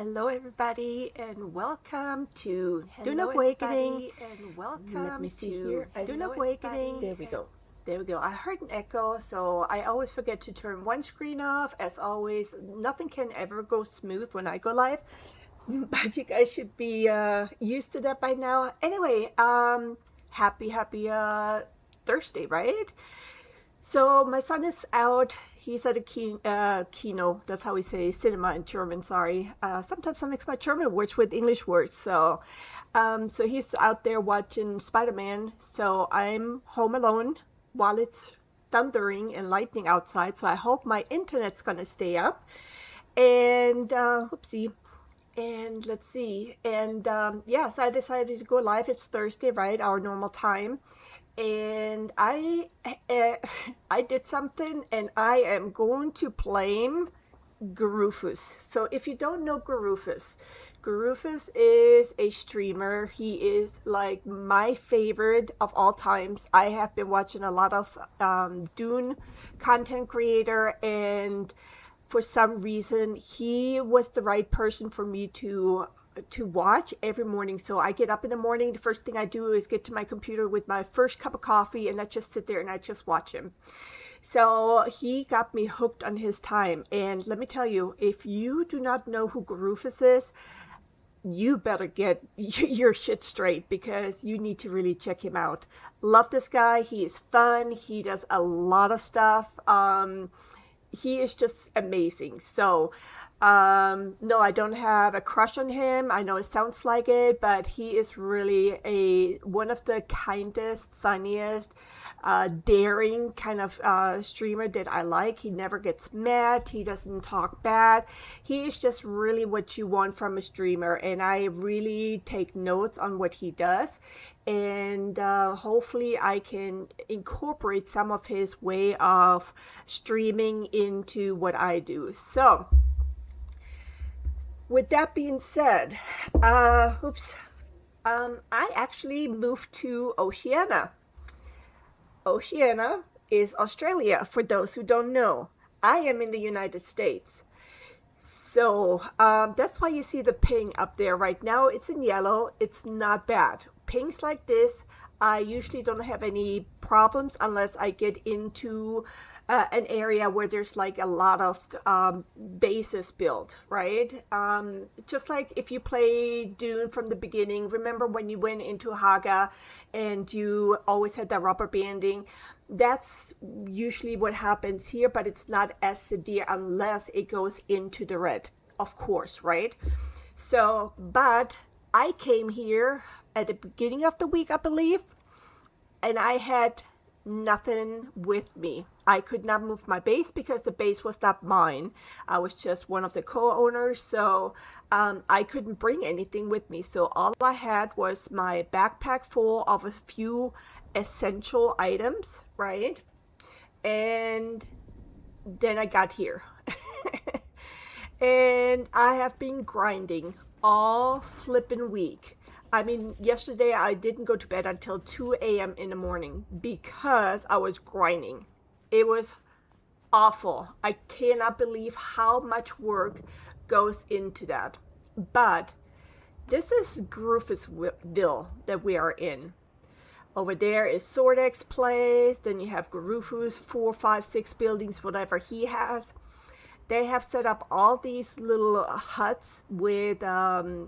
Hello everybody and welcome to Dune Awakening. Let me see here. Dune Awakening. There we go. There we go. I heard an echo, so I always forget to turn one screen off. As always, nothing can ever go smooth when I go live, but you guys should be used to that by now. Anyway, happy Thursday, right? So my son is out. He's at a kino. That's how we say cinema in German. Sorry. Sometimes I mix my German words with English words. So he's out there watching Spider-Man. So I'm home alone while it's thundering and lightning outside. So I hope my internet's gonna stay up. And oopsie. And let's see. And yeah, so I decided to go live. It's Thursday, right? Our normal time. And I did something, and I am going to blame GURUFUS. So if you don't know GURUFUS is a streamer. He is like my favorite of all times. I have been watching a lot of Dune content creator, and for some reason he was the right person for me to watch every morning. So I get up in the morning, the first thing I do is get to my computer with my first cup of coffee, and I just sit there and I just watch him. So he got me hooked on his time. And let me tell you, if you do not know who GURUFUS is, you better get your shit straight, because you need to really check him out. Love this guy. He is fun. He does a lot of stuff. He is just amazing. So no, I don't have a crush on him. I know it sounds like it, but he is really one of the kindest, funniest, daring kind of streamer that I like. He never gets mad. He doesn't talk bad. He is just really what you want from a streamer, and I really take notes on what he does. And hopefully I can incorporate some of his way of streaming into what I do. So with that being said, I actually moved to Oceania. Oceania is Australia, for those who don't know. I am in the United States. So that's why you see the ping up there right now. It's in yellow. It's not bad. Pings like this, I usually don't have any problems unless I get into an area where there's like a lot of bases built, right? Just like if you play Dune from the beginning, remember when you went into Haga and you always had that rubber banding? That's usually what happens here, but it's not as severe unless it goes into the red, of course, right? So, but I came here at the beginning of the week, I believe, and I had nothing with me. I could not move my base because the base was not mine. I was just one of the co-owners, so I couldn't bring anything with me. So all I had was my backpack full of a few essential items, right? And then I got here. And I have been grinding all flippin' week. I mean, yesterday I didn't go to bed until 2 a.m. in the morning because I was grinding. It was awful. I cannot believe how much work goes into that. But this is GURUFUSville that we are in. Over there is Sordek's place. Then you have GURUFUS, 4, 5, 6 buildings, whatever he has. They have set up all these little huts with a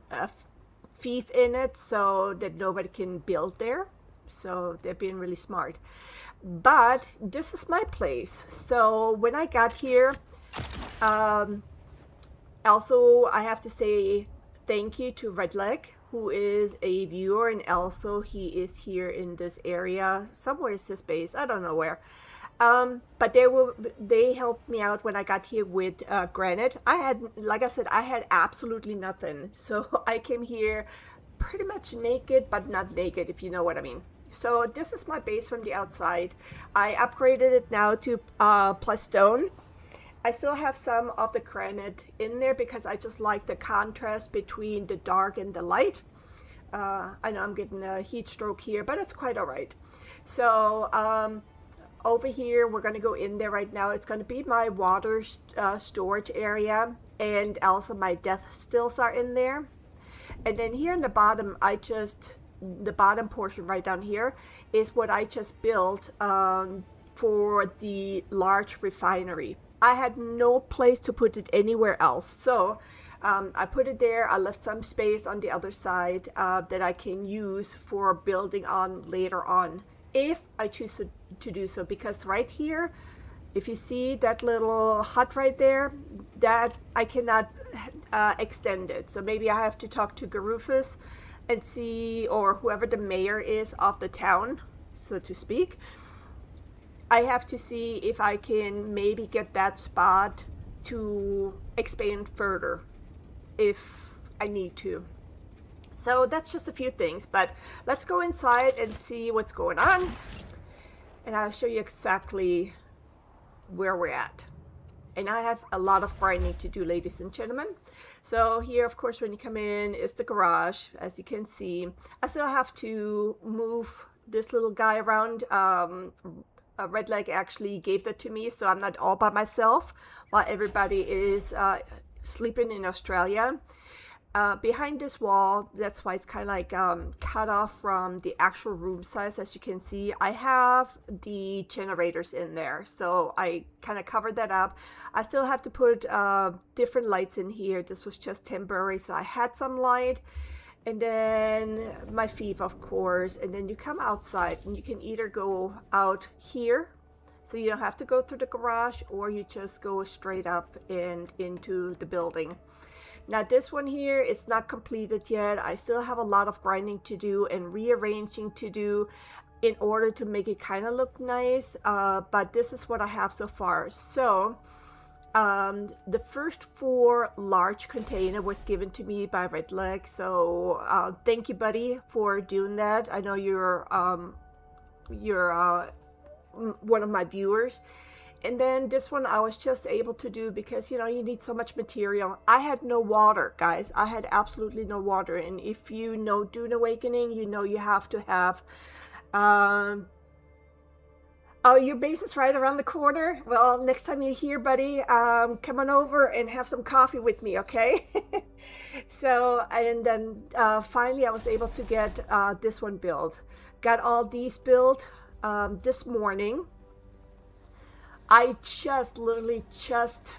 fief in it so that nobody can build there. So they're being really smart. But this is my place. So when I got here, also I have to say thank you to Redleg, who is a viewer, and also he is here in this area. Somewhere is his base, I don't know where. But they helped me out when I got here with granite. Like I said, I had absolutely nothing. So I came here pretty much naked, but not naked, if you know what I mean. So this is my base from the outside. I upgraded it now to plus stone. I still have some of the granite in there because I just like the contrast between the dark and the light. I know I'm getting a heat stroke here, but it's quite all right. So over here, we're going to go in there right now. It's going to be my water storage area, and also my death stills are in there. And then here in the bottom, the bottom portion right down here is what I just built for the large refinery. I had no place to put it anywhere else, so I put it there. I left some space on the other side that I can use for building on later on, if I choose to do so. Because right here, if you see that little hut right there, that I cannot extend it. So maybe I have to talk to GURUFUS and see, or whoever the mayor is of the town, so to speak. I have to see if I can maybe get that spot to expand further if I need to. So that's just a few things, but let's go inside and see what's going on, and I'll show you exactly where we're at. And I have a lot of grinding to do, ladies and gentlemen. So here, of course, when you come in, is the garage. As you can see, I still have to move this little guy around. Redleg actually gave that to me, so I'm not all by myself while everybody is sleeping in Australia. Behind this wall, that's why it's kind of like cut off from the actual room size. As you can see, I have the generators in there, so I kind of covered that up. I still have to put different lights in here. This was just temporary, so I had some light. And then my feet, of course, and then you come outside, and you can either go out here, so you don't have to go through the garage, or you just go straight up and into the building. Now this one here is not completed yet. I still have a lot of grinding to do and rearranging to do in order to make it kind of look nice, but this is what I have so far. So the first 4 large container was given to me by Redleg, so thank you, buddy, for doing that. I know you're one of my viewers. And then this one I was just able to do because, you know, you need so much material. I had no water, guys. I had absolutely no water. And if you know Dune Awakening, you know you have to have... oh, your base is right around the corner? Well, next time you're here, buddy, come on over and have some coffee with me, okay? So, and then finally I was able to get this one built. Got all these built this morning. I literally just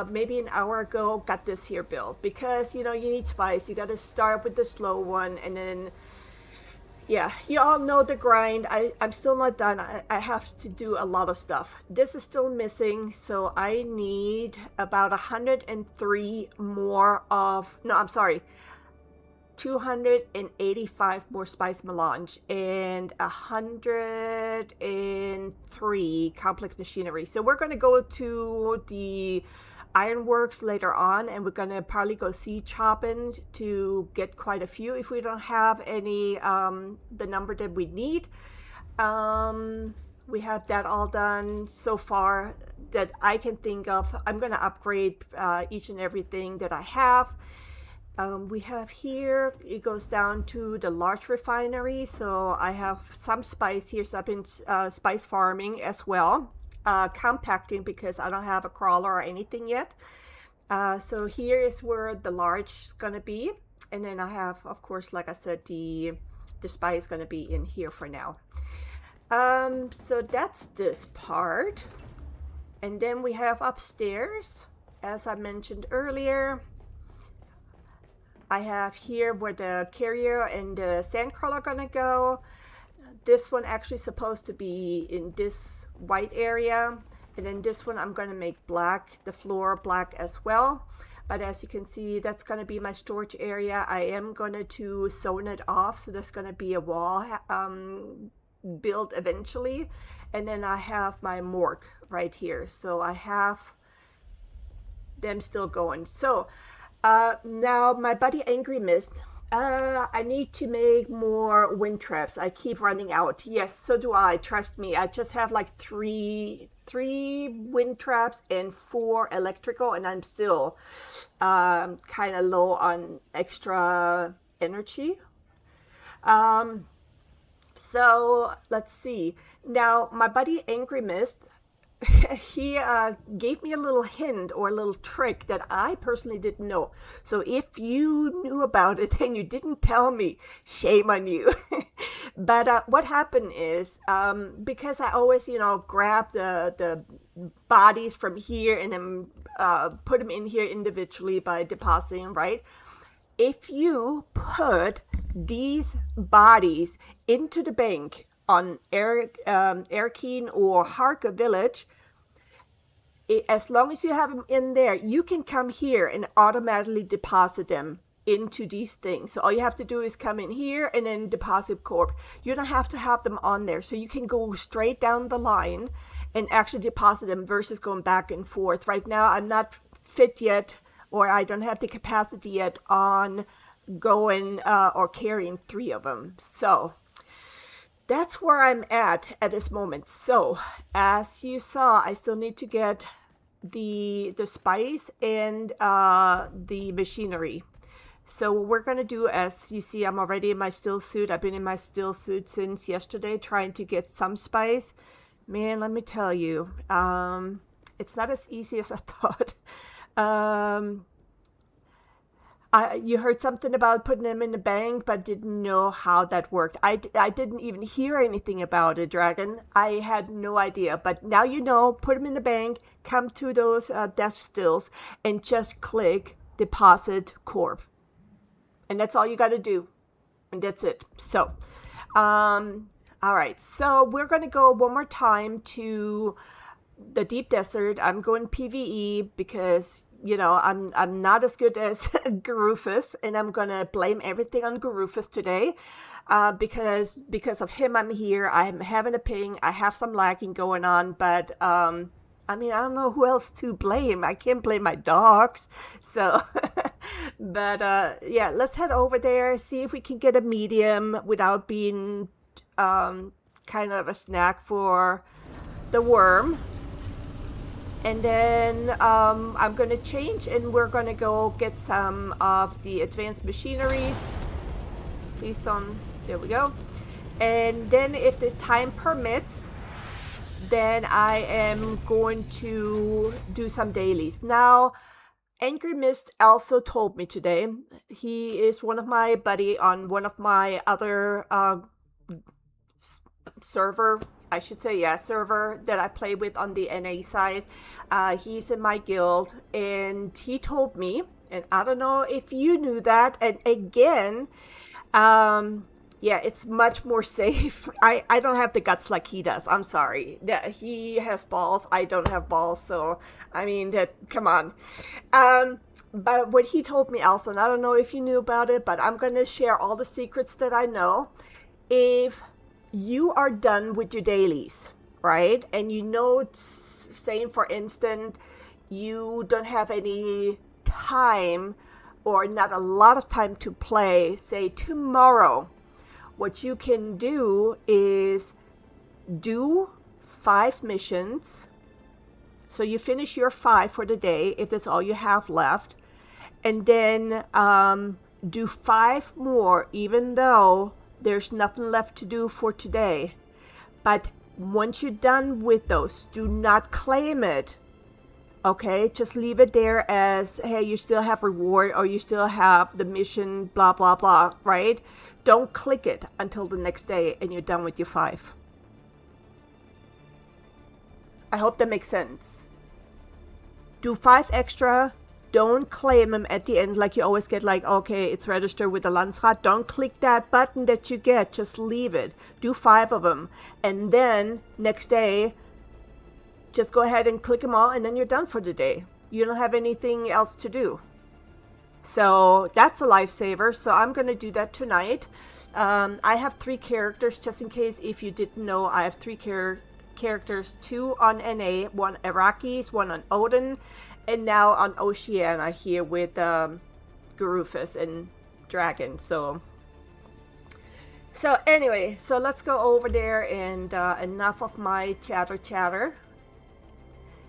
maybe an hour ago got this here built, because you know you need spice. You got to start with the slow one, and then yeah, you all know the grind. I'm still not done. I have to do a lot of stuff. This is still missing, so I need about 103 more of, no, I'm sorry, 285 more spice melange and 103 complex machinery. So we're going to go to the ironworks later on, and we're going to probably go seed chopping to get quite a few if we don't have any the number that we need. We have that all done so far that I can think of. I'm going to upgrade each and everything that I have. We have here, it goes down to the large refinery, so I have some spice here, so I've been spice farming as well, compacting because I don't have a crawler or anything yet. So here is where the large is going to be, and then I have, of course, like I said, the spice is going to be in here for now. So that's this part, and then we have upstairs, as I mentioned earlier. I have here where the carrier and the sandcrawler are gonna go. This one actually supposed to be in this white area, and then this one I'm gonna make black, the floor black as well. But as you can see, that's gonna be my storage area. I am gonna to zone it off, so there's gonna be a wall built eventually, and then I have my morgue right here. So I have them still going. So now my buddy Angry Mist, I need to make more wind traps. I keep running out. Yes, so do I. Trust me. I just have like three wind traps and 4 electrical, and I'm still kind of low on extra energy. So let's see. Now, my buddy Angry Mist, he gave me a little hint or a little trick that I personally didn't know. So if you knew about it and you didn't tell me, shame on you. But what happened is, because I always, grab the bodies from here and then put them in here individually by depositing, right? If you put these bodies into the bank on Erkine or Harka village, as long as you have them in there, you can come here and automatically deposit them into these things. So all you have to do is come in here and then deposit corp. You don't have to have them on there. So you can go straight down the line and actually deposit them versus going back and forth. Right now, I'm not fit yet, or I don't have the capacity yet on going or carrying 3 of them. So that's where I'm at this moment. So as you saw, I still need to get the spice and the machinery. So what we're gonna do, as you see, I'm already in my still suit. I've been in my still suit since yesterday trying to get some spice. Man, let me tell you, it's not as easy as I thought. You heard something about putting them in the bank, but didn't know how that worked. I didn't even hear anything about it, Dragon. I had no idea. But now you know, put them in the bank, come to those desk stills, and just click Deposit Corp. And that's all you got to do. And that's it. So, all right. So we're going to go one more time to the deep desert. I'm going PvE because I'm not as good as GURUFUS, and I'm gonna blame everything on GURUFUS today, because of him I'm here. I'm having a ping. I have some lagging going on, but I don't know who else to blame. I can't blame my dogs. So, but yeah, let's head over there, see if we can get a medium without being kind of a snack for the worm. And then I'm going to change, and we're going to go get some of the advanced machineries. Please don't. There we go. And then if the time permits, then I am going to do some dailies. Now, Angry Mist also told me today, he is one of my buddy on one of my other server that I play with on the NA side. He's in my guild, and he told me, and I don't know if you knew that, and again, it's much more safe. I don't have the guts like he does. I'm sorry. He has balls. I don't have balls. So, come on. But what he told me also, and I don't know if you knew about it, but I'm going to share all the secrets that I know. If you are done with your dailies, right? And saying for instance, you don't have any time or not a lot of time to play, say tomorrow, what you can do is do 5 missions. So you finish your 5 for the day, if that's all you have left. And then do 5 more, even though there's nothing left to do for today. But once you're done with those, do not claim it. Okay, just leave it there as, hey, you still have reward, or you still have the mission, blah, blah, blah, right? Don't click it until the next day and you're done with your 5. I hope that makes sense. Do 5 extra. Don't claim them at the end like you always get, like, okay, it's registered with the Landsrat. Don't click that button that you get. Just leave it. Do 5 of them. And then next day, just go ahead and click them all, and then you're done for the day. You don't have anything else to do. So that's a lifesaver. So I'm going to do that tonight. I have 3 characters, just in case if you didn't know. I have 3 characters, 2 on NA, 1 Iraqis, 1 on Odin, and now on Oceana here with GURUFUS and Dragon. So anyway, so let's go over there, and enough of my chatter.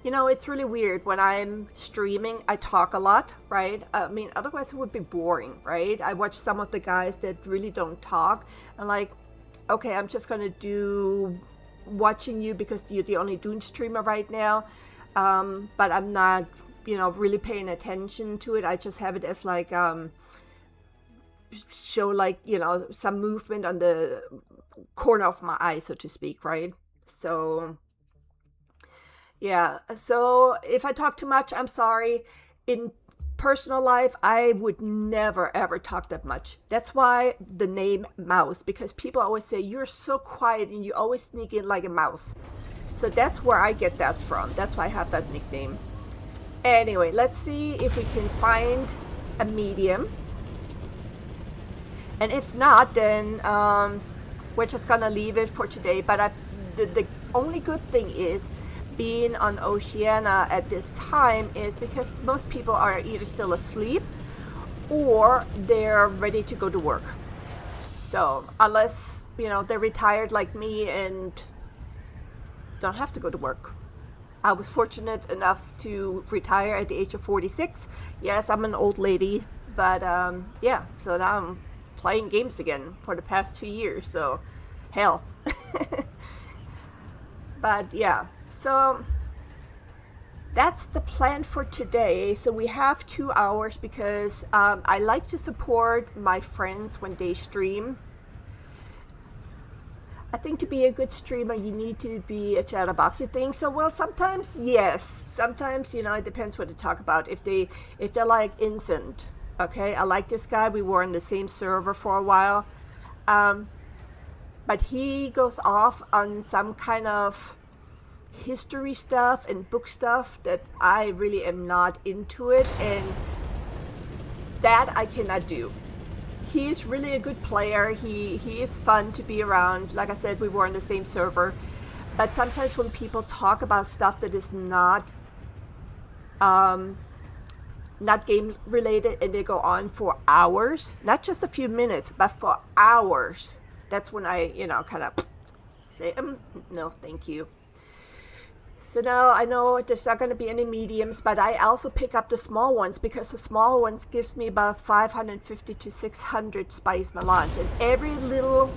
It's really weird when I'm streaming. I talk a lot, right? Otherwise it would be boring, right? I watch some of the guys that really don't talk, and like, okay, I'm just going to do watching you because you're the only Dune streamer right now. But I'm not, really paying attention to it. I just have it as like, show like, some movement on the corner of my eye, so to speak, right? So, yeah. So if I talk too much, I'm sorry. In personal life, I would never ever talk that much. That's why the name Mouse, because people always say you're so quiet and you always sneak in like a mouse. So that's where I get that from. That's why I have that nickname. Anyway, let's see if we can find a medium. And if not, then we're just gonna leave it for today. But the only good thing is being on Oceana at this time is because most people are either still asleep or they're ready to go to work. So unless, they're retired like me and don't have to go to work. I was fortunate enough to retire at the age of 46. Yes, I'm an old lady, but yeah, so now I'm playing games again for the past 2 years, so hell. But yeah, so that's the plan for today. So we have 2 hours because I like to support my friends when they stream. I think to be a good streamer, you need to be a chatterbox. You think so? Well, sometimes yes. Sometimes, it depends what to talk about. If they're like innocent, okay. I like this guy. We were on the same server for a while, but he goes off on some kind of history stuff and book stuff that I really am not into it, and that I cannot do. He's really a good player. He is fun to be around. Like I said, we were on the same server. But sometimes when people talk about stuff that is not game related and they go on for hours, not just a few minutes, but for hours, that's when I, kind of say, no, thank you. So now I know there's not going to be any mediums, but I also pick up the small ones because the small ones gives me about 550 to 600 spice melange. And every little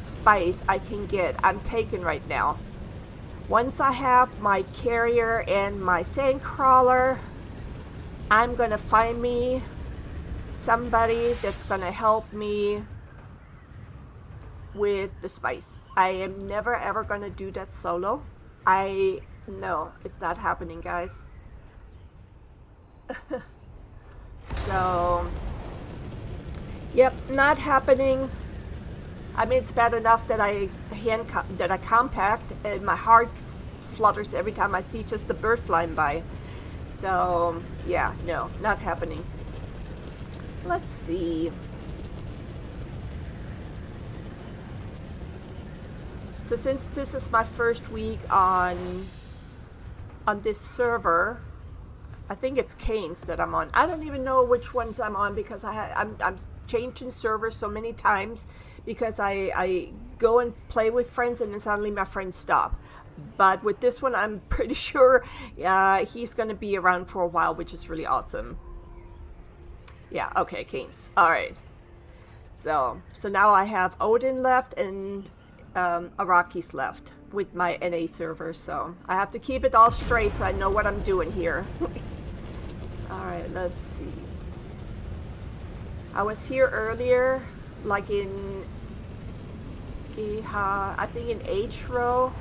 spice I can get, I'm taking right now. Once I have my carrier and my sand crawler, I'm going to find me somebody that's going to help me with the spice. I am never ever going to do that solo. No, it's not happening, guys. So, yep, not happening. I mean, it's bad enough that I compact, and my heart flutters every time I see just the bird flying by. So, yeah, no, not happening. Let's see. So since this is my first week on this server, I think it's Kane's that I'm on. I don't even know which ones I'm on because I'm changing servers so many times because I go and play with friends and then suddenly my friends stop. But with this one, I'm pretty sure he's going to be around for a while, which is really awesome. Yeah, okay, Kane's. All right. So now I have Odin left and Araki's left with my NA server, so I have to keep it all straight so I know what I'm doing here. Alright, let's see. I was here earlier, like in I think in H row,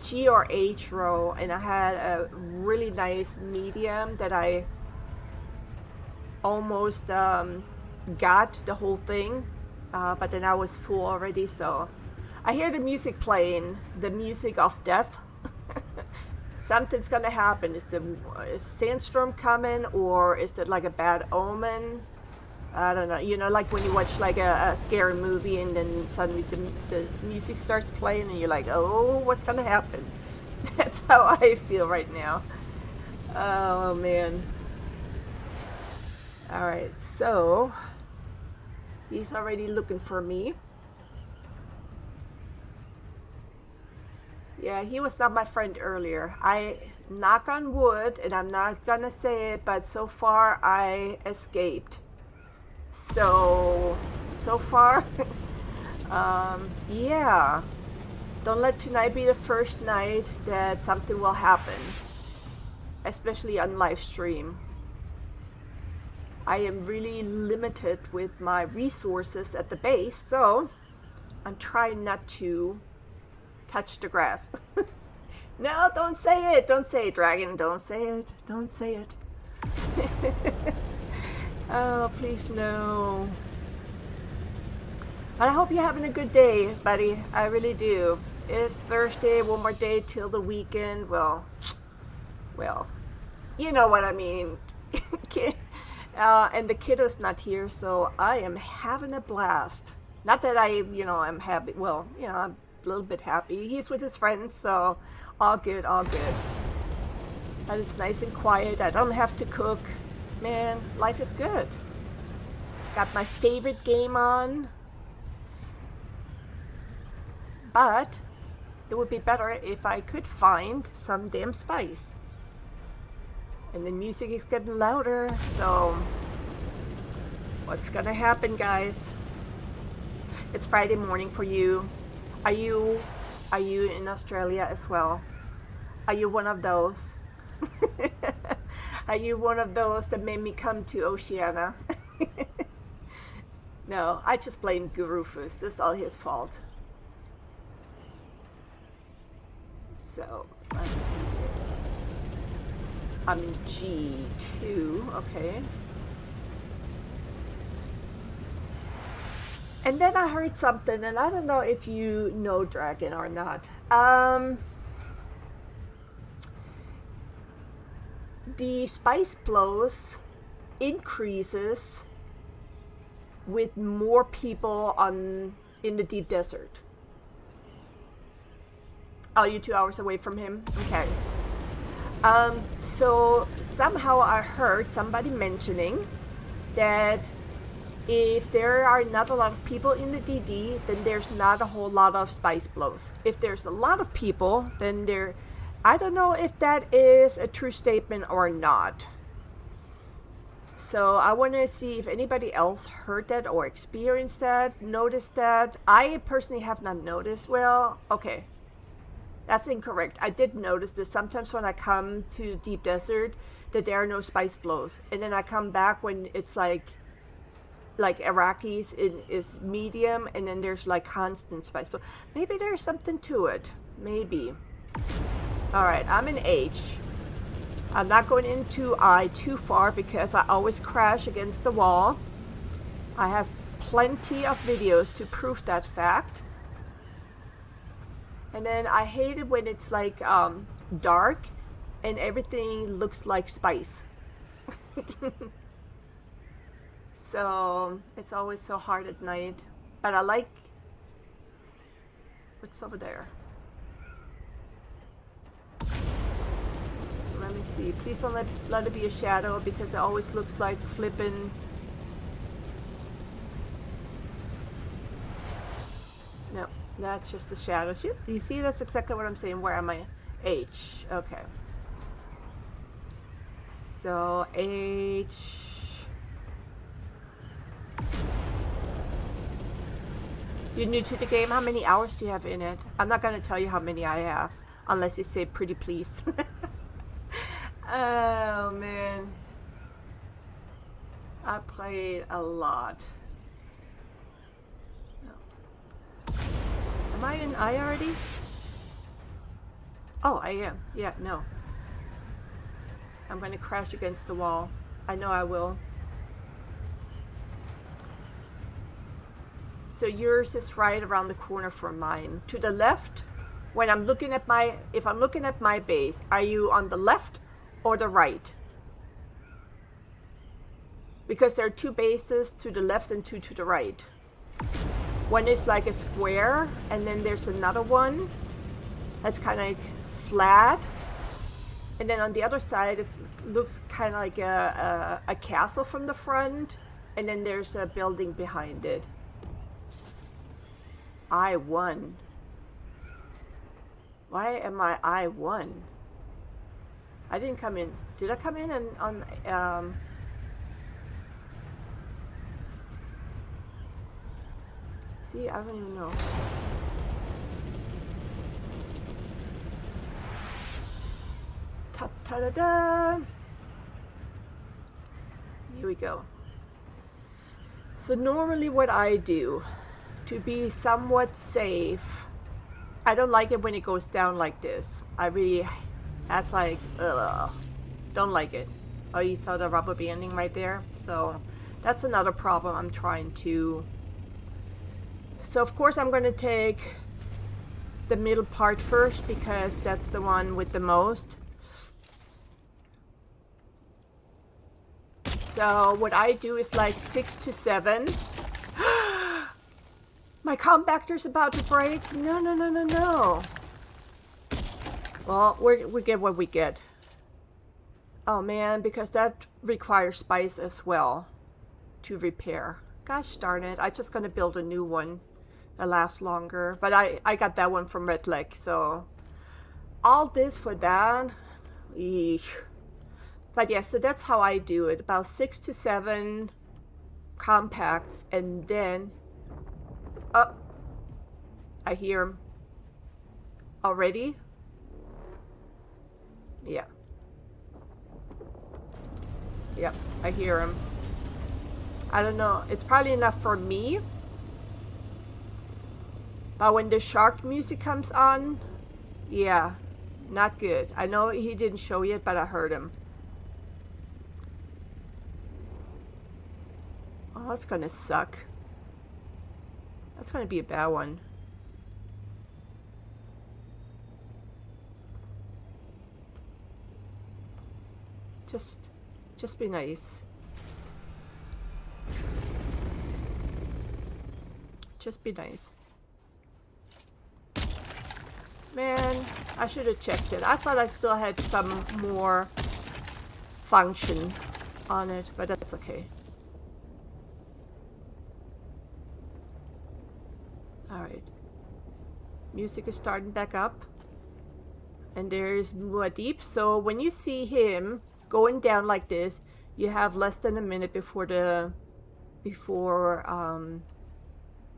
G or H row, and I had a really nice medium that I almost got the whole thing, but then I was full already, so I hear the music playing, the music of death. Something's gonna happen. Is sandstorm coming, or is it like a bad omen? I don't know. Like when you watch like a scary movie and then suddenly the music starts playing and you're like, oh, what's gonna happen? That's how I feel right now. Oh man. All right, so he's already looking for me. Yeah, he was not my friend earlier. I knock on wood, and I'm not gonna say it, but so far I escaped. So far, Yeah, don't let tonight be the first night that something will happen, especially on live stream. I am really limited with my resources at the base, so I'm trying not to touch the grass. No, don't say it. Don't say it, dragon. Don't say it. Don't say it. Oh, please no. But I hope you're having a good day, buddy. I really do. It's Thursday, one more day till the weekend. Well, you know what I mean. And the kiddo's not here, so I am having a blast. Not that I'm happy. Well, I'm a little bit happy. He's with his friends, so all good, all good. But it's nice and quiet. I don't have to cook. Man, life is good. Got my favorite game on. But it would be better if I could find some damn spice. And the music is getting louder, so what's gonna happen, guys? It's Friday morning for you. Are you in Australia as well? Are you one of those? Are you one of those that made me come to Oceana? No, I just blame GURUFUS. This is all his fault. So let's see here. I'm in G2, okay. And then I heard something, and I don't know if you know dragon or not. The spice blows increases with more people in the deep desert. Oh, you're 2 hours away from him? Okay. So somehow I heard somebody mentioning that if there are not a lot of people in the DD, then there's not a whole lot of spice blows. If there's a lot of people, then I don't know if that is a true statement or not. So I want to see if anybody else heard that or experienced that, noticed that. I personally have not noticed. Well, okay. That's incorrect. I did notice that sometimes when I come to the deep desert, that there are no spice blows. And then I come back when it's like Iraqis, it is medium, and then there's like constant spice blow. Maybe there's something to it. Maybe. All right, I'm in H. I'm not going into I too far because I always crash against the wall. I have plenty of videos to prove that fact. And then I hate it when it's like dark and everything looks like spice. So it's always so hard at night. But I like what's over there. Let me see. Please don't let it be a shadow because it always looks like flipping. No. That's just a shadow. You see, that's exactly what I'm saying. Where am I? H. Okay. So, H. You're new to the game. How many hours do you have in it? I'm not going to tell you how many I have. Unless you say pretty please. Oh, man. I played a lot. Am I in I already? Oh, I am. Yeah, no. I'm going to crash against the wall. I know I will. So yours is right around the corner from mine. To the left, when I'm looking at if I'm looking at my base, are you on the left or the right? Because there are two bases to the left and two to the right. One is like a square, and then there's another one that's kind of like flat. And then on the other side, it looks kind of like a castle from the front, and then there's a building behind it. I1. Why am I I1? I didn't come in. Did I come in See, I don't even know. Ta-da-da! Here we go. So normally what I do to be somewhat safe, I don't like it when it goes down like this. That's like, ugh, don't like it. Oh, you saw the rubber banding right there? So that's another problem I'm trying to. So of course I'm going to take the middle part first because that's the one with the most. So what I do is like 6 to 7. My compactor's about to break. No, no, no, no, no. Well, we get what we get. Oh man, because that requires spice as well to repair. Gosh darn it, I'm just gonna build a new one that lasts longer. But I got that one from Red Lake, so all this for that. Eesh. But yeah, so that's how I do it. About 6 to 7 compacts, and then oh, I hear him already. Yeah. Yep, I hear him. I don't know. It's probably enough for me. But when the shark music comes on, yeah, not good. I know he didn't show yet, but I heard him. Oh, that's gonna suck. That's gonna be a bad one. Just be nice. Just be nice. Man, I should have checked it. I thought I still had some more function on it, but that's okay. Alright. Music is starting back up. And there's Muad'Dib. So when you see him going down like this, you have less than a minute before the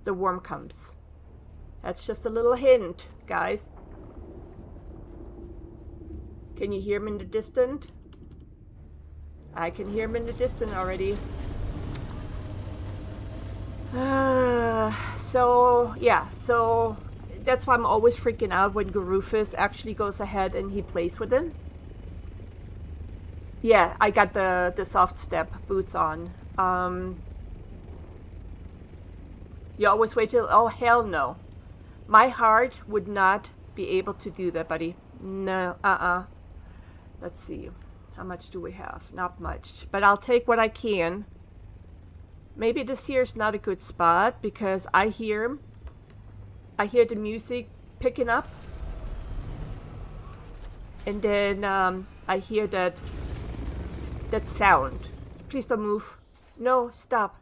worm comes. That's just a little hint, guys. Can you hear him in the distance? I can hear him in the distance already. So yeah, so that's why I'm always freaking out when GURUFUS actually goes ahead and he plays with him. Yeah, I got the soft step boots on. You always wait till, oh hell no. My heart would not be able to do that, buddy. No, Let's see, how much do we have? Not much, but I'll take what I can. Maybe this here is not a good spot because I hear the music picking up. And then I hear that sound. Please don't move. No, stop.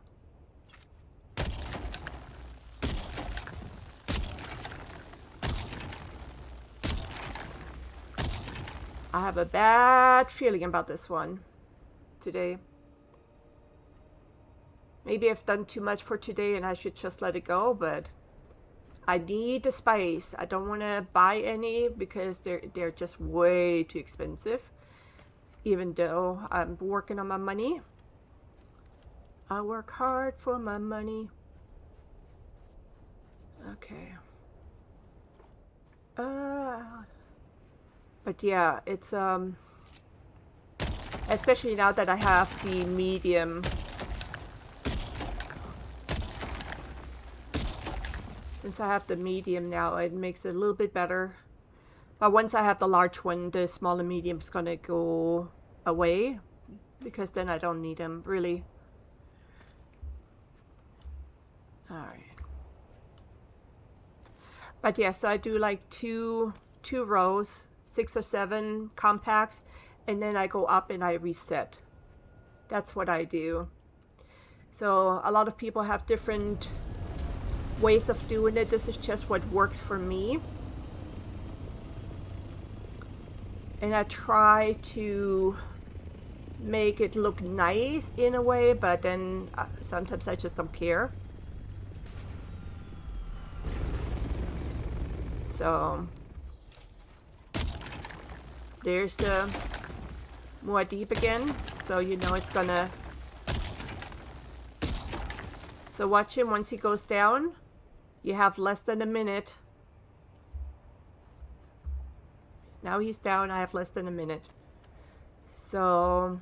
I have a bad feeling about this one today. Maybe I've done too much for today and I should just let it go, but I need the spice. I don't want to buy any because they're just way too expensive. Even though I'm working on my money. I work hard for my money. Okay. But yeah, it's especially now that I have the medium. Since I have the medium now, it makes it a little bit better. But once I have the large one, the small and medium is gonna go away because then I don't need them really. All right. But yeah, so I do like two rows, 6 or 7 compacts, and then I go up and I reset. That's what I do. So a lot of people have different ways of doing it. This is just what works for me. And I try to make it look nice in a way, but then sometimes I just don't care. So there's the Muad'Dib again. So you know it's gonna... So watch him once he goes down. You have less than a minute. Now he's down. I have less than a minute. So...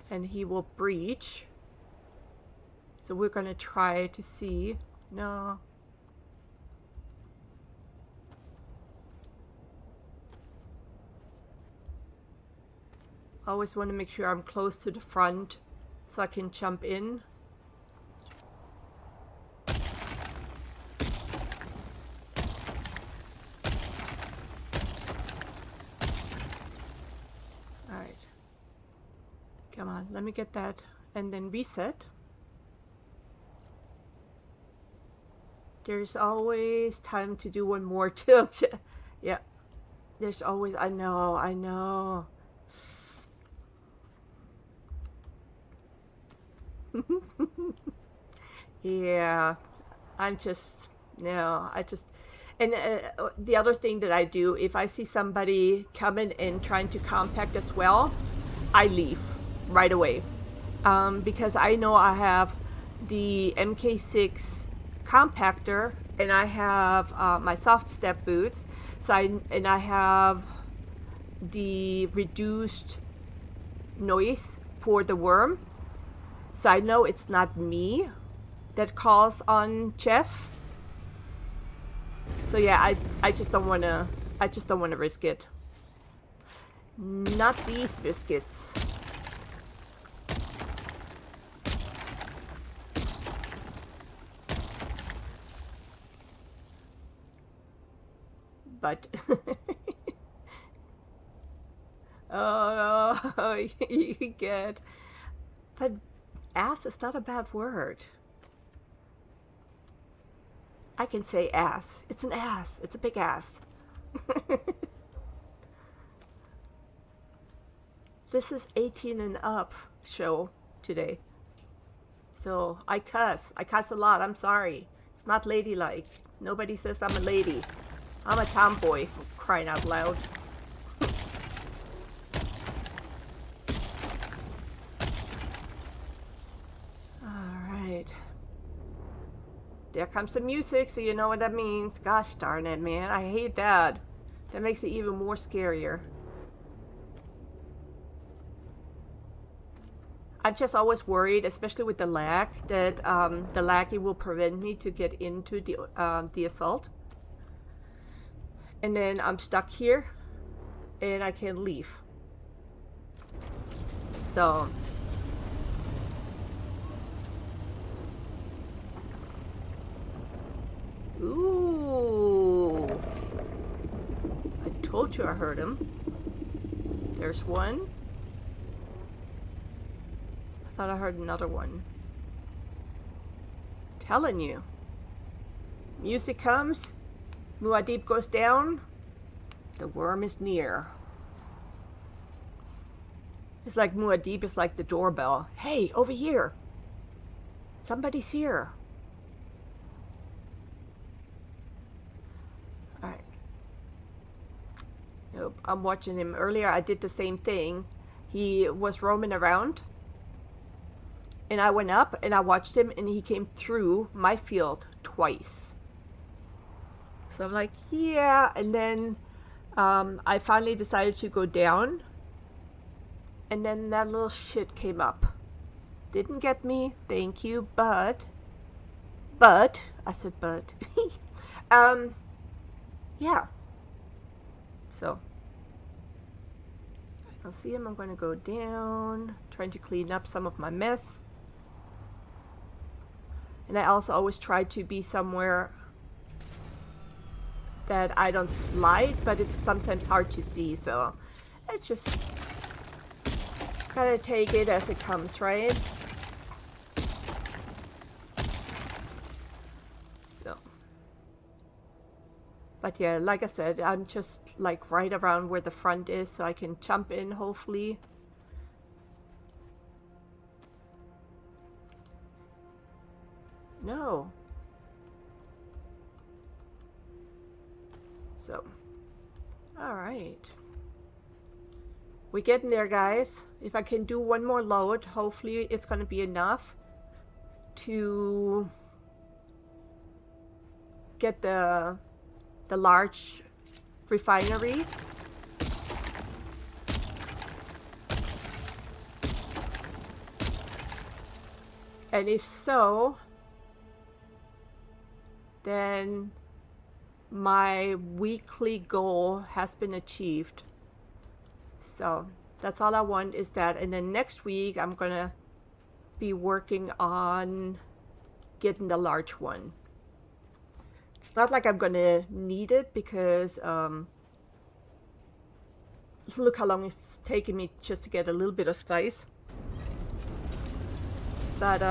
And he will breach. So we're gonna try to see. No. I always want to make sure I'm close to the front so I can jump in. Alright. Come on, let me get that and then reset. There's always time to do one more tilt. Yeah. There's always, I know. Yeah, I'm just, no, and the other thing that I do, if I see somebody coming and trying to compact as well, I leave right away. Because I know I have the MK6 compactor and I have my soft step boots. So I have the reduced noise for the worm. So I know it's not me that calls on Jeff. So yeah, I just don't wanna risk it. Not these biscuits. But oh, you get, but ass is not a bad word. I can say ass. It's an ass. It's a big ass. This is 18 and up show today. So I cuss. I cuss a lot. I'm sorry. It's not ladylike. Nobody says I'm a lady. I'm a tomboy, for crying out loud. Alright. There comes the music, so you know what that means. Gosh darn it, man. I hate that. That makes it even more scarier. I'm just always worried, especially with the lag, that the laggy will prevent me to get into the assault. And then I'm stuck here, and I can't leave. So... Ooh. I told you I heard him. There's one. I thought I heard another one. Telling you. Music comes. Muad'Dib goes down. The worm is near. It's like Muad'Dib is like the doorbell. Hey, over here. Somebody's here. Alright. Nope, I'm watching him. Earlier I did the same thing. He was roaming around. And I went up and I watched him and he came through my field twice. So I'm like, yeah. And then I finally decided to go down. And then that little shit came up. Didn't get me, thank you, but, I said but, yeah. So, I don't see him, I'm going to go down, trying to clean up some of my mess. And I also always try to be somewhere that I don't slide, but it's sometimes hard to see, so I just gotta take it as it comes, right? So, but yeah, like I said, I'm just like right around where the front is, so I can jump in, hopefully. No. So, all right. We're getting there, guys. If I can do one more load, hopefully it's going to be enough to get the large refinery. And if so, then my weekly goal has been achieved. So that's all I want is that. And then next week I'm gonna be working on getting the large one. It's not like I'm gonna need it because look how long it's taken me just to get a little bit of spice. But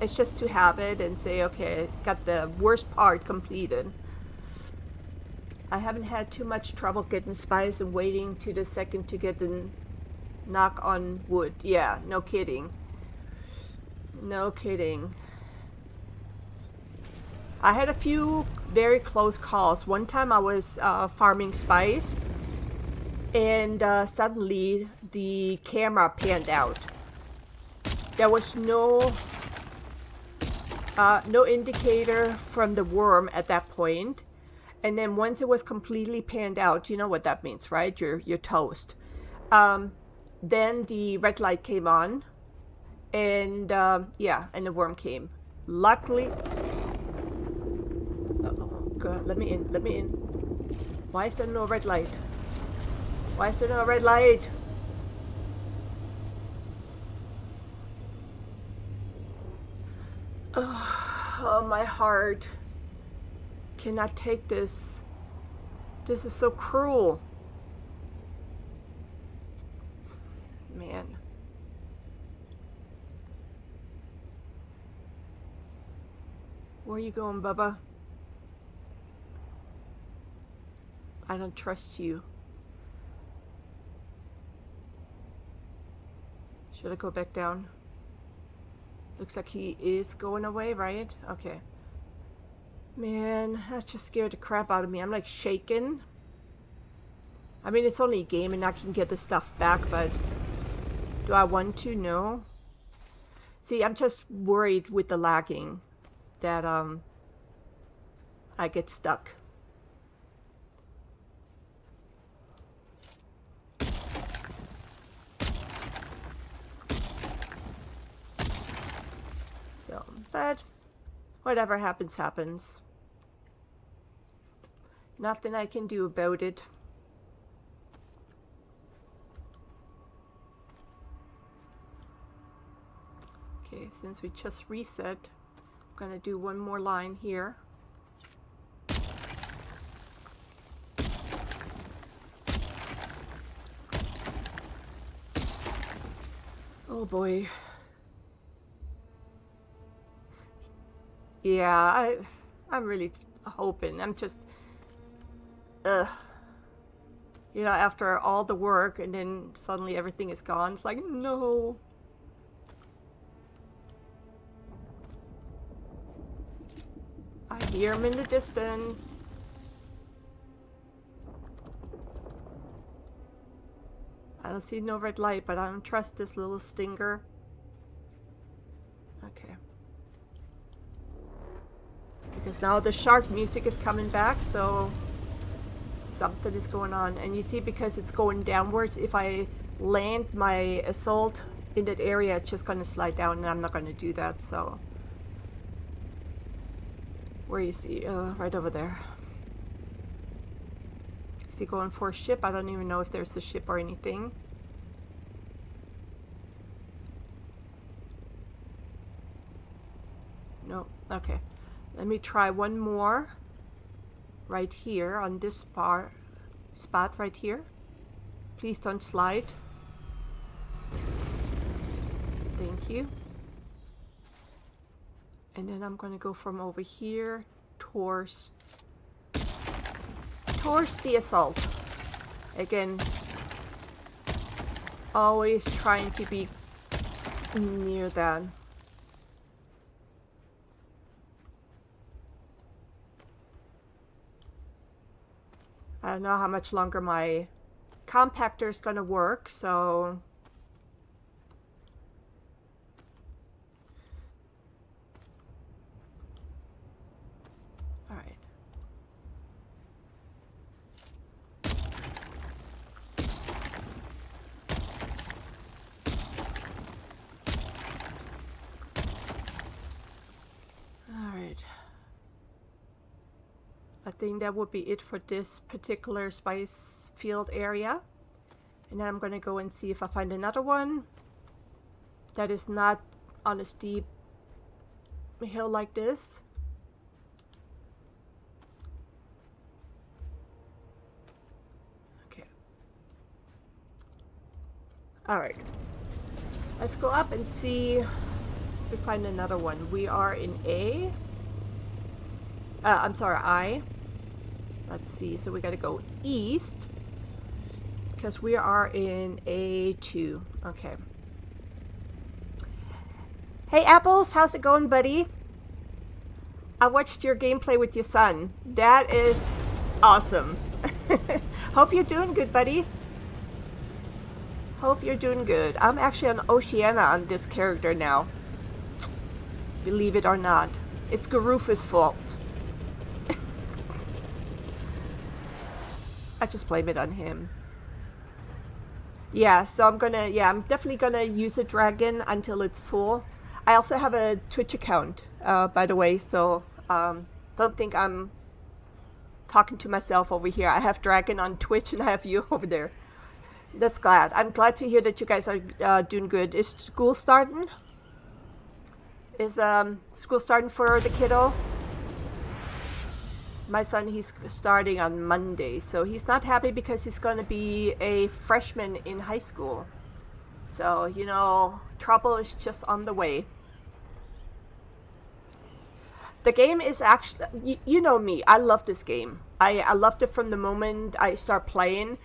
it's just to have it and say, okay, got the worst part completed. I haven't had too much trouble getting spice and waiting to the second to get the knock on wood. Yeah, no kidding. No kidding. I had a few very close calls. One time I was farming spice and suddenly the camera panned out. There was no indicator from the worm at that point. And then once it was completely panned out, you know what that means, right? You're toast. Then the red light came on, and yeah, and the worm came. Luckily, oh God, let me in, let me in. Why is there no red light? Why is there no red light? Oh, my heart cannot take this. This is so cruel. Man. Where are you going, Bubba? I don't trust you. Should I go back down? Looks like he is going away, right? Okay. Man, that just scared the crap out of me. I'm like shaking. I mean, it's only a game and I can get the stuff back, but do I want to? No. See, I'm just worried with the lagging that I get stuck. So, but whatever happens, happens. Nothing I can do about it. Okay, since we just reset, I'm gonna do one more line here. Oh boy. Yeah, I'm really hoping. I'm just, you know, after all the work and then suddenly everything is gone. It's like, no. I hear him in the distance. I don't see no red light, but I don't trust this little stinger. Okay. Because now the shark music is coming back, so something is going on. And you see, because it's going downwards, if I land my assault in that area, it's just going to slide down, and I'm not going to do that. So where you see, right over there. Is he going for a ship? I don't even know if there's a ship or anything. No. Okay. Let me try one more right here on this spot right here. Please don't slide. Thank you. And then I'm going to go from over here towards the assault. Again, always trying to be near that. I don't know how much longer my compactor is gonna work, so all right. All right. I think that would be it for this particular spice field area. And then I'm going to go and see if I find another one that is not on a steep hill like this. Okay. All right. Let's go up and see if we find another one. We are in A. I'm sorry, I. Let's see. So we got to go east because we are in A2. Okay. Hey Apples, how's it going, buddy? I watched your gameplay with your son. That is awesome. Hope you're doing good, buddy. Hope you're doing good. I'm actually on Oceana on this character now. Believe it or not. It's GURUFUS' fault. I just blame it on him. Yeah, so I'm definitely gonna use a dragon until it's full. I also have a Twitch account, by the way, so don't think I'm talking to myself over here. I have dragon on Twitch and I have you over there. That's glad. I'm glad to hear that you guys are doing good. Is school starting? Is school starting for the kiddo? My son, he's starting on Monday, so he's not happy because he's going to be a freshman in high school. So, you know, trouble is just on the way. The game is actually, you know me, I love this game. I loved it from the moment I start playing.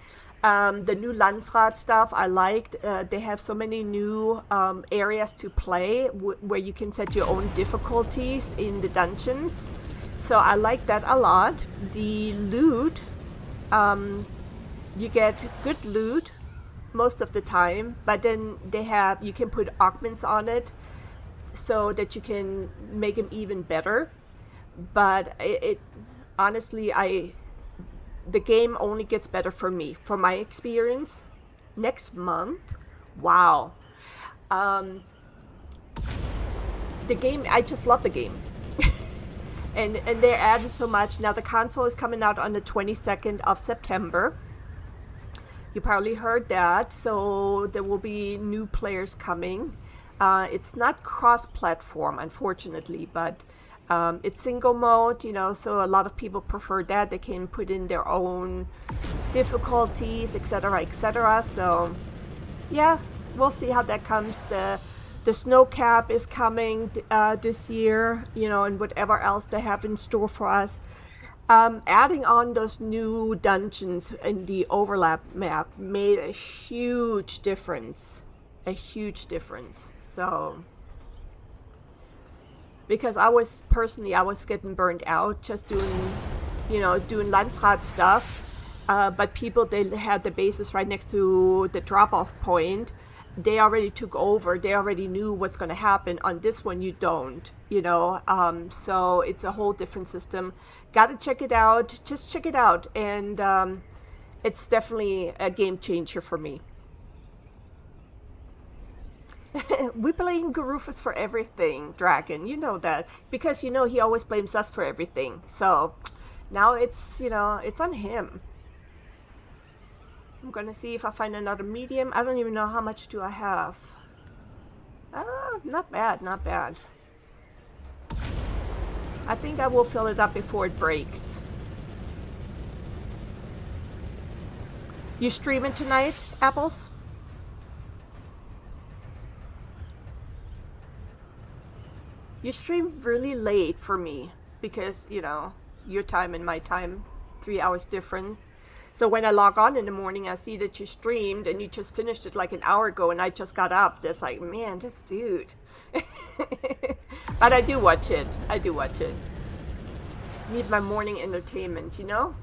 The new Landsrad stuff I liked. They have so many new areas to play where you can set your own difficulties in the dungeons. So I like that a lot. The loot, you get good loot most of the time, but then you can put augments on it so that you can make them even better. But honestly, the game only gets better for me, from my experience. Next month, wow. The game, I just love the game. and they're adding so much. Now the console is coming out on the 22nd of September. You probably heard that, so there will be new players coming. It's not cross-platform, unfortunately, but it's single mode, you know, so a lot of people prefer that. They can put in their own difficulties, etc., etc. So, yeah, we'll see how that comes. The snow cap is coming this year, you know, and whatever else they have in store for us. Adding on those new dungeons in the overlap map made a huge difference. A huge difference. So, because I was getting burned out just doing Landsrad stuff. But people, they had the bases right next to the drop-off point. They already took over. They already knew what's going to happen. On this one, you don't, you know. So it's a whole different system. Got to check it out. Just check it out. And it's definitely a game changer for me. We blame GURUFUS for everything, Dragon. You know that. Because, you know, he always blames us for everything. So now it's, you know, it's on him. I'm going to see if I find another medium. I don't even know how much do I have. Not bad, not bad. I think I will fill it up before it breaks. You streaming tonight, Apples? You stream really late for me because, you know, your time and my time, 3 hours different. So when I log on in the morning, I see that you streamed and you just finished it like an hour ago and I just got up. It's like, man, this dude. But I do watch it. I do watch it. Need my morning entertainment, you know?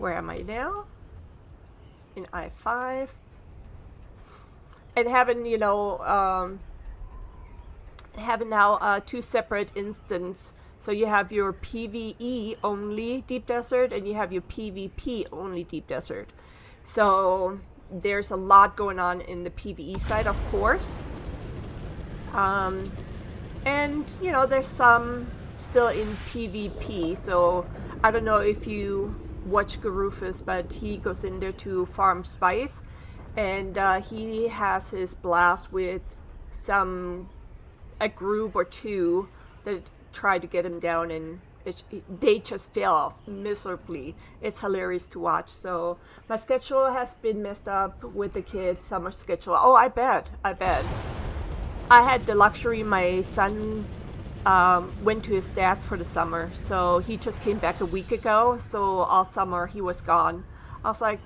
Where am I now? In I-5. And having, you know, having now 2 separate instances. So you have your PvE only deep desert and you have your PvP only deep desert. So there's a lot going on in the PvE side, of course. And, you know, there's some still in PvP. So I don't know if you watch GURUFUS, but he goes in there to farm spice. And he has his blast with a group or 2 that try to get him down, and they just fail miserably. It's hilarious to watch. So my schedule has been messed up with the kids' summer schedule. Oh, I bet. I had the luxury, my son went to his dad's for the summer. So he just came back a week ago. So all summer he was gone. I was like,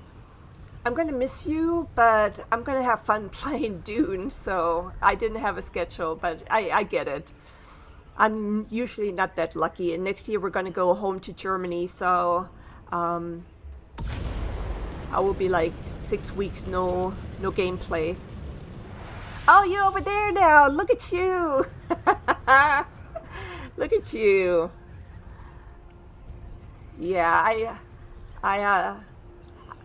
I'm going to miss you, but I'm going to have fun playing Dune. So I didn't have a schedule, but I get it. I'm usually not that lucky. And next year we're going to go home to Germany. So I will be like 6 weeks, no gameplay. Oh, you're over there now. Look at you. Look at you. Yeah, I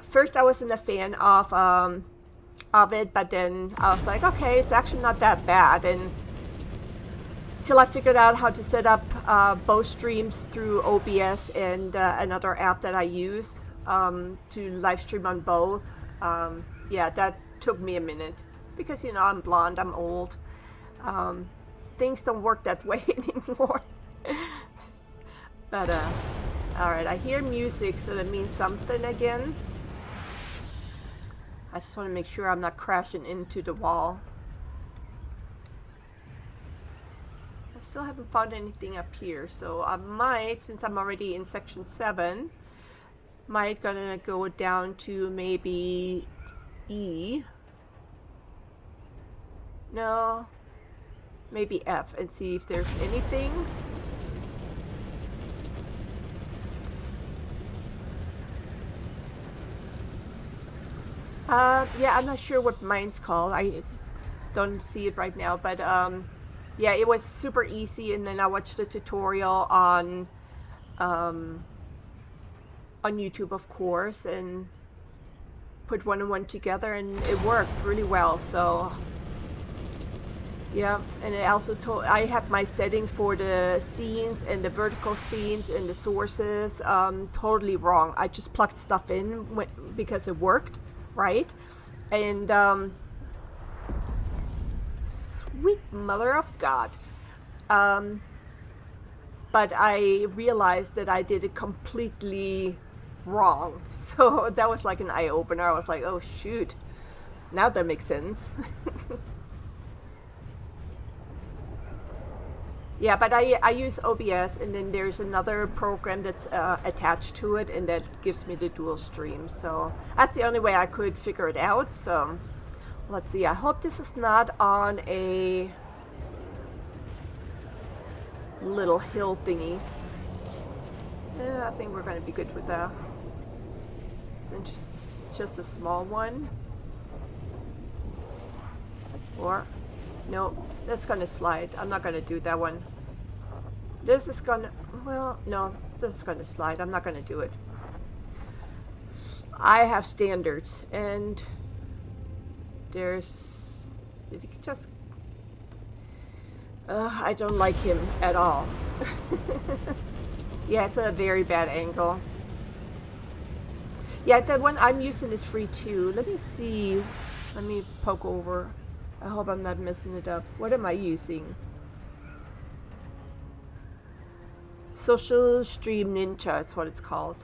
first I wasn't a fan of it, but then I was like, okay, it's actually not that bad. And till I figured out how to set up both streams through OBS and another app that I use to live stream on both. Yeah, that took me a minute because, you know, I'm blonde, I'm old. Things don't work that way anymore. But all right, I hear music, so that means something again. I just want to make sure I'm not crashing into the wall. I still haven't found anything up here, so I might, since I'm already in section 7, might gonna go down to maybe E. No, maybe F, and see if there's anything. Yeah, I'm not sure what mine's called. I don't see it right now, but yeah, it was super easy. And then I watched the tutorial on YouTube, of course, and put 1 and 1 together, and it worked really well. So yeah, and I also I have my settings for the scenes and the vertical scenes and the sources totally wrong. I just plugged stuff in because it worked. Right? And sweet mother of God. But I realized that I did it completely wrong. So that was like an eye-opener. I was like, oh shoot, now that makes sense. Yeah, but I use OBS, and then there's another program that's attached to it, and that gives me the dual stream. So that's the only way I could figure it out. So let's see. I hope this is not on a little hill thingy. Yeah, I think we're going to be good with that. It's just a small one. Or, no, that's going to slide. I'm not going to do that one. This is going to, well, no, this is going to slide. I'm not going to do it. I have standards, and there's, did he just, I don't like him at all. Yeah, it's a very bad angle. Yeah, the one I'm using is free too. Let me see. Let me poke over. I hope I'm not messing it up. What am I using? Social Stream Ninja is what it's called.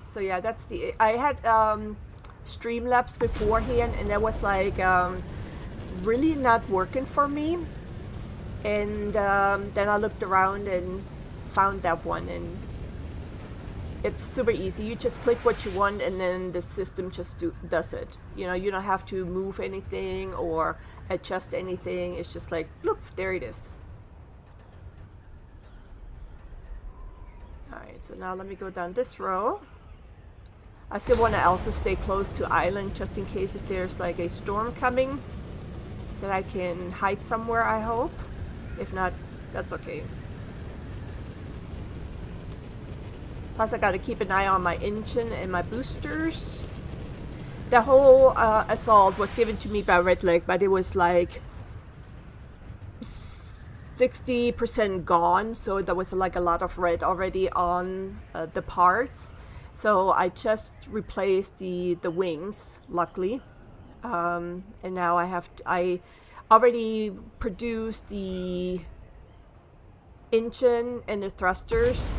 So yeah, that's the, I had Streamlabs beforehand, and that was like really not working for me. And then I looked around and found that one, and it's super easy. You just click what you want and then the system just does it. You know, you don't have to move anything or adjust anything. It's just like, bloop, there it is. Alright, so now let me go down this row. I still want to also stay close to island just in case if there's like a storm coming that I can hide somewhere, I hope. If not, that's okay. Plus I gotta keep an eye on my engine and my boosters. The whole assault was given to me by Red Leg, but it was like 60% gone, so there was like a lot of red already on the parts. So I just replaced the wings, luckily, and now I already produced the engine and the thrusters,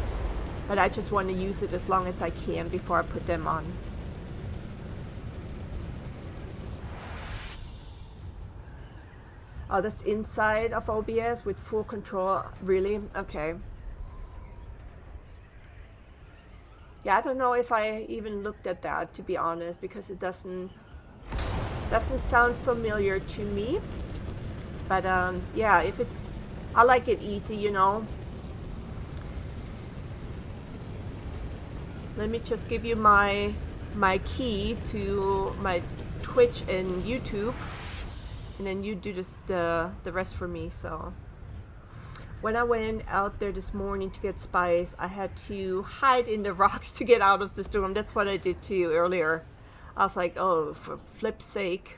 but I just want to use it as long as I can before I put them on. Oh, that's inside of OBS with full control. Really? Okay. Yeah, I don't know if I even looked at that, to be honest, because it doesn't sound familiar to me. But yeah, if it's, I like it easy, you know. Let me just give you my key to my Twitch and YouTube, and then you do the rest for me. So when I went out there this morning to get spice, I had to hide in the rocks to get out of the storm. That's what I did too earlier. I was like, oh, for flip's sake.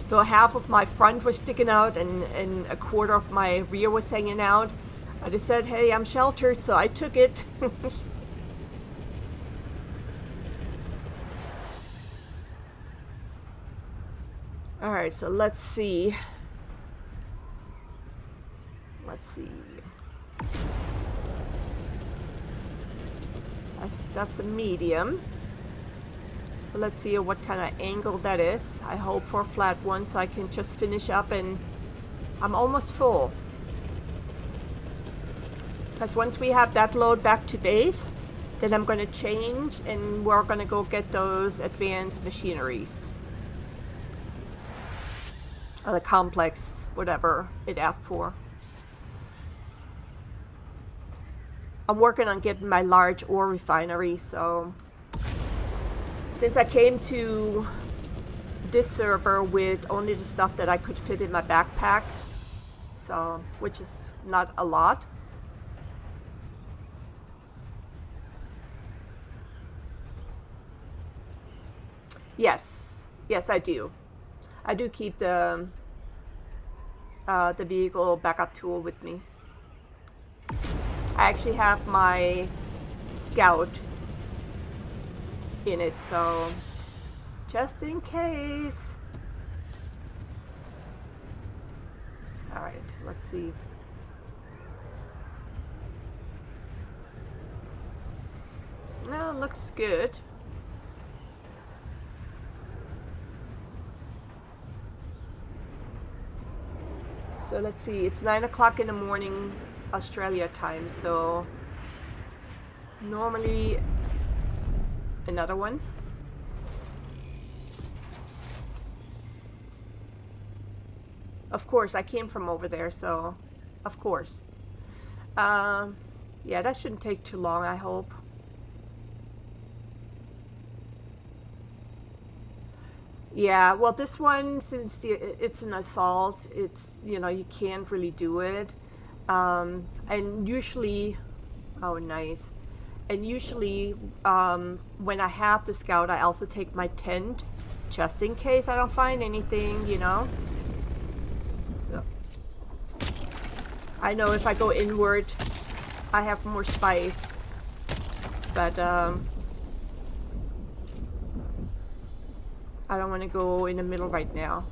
So half of my front was sticking out and a quarter of my rear was hanging out. I just said, hey, I'm sheltered, so I took it. Alright, so let's see. That's a medium. So let's see what kind of angle that is. I hope for a flat one so I can just finish up, and I'm almost full. Because once we have that load back to base, then I'm going to change and we're going to go get those advanced machineries. Or the complex, whatever it asked for. I'm working on getting my large ore refinery, so since I came to this server with only the stuff that I could fit in my backpack, so which is not a lot. Yes, I do. I do keep the vehicle backup tool with me. I actually have my scout in it, so just in case. All right, let's see. No, it looks good. So let's see, it's 9 o'clock in the morning Australia time, so normally another one. Of course, I came from over there, so of course. Yeah, that shouldn't take too long, I hope. Yeah, well, this one, since it's an assault, it's, you know, you can't really do it. And usually, oh, nice. And usually, when I have the scout, I also take my tent, just in case I don't find anything, you know. So, I know if I go inward, I have more spice. But, I don't want to go in the middle right now.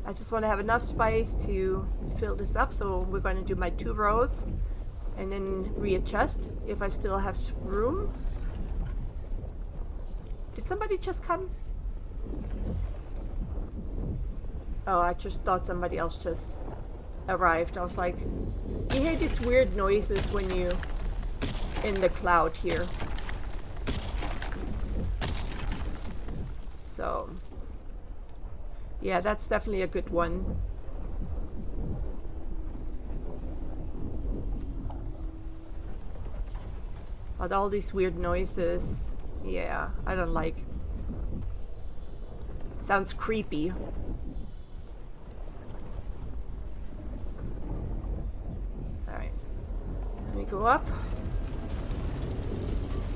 I just want to have enough spice to fill this up, so we're going to do my 2 rows and then readjust if I still have room. Did somebody just come? Oh, I just thought somebody else just arrived. I was like, you hear these weird noises when you in the cloud here. So yeah, that's definitely a good one. But all these weird noises, yeah, I don't like. Sounds creepy. Alright. Let me go up.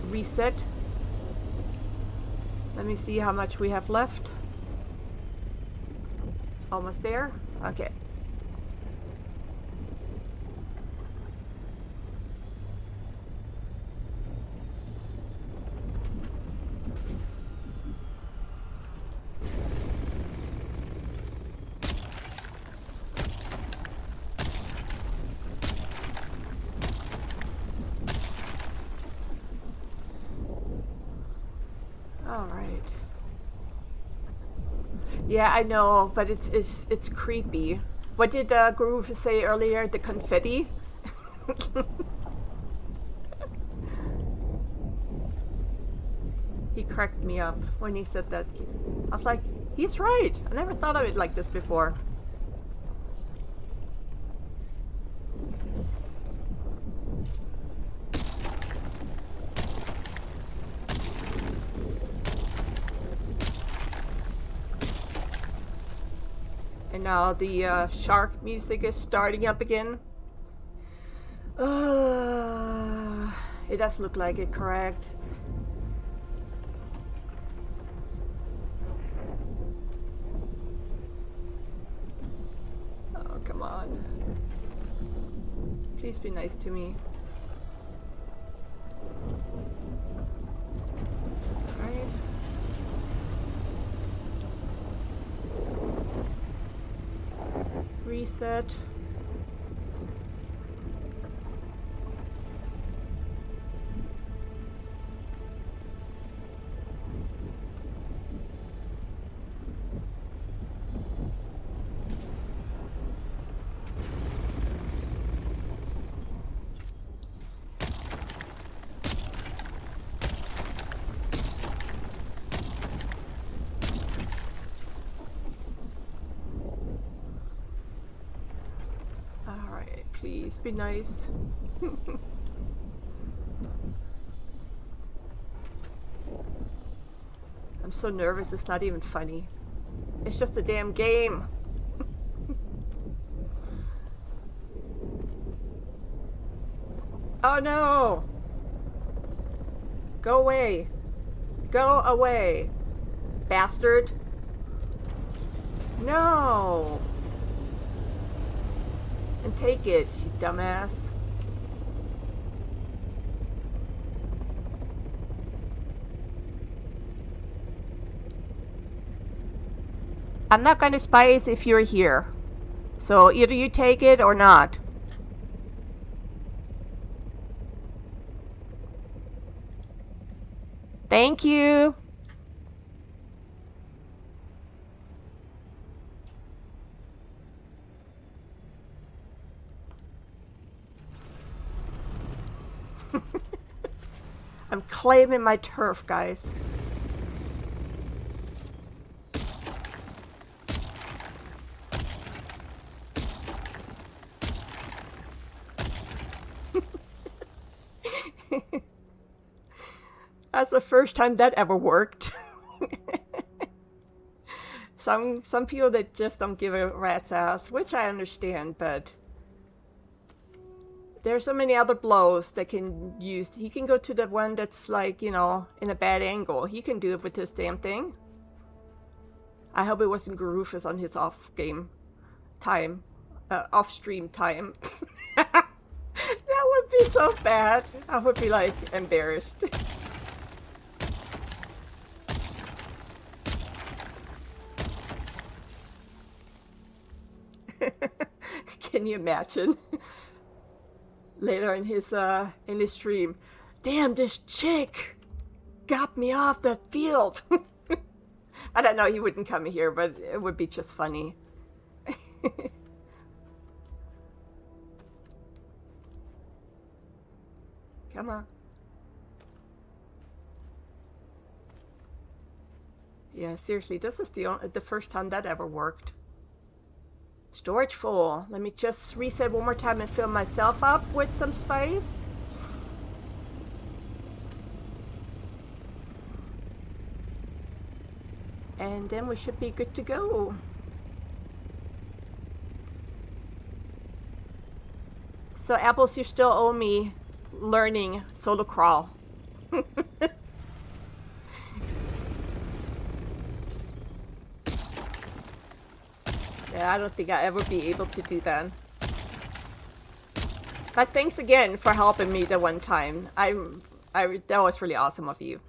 Reset. Let me see how much we have left. Almost there? Okay. All right. Yeah, I know, but it's creepy. What did GURUFUS say earlier? The confetti? He cracked me up when he said that. I was like, he's right. I never thought of it like this before. And now the shark music is starting up again. It does look like it, correct? Oh, come on. Please be nice to me. Alright. Reset. Please be nice. I'm so nervous, it's not even funny. It's just a damn game. Oh no! Go away. Go away. Bastard. No! And take it, you dumbass. I'm not gonna spice if you're here. So either you take it or not. Thank you. I'm claiming my turf, guys. That's the first time that ever worked. Some people that just don't give a rat's ass, which I understand, but there's so many other blows that can use. He can go to the one that's like, you know, in a bad angle. He can do it with this damn thing. I hope it wasn't GURUFUS on his off-game time. Off-stream time. That would be so bad. I would be like embarrassed. Can you imagine? Later in his stream, damn, this chick got me off the field. I don't know, he wouldn't come here, but it would be just funny. Come on. Yeah, seriously, this is the first time that ever worked. Storage full. Let me just reset one more time and fill myself up with some space. And then we should be good to go. So Apples, you still owe me learning solo crawl. Yeah, I don't think I'll ever be able to do that. But thanks again for helping me the one time. That was really awesome of you.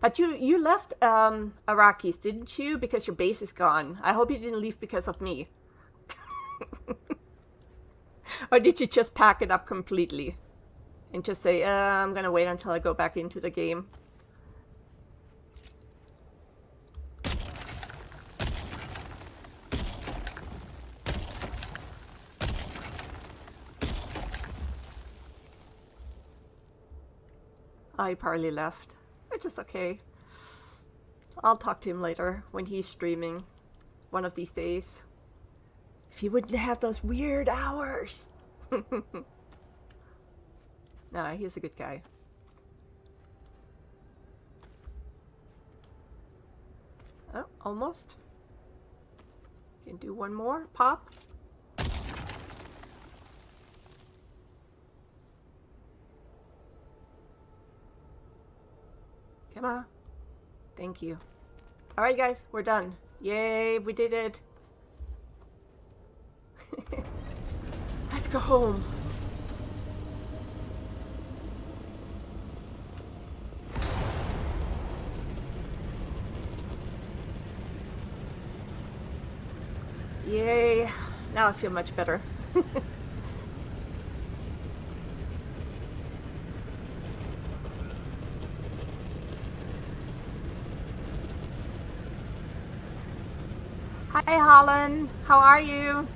But you left Arrakis, didn't you? Because your base is gone. I hope you didn't leave because of me. Or did you just pack it up completely? And just say, I'm gonna wait until I go back into the game. I probably left, which is okay. I'll talk to him later when he's streaming one of these days. If he wouldn't have those weird hours. Nah, he's a good guy. Oh, almost. Can do one more pop. Come on. Thank you. Alright guys, we're done. Yay, we did it. Let's go home. Yay. Now I feel much better. Hi Holland, how are you?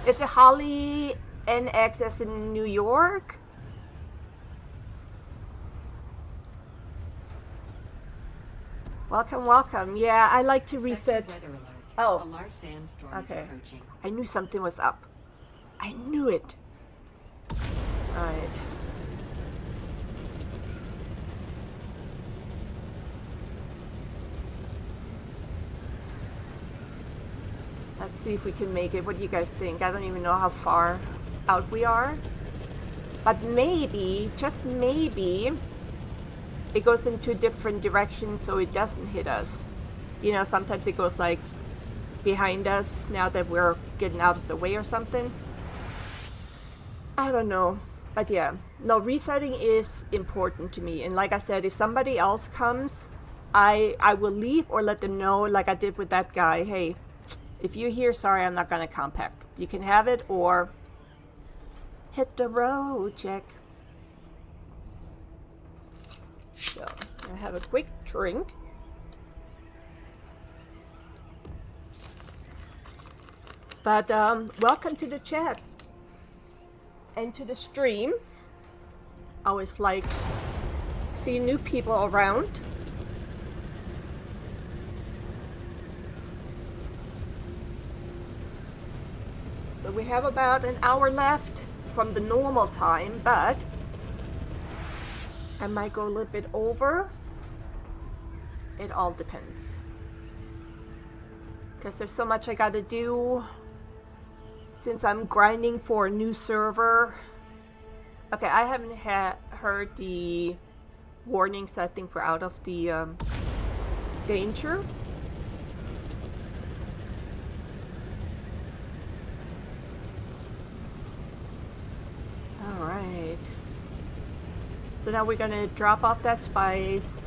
Is it Holly NX as in New York? Welcome, welcome. Yeah, I like to reset. Oh, a large sandstorm okay. Approaching. I knew something was up. I knew it. All right. Let's see if we can make it. What do you guys think? I don't even know how far out we are. But maybe, just maybe, it goes into a different direction so it doesn't hit us. You know, sometimes it goes like behind us now that we're getting out of the way or something. I don't know. But yeah, no, resetting is important to me. And like I said, if somebody else comes, I will leave or let them know, like I did with that guy. Hey, if you're here, sorry, I'm not going to compact. You can have it or hit the road, check. So, I have a quick drink. But welcome to the chat and to the stream. I always like seeing new people around. So we have about an hour left from the normal time, but I might go a little bit over. It all depends. Because there's so much I gotta do since I'm grinding for a new server. Okay, I haven't heard the warning, so I think we're out of the danger. Alright. So now we're gonna drop off that spice,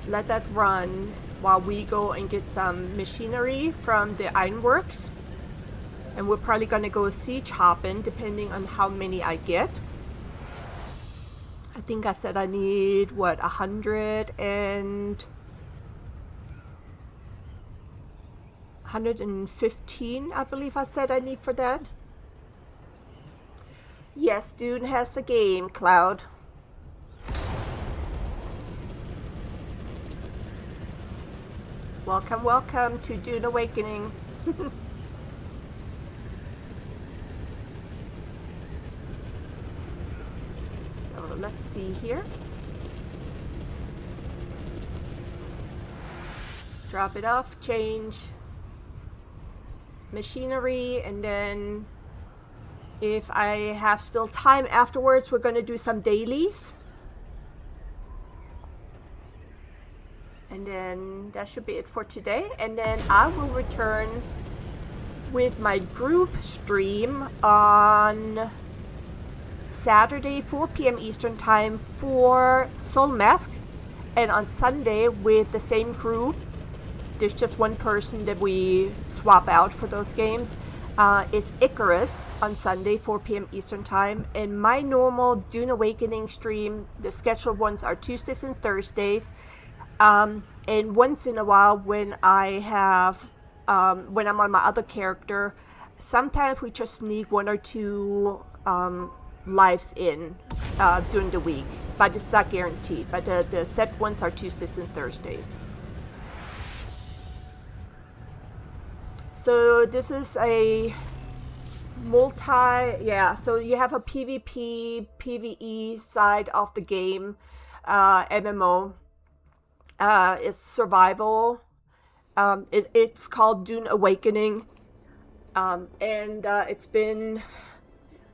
let that run while we go and get some machinery from the ironworks. And we're probably gonna go siege hopping depending on how many I get. I think I said I need, what, 100 and... 115, I believe I said I need for that. Yes, Dune has a game, Cloud. Welcome, welcome to Dune Awakening. So let's see here. Drop it off, change machinery, and then if I have still time afterwards, we're going to do some dailies. And then that should be it for today. And then I will return with my group stream on Saturday, 4 p.m. Eastern Time for Soul Mask. And on Sunday with the same group. There's just one person that we swap out for those games. Is Icarus on Sunday, 4 p.m. Eastern Time. And my normal Dune Awakening stream, the scheduled ones are Tuesdays and Thursdays. And once in a while when I have, when I'm on my other character, sometimes we just sneak 1 or 2 lives in during the week. But it's not guaranteed. But the set ones are Tuesdays and Thursdays. So this is a so you have a PvP, PvE side of the game, MMO. It's survival. It's called Dune Awakening. And it's been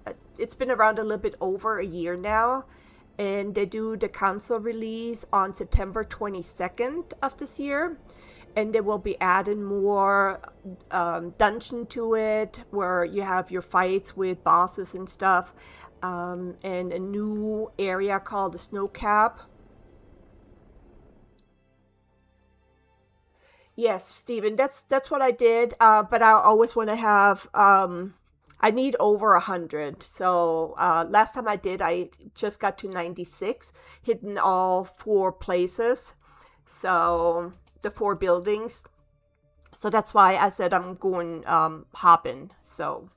around a little bit over a year now. And they do the console release on September 22nd of this year. And they will be adding more dungeon to it, where you have your fights with bosses and stuff, and a new area called the Snow Cap. Yes, Steven, that's what I did. But I always want to have. I need over 100. So last time I did, I just got to 96, hitting all 4 places. So. The 4 buildings. So that's why I said I'm going hopping. So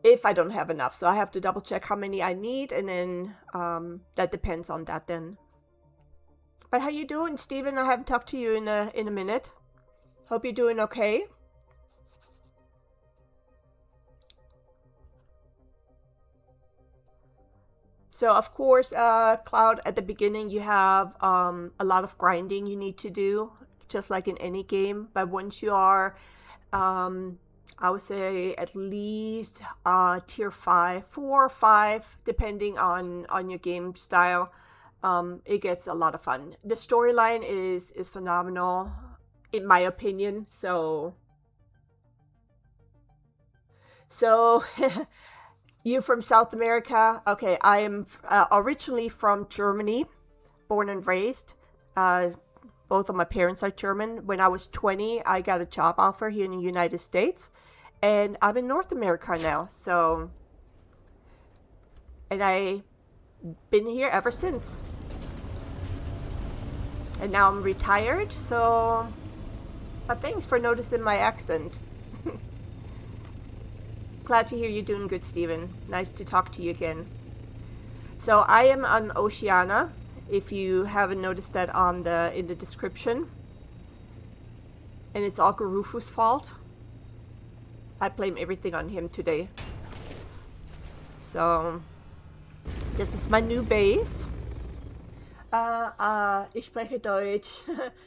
if I don't have enough. So I have to double check how many I need, and then that depends on that then. But how you doing, Steven? I haven't talked to you in a minute. Hope you're doing okay. So of course, Cloud, at the beginning you have a lot of grinding you need to do, just like in any game. But once you are, I would say at least tier 5, 4 or 5, depending on your game style, it gets a lot of fun. The storyline is phenomenal, in my opinion. So you from South America? Okay, I am originally from Germany, born and raised. Both of my parents are German. When I was 20, I got a job offer here in the United States. And I'm in North America now. So, and I've been here ever since. And now I'm retired, so, but thanks for noticing my accent. Glad to hear you're doing good, Stephen. Nice to talk to you again. So I am on Oceana, if you haven't noticed that in the description. And it's all GURUFUS' fault. I blame everything on him today. So this is my new base. Ich spreche Deutsch.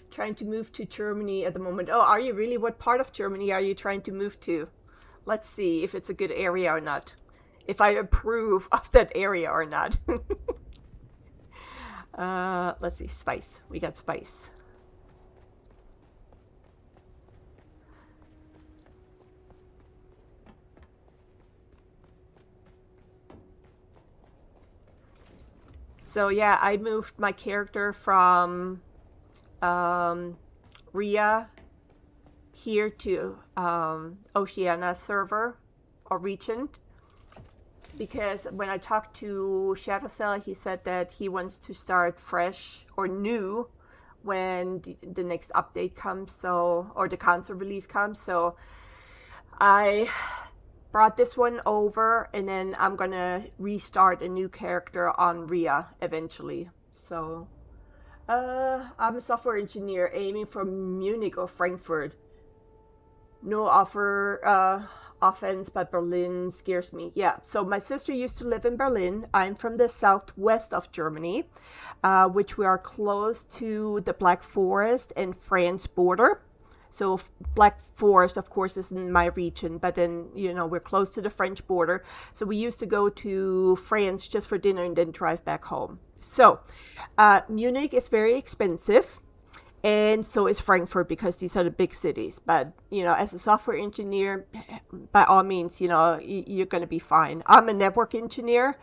Trying to move to Germany at the moment. Oh, are you really? What part of Germany are you trying to move to? Let's see if it's a good area or not. If I approve of that area or not. Let's see. Spice. We got spice. So yeah, I moved my character from Ria here to Oceana server or region, because when I talked to Shadowcell, he said that he wants to start fresh or new when the next update comes, so, or the console release comes. So I brought this one over, and then I'm gonna restart a new character on Rhea eventually. So I'm a software engineer aiming for Munich or Frankfurt. No offense, but Berlin scares me. Yeah, so my sister used to live in Berlin. I'm from the southwest of Germany, which we are close to the Black Forest and France border. So Black Forest, of course, is in my region, but then, you know, we're close to the French border. So we used to go to France just for dinner and then drive back home. So Munich is very expensive. And so is Frankfurt, because these are the big cities. But, you know, as a software engineer, by all means, you know, you're going to be fine. I'm a network engineer,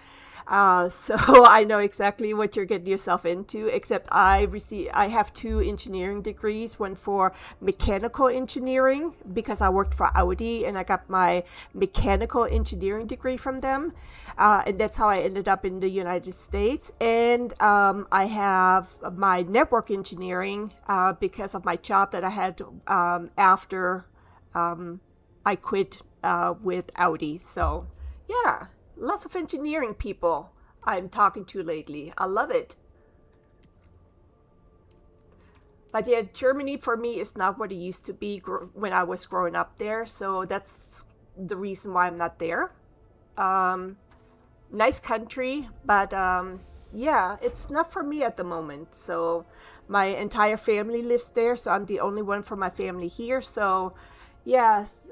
so I know exactly what you're getting yourself into, except I have 2 engineering degrees, one for mechanical engineering, because I worked for Audi and I got my mechanical engineering degree from them. And that's how I ended up in the United States. And I have my network engineering because of my job that I had after I quit with Audi. So, yeah, lots of engineering people I'm talking to lately. I love it. But yeah, Germany for me is not what it used to be when I was growing up there. So that's the reason why I'm not there. Nice country, but yeah, it's not for me at the moment. So my entire family lives there, so I'm the only one from my family here. So yes,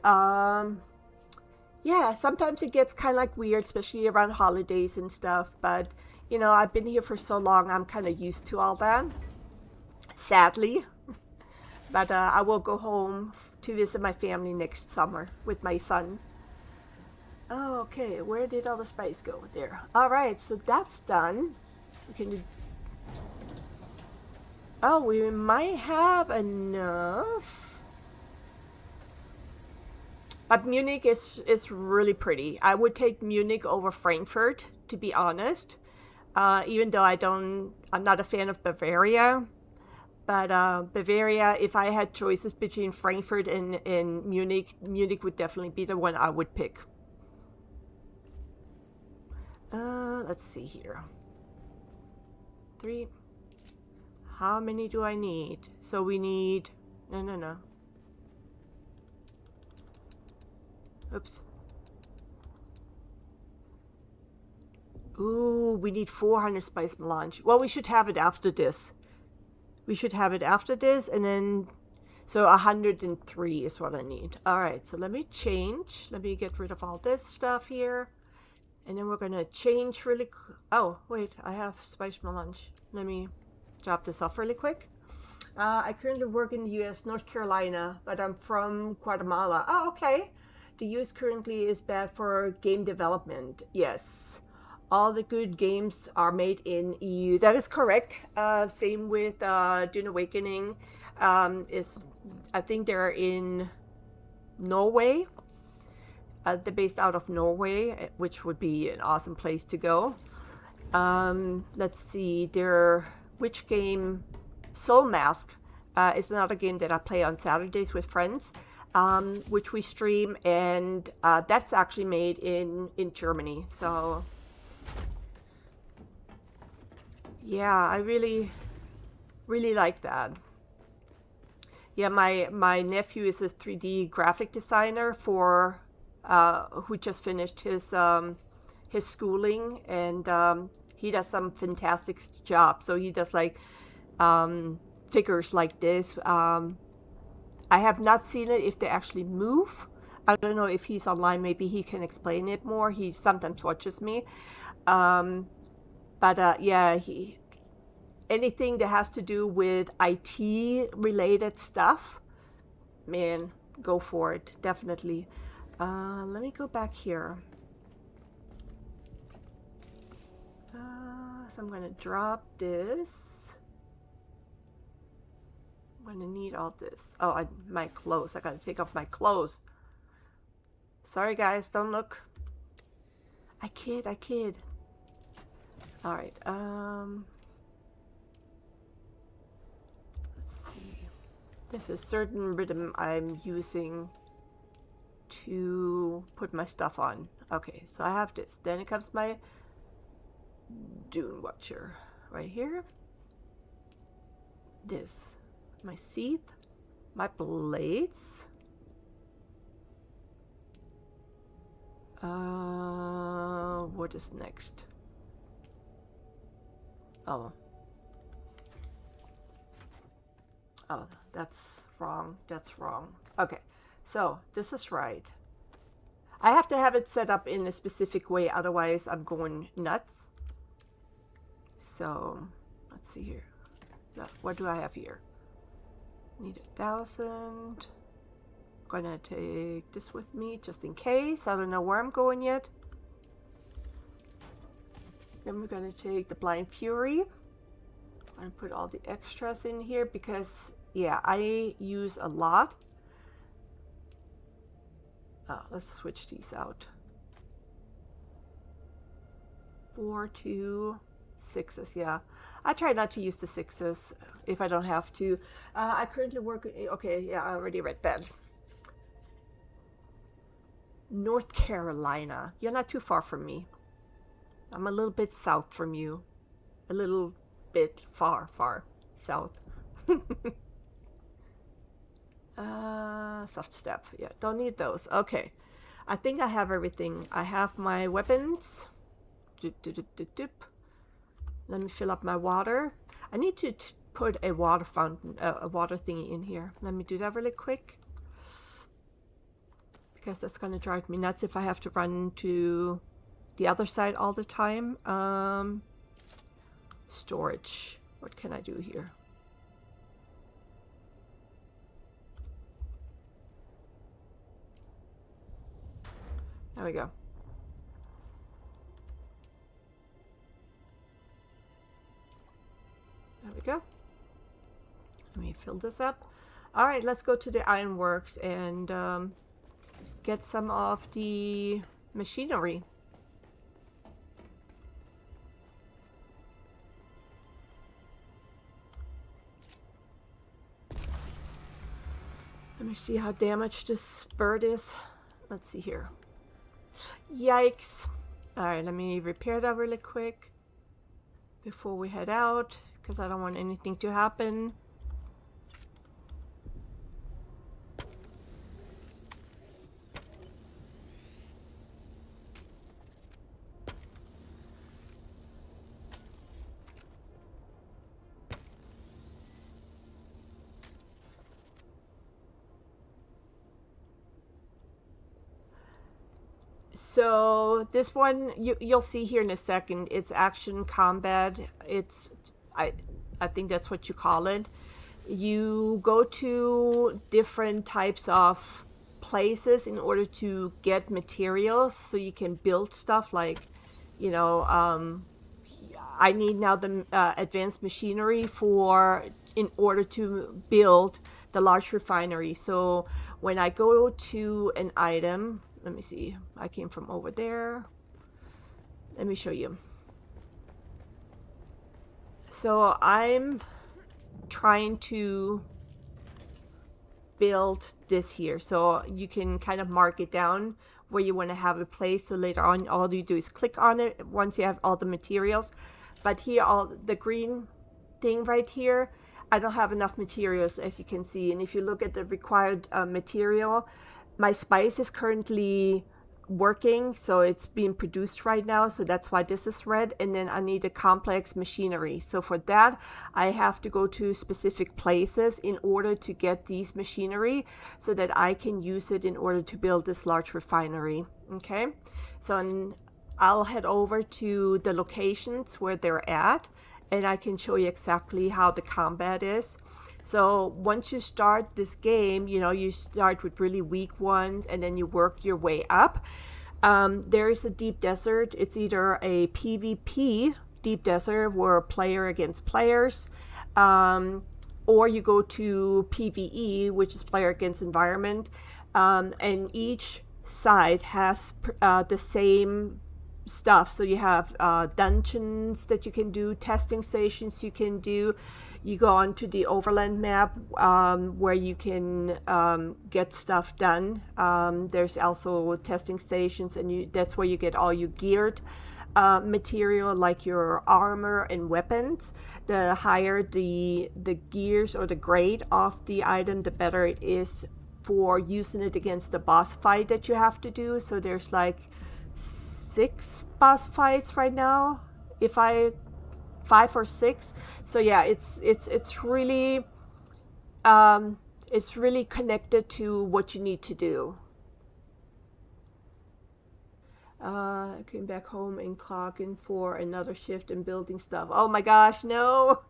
yeah, sometimes it gets kind of like weird, especially around holidays and stuff. But you know, I've been here for so long, I'm kind of used to all that, sadly. But I will go home to visit my family next summer with my son. Oh, okay, where did all the spice go? There. All right, so that's done. We can. Oh, we might have enough. But Munich is really pretty. I would take Munich over Frankfurt, to be honest. Even though I'm not a fan of Bavaria. But Bavaria, if I had choices between Frankfurt and Munich, Munich would definitely be the one I would pick. Let's see here. 3. How many do I need? So we need... No. Oops. Ooh, we need 400 spice melange. Well, we should have it after this. And then... So 103 is what I need. Alright, so let me change. Let me get rid of all this stuff here. And then we're going to change really... Oh, wait, I have spice melange. Let me drop this off really quick. I currently work in the U.S., North Carolina, but I'm from Guatemala. Oh, okay. The U.S. currently is bad for game development. Yes. All the good games are made in EU. That is correct. Same with Dune Awakening. I think they're in Norway. They're based out of Norway, which would be an awesome place to go. Let's see, which game? Soul Mask is another game that I play on Saturdays with friends, which we stream, and that's actually made in Germany. So yeah, I really like that. Yeah, my nephew is a 3D graphic designer for who just finished his schooling, and he does some fantastic job. So he does like figures like this. I have not seen it if they actually move. I don't know if he's online. Maybe he can explain it more. He sometimes watches me. But yeah, anything that has to do with IT related stuff, man, go for it, definitely. Let me go back here. So I'm going to drop this. I'm going to need all this. Oh, my clothes. I got to take off my clothes. Sorry, guys. Don't look. I kid. All right. There's a certain rhythm I'm using to put my stuff on. Okay, so I have this. Then it comes my Dune watcher right here. This, my Sheetz, my blades. What is next? Oh, that's wrong. That's wrong. Okay, so this is right. I have to have it set up in a specific way, otherwise I'm going nuts. So let's see here. What do I have here? Need 1,000. Gonna take this with me just in case. I don't know where I'm going yet. Then we're gonna take the Blind Fury. I'm gonna put all the extras in here because, yeah, I use a lot. Let's switch these out. 4, 2, 6s, yeah. I try not to use the 6s if I don't have to. I currently work, okay, yeah, I already read that. North Carolina. You're not too far from me. I'm a little bit south from you. A little bit far south. Soft step. Yeah, don't need those. Okay. I think I have everything. I have my weapons. Let me fill up my water. I need to put a water fountain, a water thingy in here. Let me do that really quick. Because that's going to drive me nuts if I have to run to the other side all the time. Storage. What can I do here? There we go. There we go. Let me fill this up. All right, let's go to the ironworks and get some of the machinery. Let me see how damaged this bird is. Let's see here. Yikes. All right, let me repair that really quick before we head out, because I don't want anything to happen. So this one you'll see here in a second. It's action combat. It's I think that's what you call it. You go to different types of places in order to get materials so you can build stuff like, you know, I need now the advanced machinery in order to build the large refinery. So when I go to an item, let me see, I came from over there. Let me show you. So I'm trying to build this here. So you can kind of mark it down where you want to have a place. So later on, all you do is click on it once you have all the materials. But here, all the green thing right here, I don't have enough materials, as you can see. And if you look at the required material, my spice is currently working, so it's being produced right now, so that's why this is red. And then I need a complex machinery. So for that, I have to go to specific places in order to get these machinery so that I can use it in order to build this large refinery. Okay, so I'll head over to the locations where they're at, and I can show you exactly how the combat is. So once you start this game, you know, you start with really weak ones and then you work your way up. There is a deep desert. It's either a PvP deep desert where player against players, or you go to PvE, which is player against environment. And each side has the same stuff. So you have dungeons that you can do, testing stations you can do. you go onto the overland map where you can get stuff done. There's also testing stations, and that's where you get all your geared material, like your armor and weapons. The higher the gears or the grade of the item, the better it is for using it against the boss fight that you have to do. So there's like 6 boss fights right now, 5 or 6. So yeah, it's really connected to what you need to do. I came back home and clock in for another shift and building stuff. Oh my gosh, no.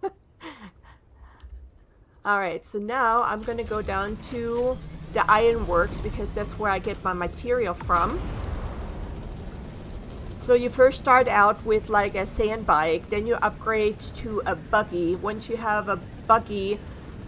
Alright, so now I'm gonna go down to the ironworks because that's where I get my material from. So you first start out with like a sand bike, then you upgrade to a buggy. Once you have a buggy,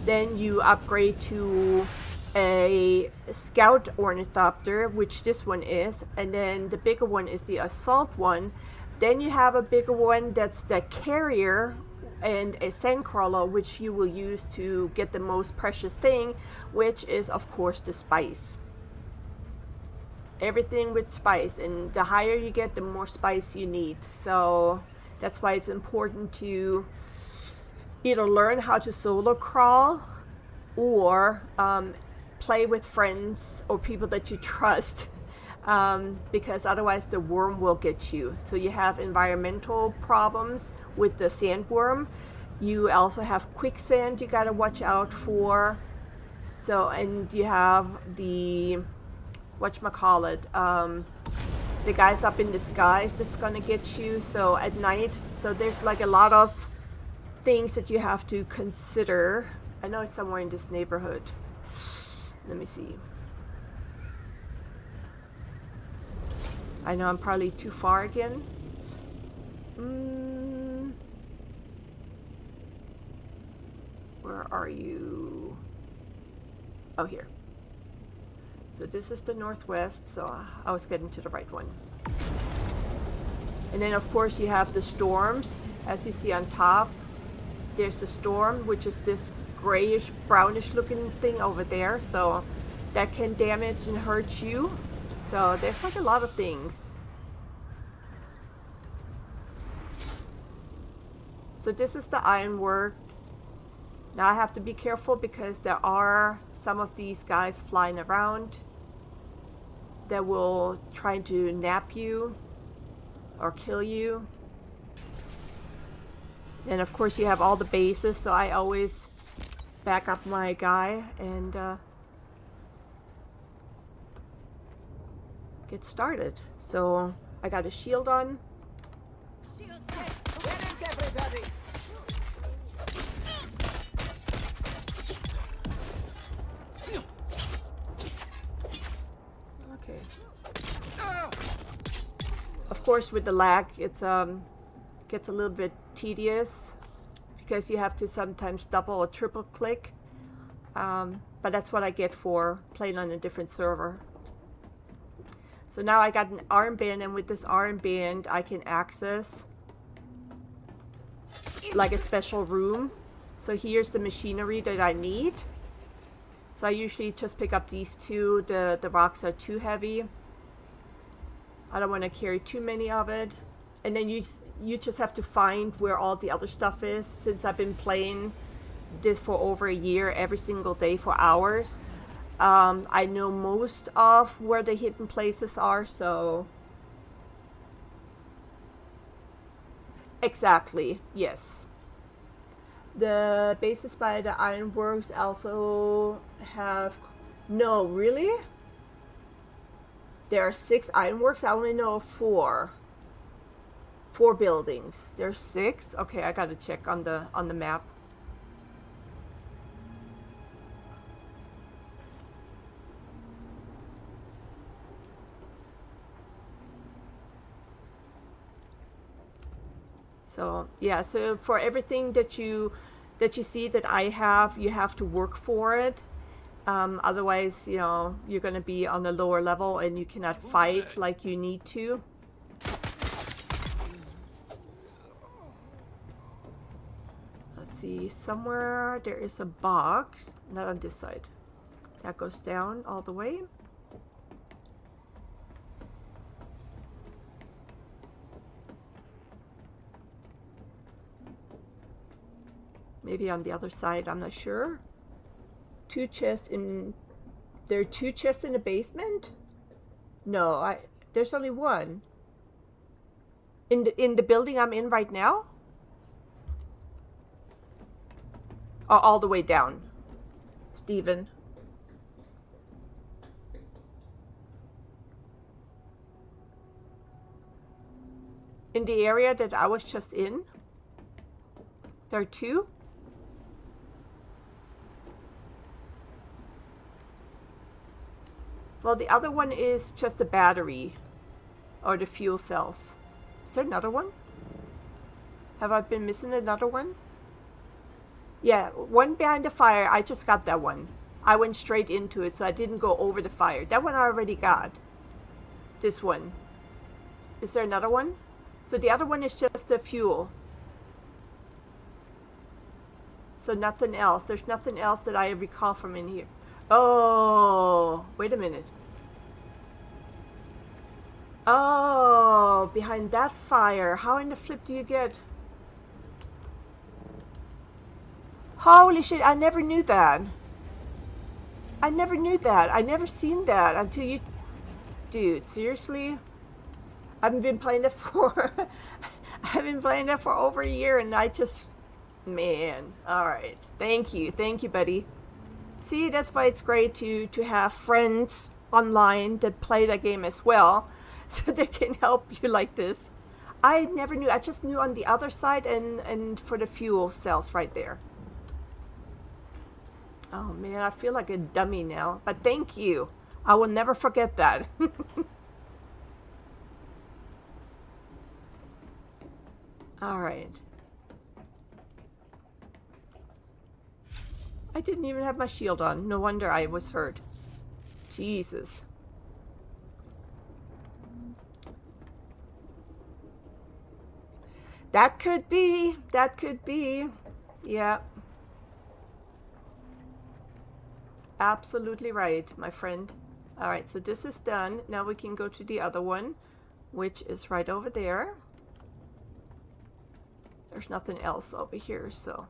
then you upgrade to a scout ornithopter, which this one is, and then the bigger one is the assault one. Then you have a bigger one that's the carrier, and a sandcrawler, which you will use to get the most precious thing, which is of course the spice. Everything with spice, and the higher you get, the more spice you need. So that's why it's important to either learn how to solo crawl or play with friends or people that you trust, because otherwise the worm will get you. So you have environmental problems with the sandworm. You also have quicksand you gotta watch out for. So, and you have the whatchamacallit, the guys up in the skies that's gonna get you. So at night, so there's like a lot of things that you have to consider. I know it's somewhere in this neighborhood. Let me see. I know I'm probably too far again. Where are you? Oh, here. So this is the northwest, so I was getting to the right one. And then of course you have the storms. As you see on top, there's a storm, which is this grayish, brownish looking thing over there. So that can damage and hurt you. So there's like a lot of things. So this is the ironwork. Now I have to be careful because there are some of these guys flying around that will try to nap you or kill you. And of course you have all the bases, so I always back up my guy and get started. So I got a shield on. Where is everybody? Okay. Of course, with the lag, it's gets a little bit tedious because you have to sometimes double or triple click. But that's what I get for playing on a different server. So now I got an armband, and with this armband, I can access like a special room. So here's the machinery that I need. So I usually just pick up these two. The rocks are too heavy. I don't want to carry too many of it. And then you just have to find where all the other stuff is. Since I've been playing this for over a year, every single day for hours, I know most of where the hidden places are. So exactly, yes. The bases by the ironworks also have... No, really? There are 6 ironworks? I only know 4. 4 buildings. There's 6? Okay, I gotta check on the map. So yeah, so for everything that you see that I have, you have to work for it. Otherwise, you know, you're gonna be on a lower level and you cannot fight like you need to. Let's see. Somewhere there is a box. Not on this side. That goes down all the way. Maybe on the other side, I'm not sure. Two chests in... There are two chests in the basement? No, there's only one. In the building I'm in right now? Oh, all the way down. Steven. In the area that I was just in? There are two? Well, the other one is just the battery or the fuel cells. Is there another one? Have I been missing another one? Yeah, one behind the fire. I just got that one. I went straight into it, so I didn't go over the fire. That one I already got. This one. Is there another one? So the other one is just the fuel. So nothing else. There's nothing else that I recall from in here. Oh, wait a minute. Oh, behind that fire. How in the flip do you get? Holy shit, I never knew that. I never knew that. I never seen that until you... Dude, seriously? I've been playing that for... I've been playing that for over a year and I just... Man. Alright. Thank you. Thank you, buddy. See, that's why it's great to have friends online that play that game as well, so they can help you like this. I never knew. I just knew on the other side and for the fuel cells right there. Oh man, I feel like a dummy now, but thank you. I will never forget that. All right. I didn't even have my shield on. No wonder I was hurt. Jesus. That could be. That could be. Yeah. Absolutely right, my friend. All right, so this is done. Now we can go to the other one, which is right over there. There's nothing else over here, so...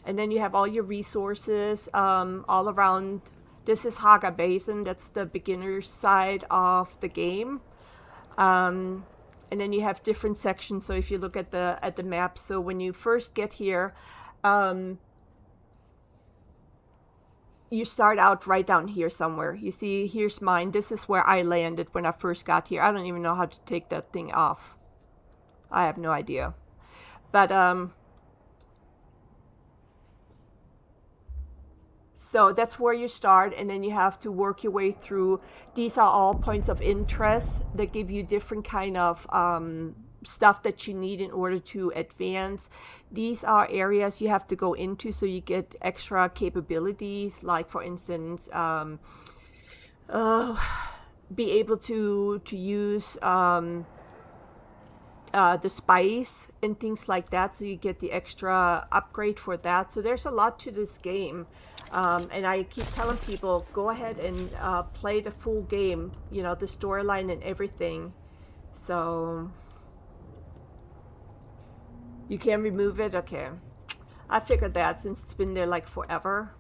And then you have all your resources all around. This is Haga Basin. That's the beginner side of the game. And then you have different sections. So if you look at the map, so when you first get here, you start out right down here somewhere. You see, here's mine. This is where I landed when I first got here. I don't even know how to take that thing off. I have no idea. But so that's where you start, and then you have to work your way through. These are all points of interest that give you different kind of stuff that you need in order to advance. These are areas you have to go into so you get extra capabilities, like for instance, be able to use the spice and things like that, so you get the extra upgrade for that. So there's a lot to this game. And I keep telling people, go ahead and play the full game, you know, the storyline and everything. So you can remove it. Okay, I figured that since it's been there like forever.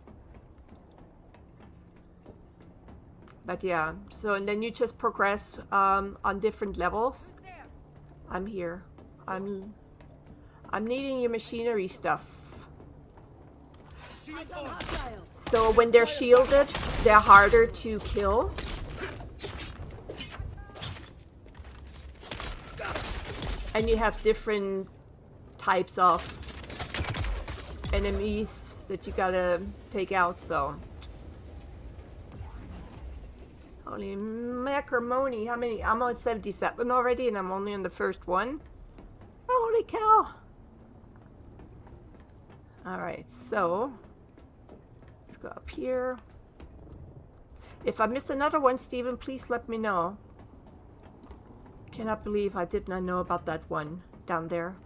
But yeah, so and then you just progress on different levels. I'm here. I'm needing your machinery stuff. So when they're shielded, they're harder to kill. And you have different types of enemies that you gotta take out, so. Holy macaroni, how many? I'm on 77 already and I'm only on the first one. Holy cow. Alright, so let's go up here. If I miss another one, Steven, please let me know. Cannot believe I did not know about that one. down there.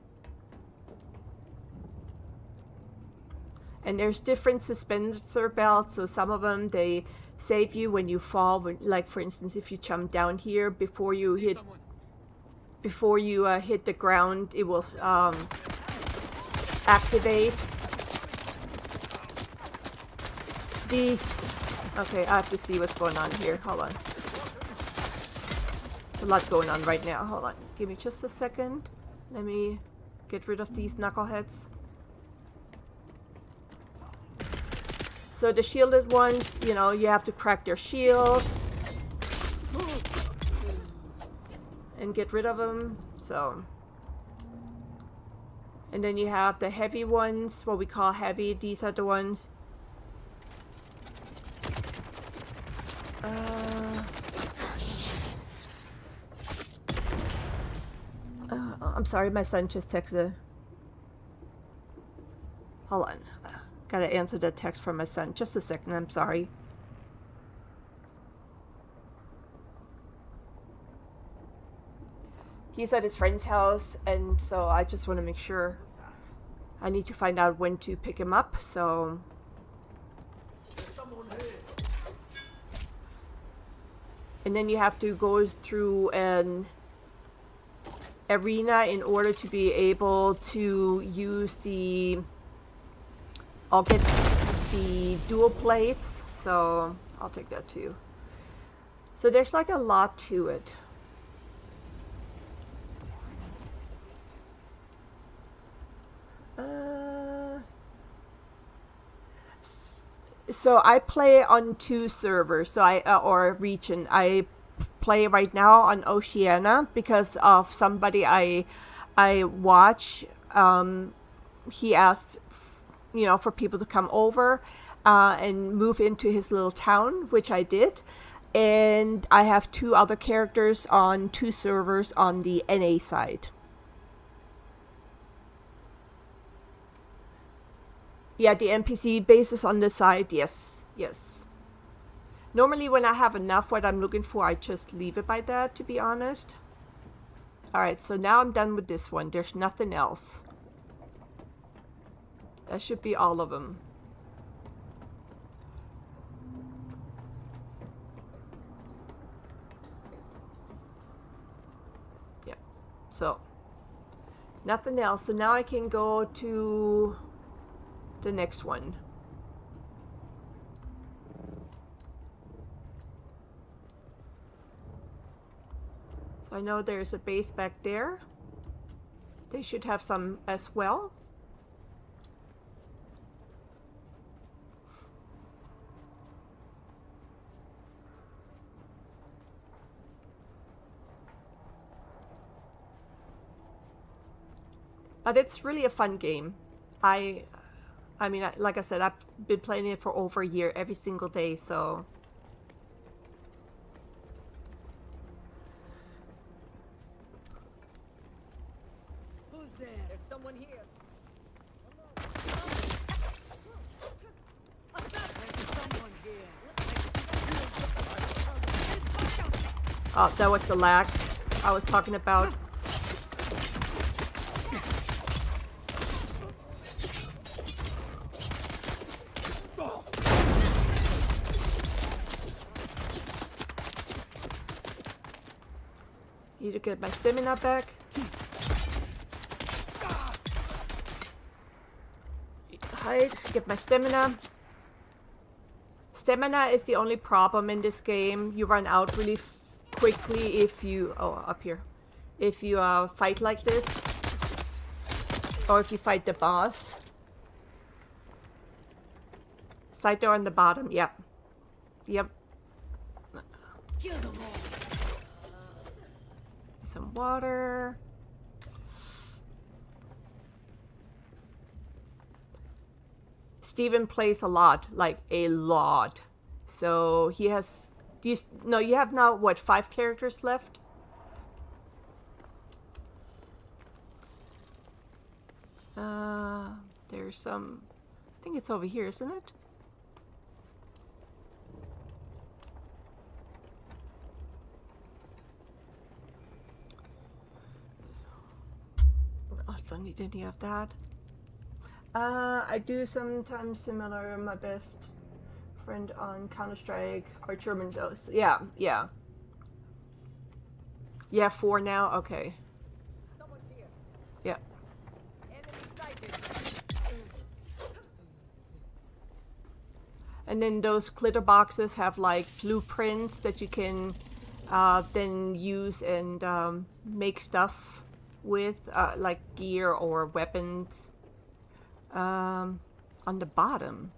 And there's different suspensor belts, so some of them, they save you when you fall. Like for instance, if you jump down here before you hit the ground, it will activate these. Okay, I have to see what's going on here. Hold on. There's a lot going on right now. Hold on. Give me just a second. Let me get rid of these knuckleheads. So the shielded ones, you know, you have to crack their shield and get rid of them. So, and then you have the heavy ones, what we call heavy. These are the ones. I'm sorry, my son just texted. Hold on. Gotta answer the text from my son. Just a second, I'm sorry. He's at his friend's house, and so I just want to make sure. I need to find out when to pick him up, so. And then you have to go through an arena in order to be able to use the... I'll get the dual plates, so I'll take that too. So there's like a lot to it. So I play on 2 servers, so or region. I play right now on Oceana because of somebody I watch. He asked, you know, for people to come over and move into his little town, which I did. And I have 2 other characters on 2 servers on the NA side. Yeah, the NPC base is on the side. Yes, yes. Normally when I have enough what I'm looking for, I just leave it by that, to be honest. Alright, so now I'm done with this one. There's nothing else. That should be all of them. Yeah. So, nothing else. So now I can go to the next one. So I know there's a base back there. They should have some as well. But it's really a fun game. I mean, like I said, I've been playing it for over a year every single day, so. Who's there? There's someone here. Oh, that was the lag I was talking about. Need to get my stamina back. Hide, get my stamina. Stamina is the only problem in this game. You run out really quickly if you... Oh, up here. If you fight like this. Or if you fight the boss. Side door on the bottom, yep. Yep. Kill them all. Some water. Steven plays a lot, like a lot. So he has... No, you have now, what, 5 characters left? There's some... I think it's over here, isn't it? don't need any of that. I do sometimes similar. My best friend on Counter-Strike or German Joes. Yeah, yeah. Yeah, 4 now? Okay. Someone's here. Yeah. Enemy sighted. And then those glitter boxes have like blueprints that you can then use and make stuff with, like gear or weapons. On the bottom.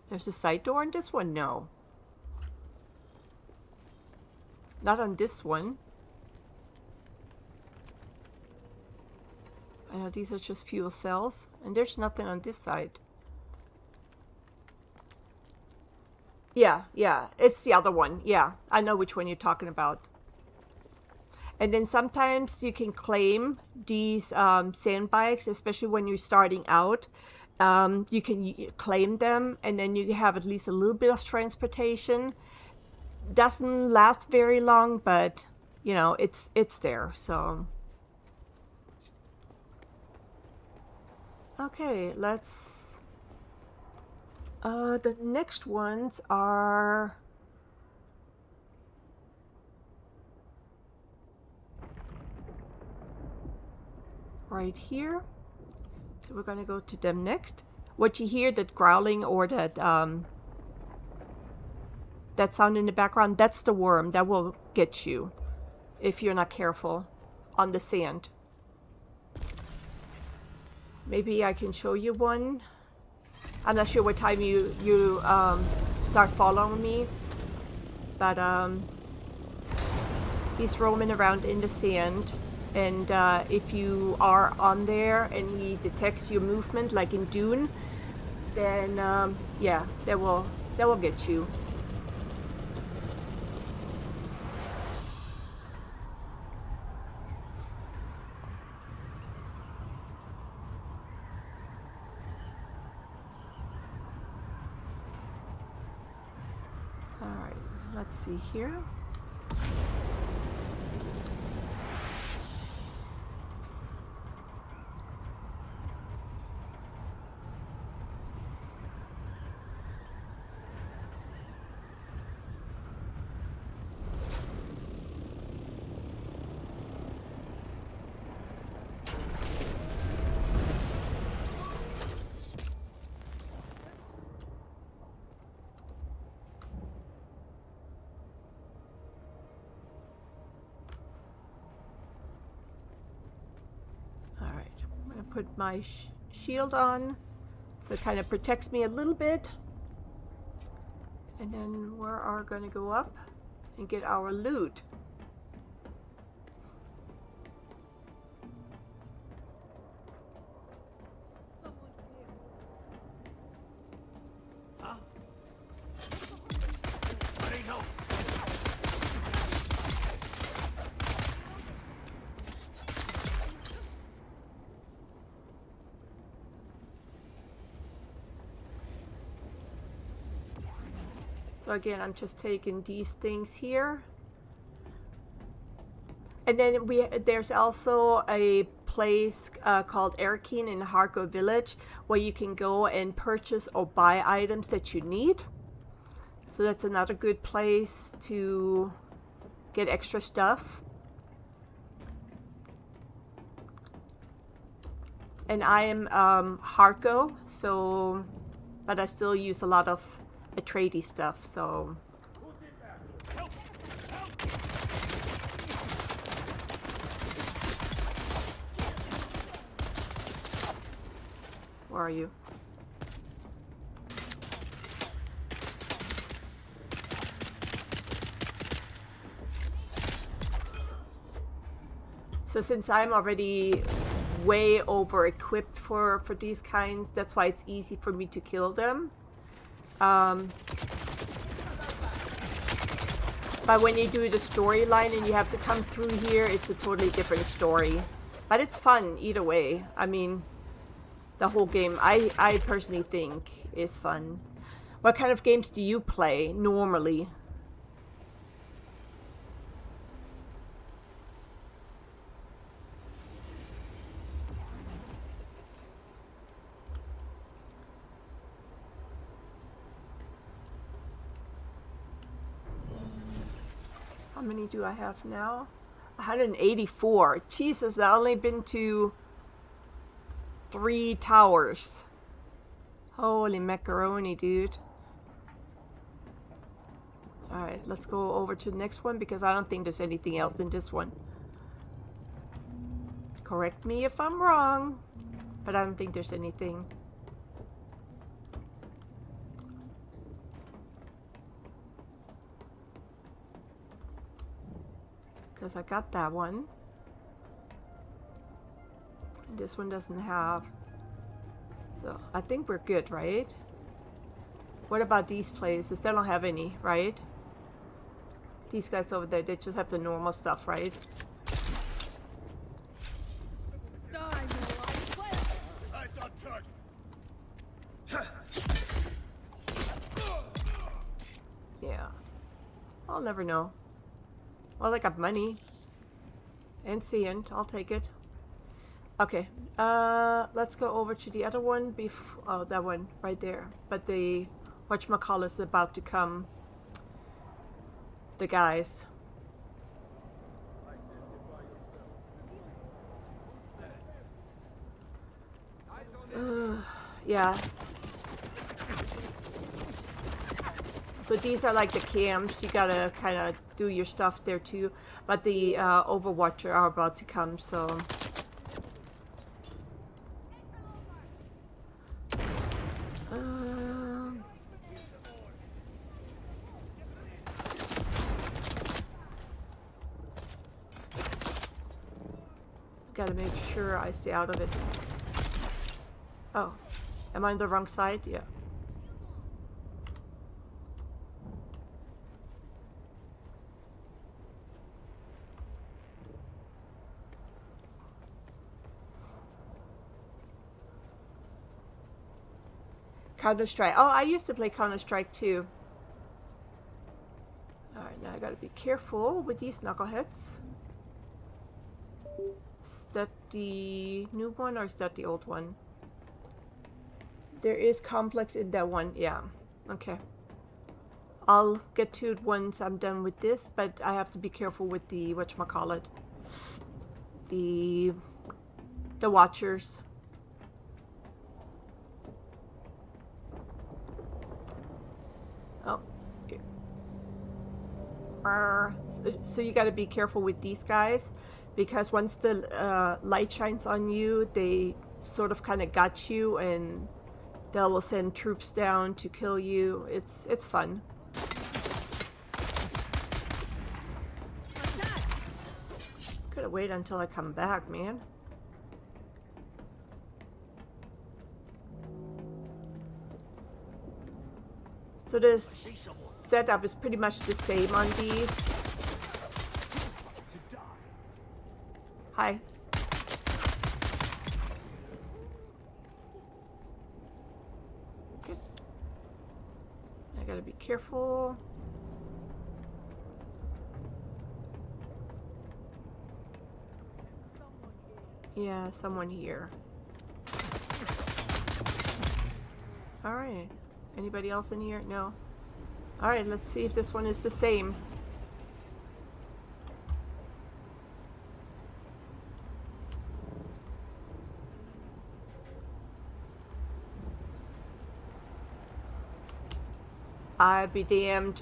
There's a side door on this one? No. Not on this one. I know these are just fuel cells. And there's nothing on this side. Yeah, yeah. It's the other one. Yeah, I know which one you're talking about. And then sometimes you can claim these sand bikes, especially when you're starting out. You can claim them, and then you have at least a little bit of transportation. Doesn't last very long, but you know it's there. So okay, let's. The next ones are. Right here. So we're going to go to them next. What you hear, that growling or that that sound in the background, that's the worm. That will get you if you're not careful on the sand. Maybe I can show you one. I'm not sure what time you start following me, but he's roaming around in the sand. And if you are on there and he detects your movement, like in Dune, then yeah, that will get you. All right, let's see here. Put my shield on so it kind of protects me a little bit, and then we are going to go up and get our loot. Someone's here. Huh? I need help. So again, I'm just taking these things here. And then there's also a place called Erkin in Harko Village where you can go and purchase or buy items that you need. So that's another good place to get extra stuff. And I am Harko, so, but I still use a lot of Atreides stuff, so. Help! Help! Where are you? So since I'm already way over equipped for these kinds, that's why it's easy for me to kill them. But when you do the storyline and you have to come through here, it's a totally different story. But it's fun either way. I mean, the whole game, I personally think is fun. What kind of games do you play normally? How many do I have now? 184. Jesus, I've only been to 3 towers. Holy macaroni, dude. Alright, let's go over to the next one because I don't think there's anything else in this one. Correct me if I'm wrong, but I don't think there's anything. Because I got that one. And this one doesn't have. So I think we're good, right? What about these places? They don't have any, right? These guys over there, they just have the normal stuff, right? Eyes on target. Yeah. I'll never know. Well, I got money. And sand. I'll take it. Okay. Let's go over to the other one. Oh, that one right there. But the whatchamacallit is about to come. The guys. Yeah. So these are like the camps. You gotta kind of do your stuff there too. But the Overwatcher are about to come, so. Gotta make sure I stay out of it. Oh, am I on the wrong side? Yeah. Counter-Strike. Oh, I used to play Counter-Strike too. Alright, now I gotta be careful with these knuckleheads. Is that the new one or is that the old one? There is complex in that one, yeah. Okay. I'll get to it once I'm done with this, but I have to be careful with the whatchamacallit. The watchers. Oh. So you gotta be careful with these guys. Because once the light shines on you, they sort of kind of got you, and they will send troops down to kill you. It's fun. Could have waited until I come back, man. So this setup is pretty much the same on these. Hi. Good. I gotta be careful. Yeah, someone here. Alright. Anybody else in here? No. Alright, let's see if this one is the same. I'd be damned.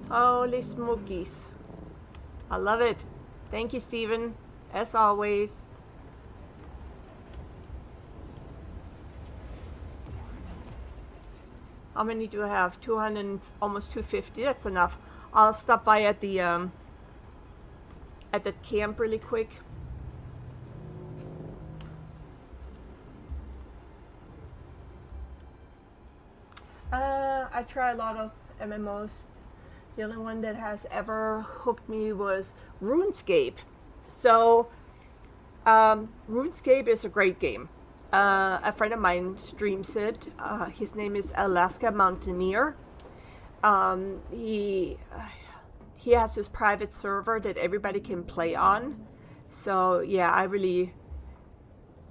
Holy smokies. I love it. Thank you, Steven. As always. How many do I have? 200, almost 250. That's enough. I'll stop by at the camp really quick. I try a lot of MMOs. The only one that has ever hooked me was RuneScape. So, RuneScape is a great game. A friend of mine streams it. His name is Alaska Mountaineer. He has his private server that everybody can play on. So yeah, I really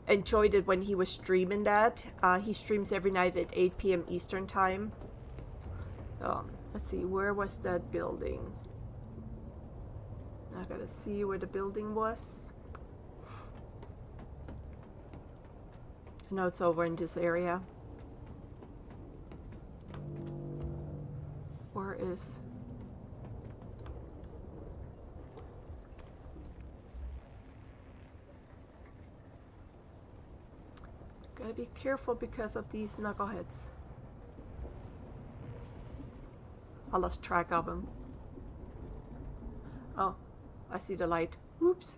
enjoyed it when he was streaming that. He streams every night at 8 p.m. Eastern time. Let's see, where was that building? I gotta see where the building was. I know it's over in this area. Where is... Gotta be careful because of these knuckleheads. I lost track of them. Oh, I see the light. Whoops.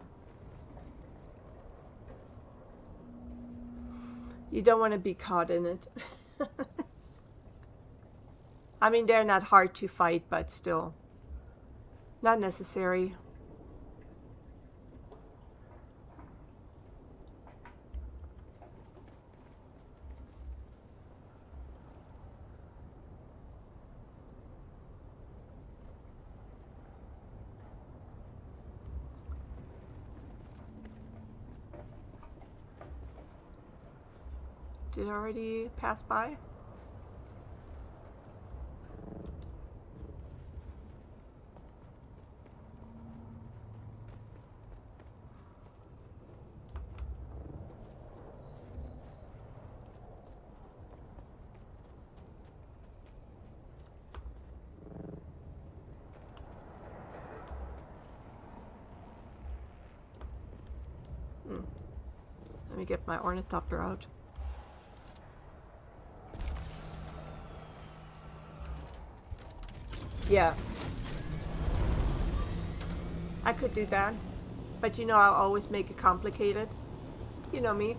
You don't want to be caught in it. I mean, they're not hard to fight, but still. Not necessary. Did I already pass by? Let me get my ornithopter out. Yeah. I could do that. But you know, I'll always make it complicated. You know me.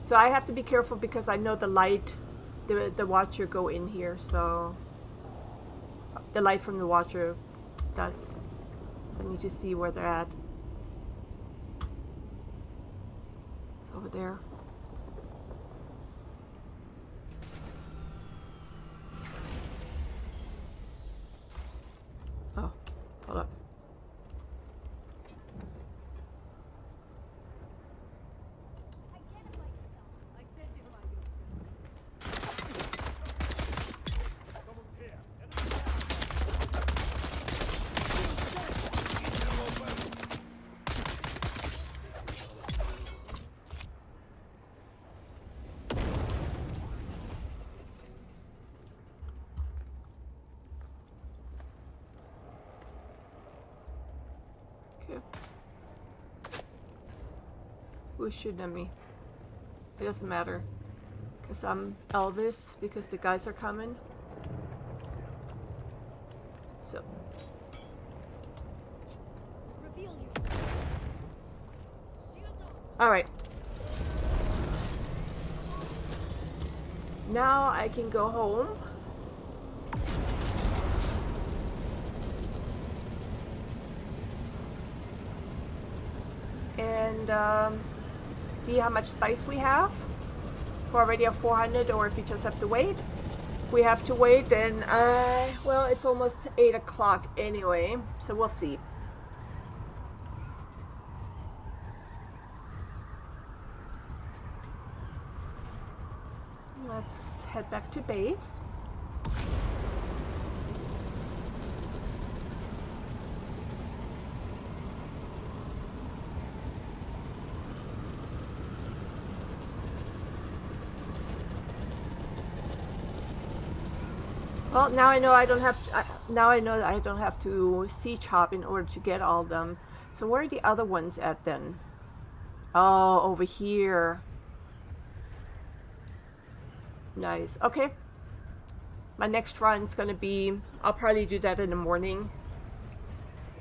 So I have to be careful because I know the light, the watcher go in here, so the light from the watcher does. I need to see where they're at. It's over there. Oh, hold up. Who's shooting at me? It doesn't matter. Because I'm Elvis, because the guys are coming. So. Alright. Now I can go home. And see how much spice we have. If we already have 400, or if we just have to wait. If we have to wait, then well, it's almost 8 o'clock anyway, so we'll see. Let's head back to base. Well, now I know I don't have to, now I know that I don't have to sea chop in order to get all of them. So where are the other ones at then? Oh, over here. Nice. Okay. My next run is gonna be, I'll probably do that in the morning,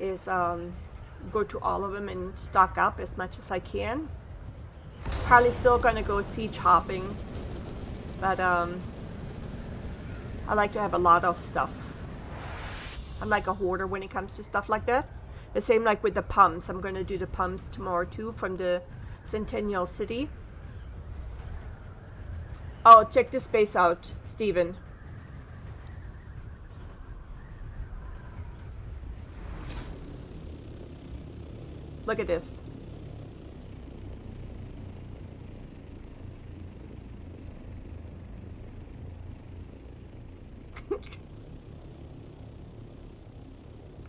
is go to all of them and stock up as much as I can. Probably still gonna go sea chopping, but I like to have a lot of stuff. I'm like a hoarder when it comes to stuff like that. The same like with the pumps. I'm gonna do the pumps tomorrow too, from the Centennial City. Oh, check this base out, Steven. Look at this.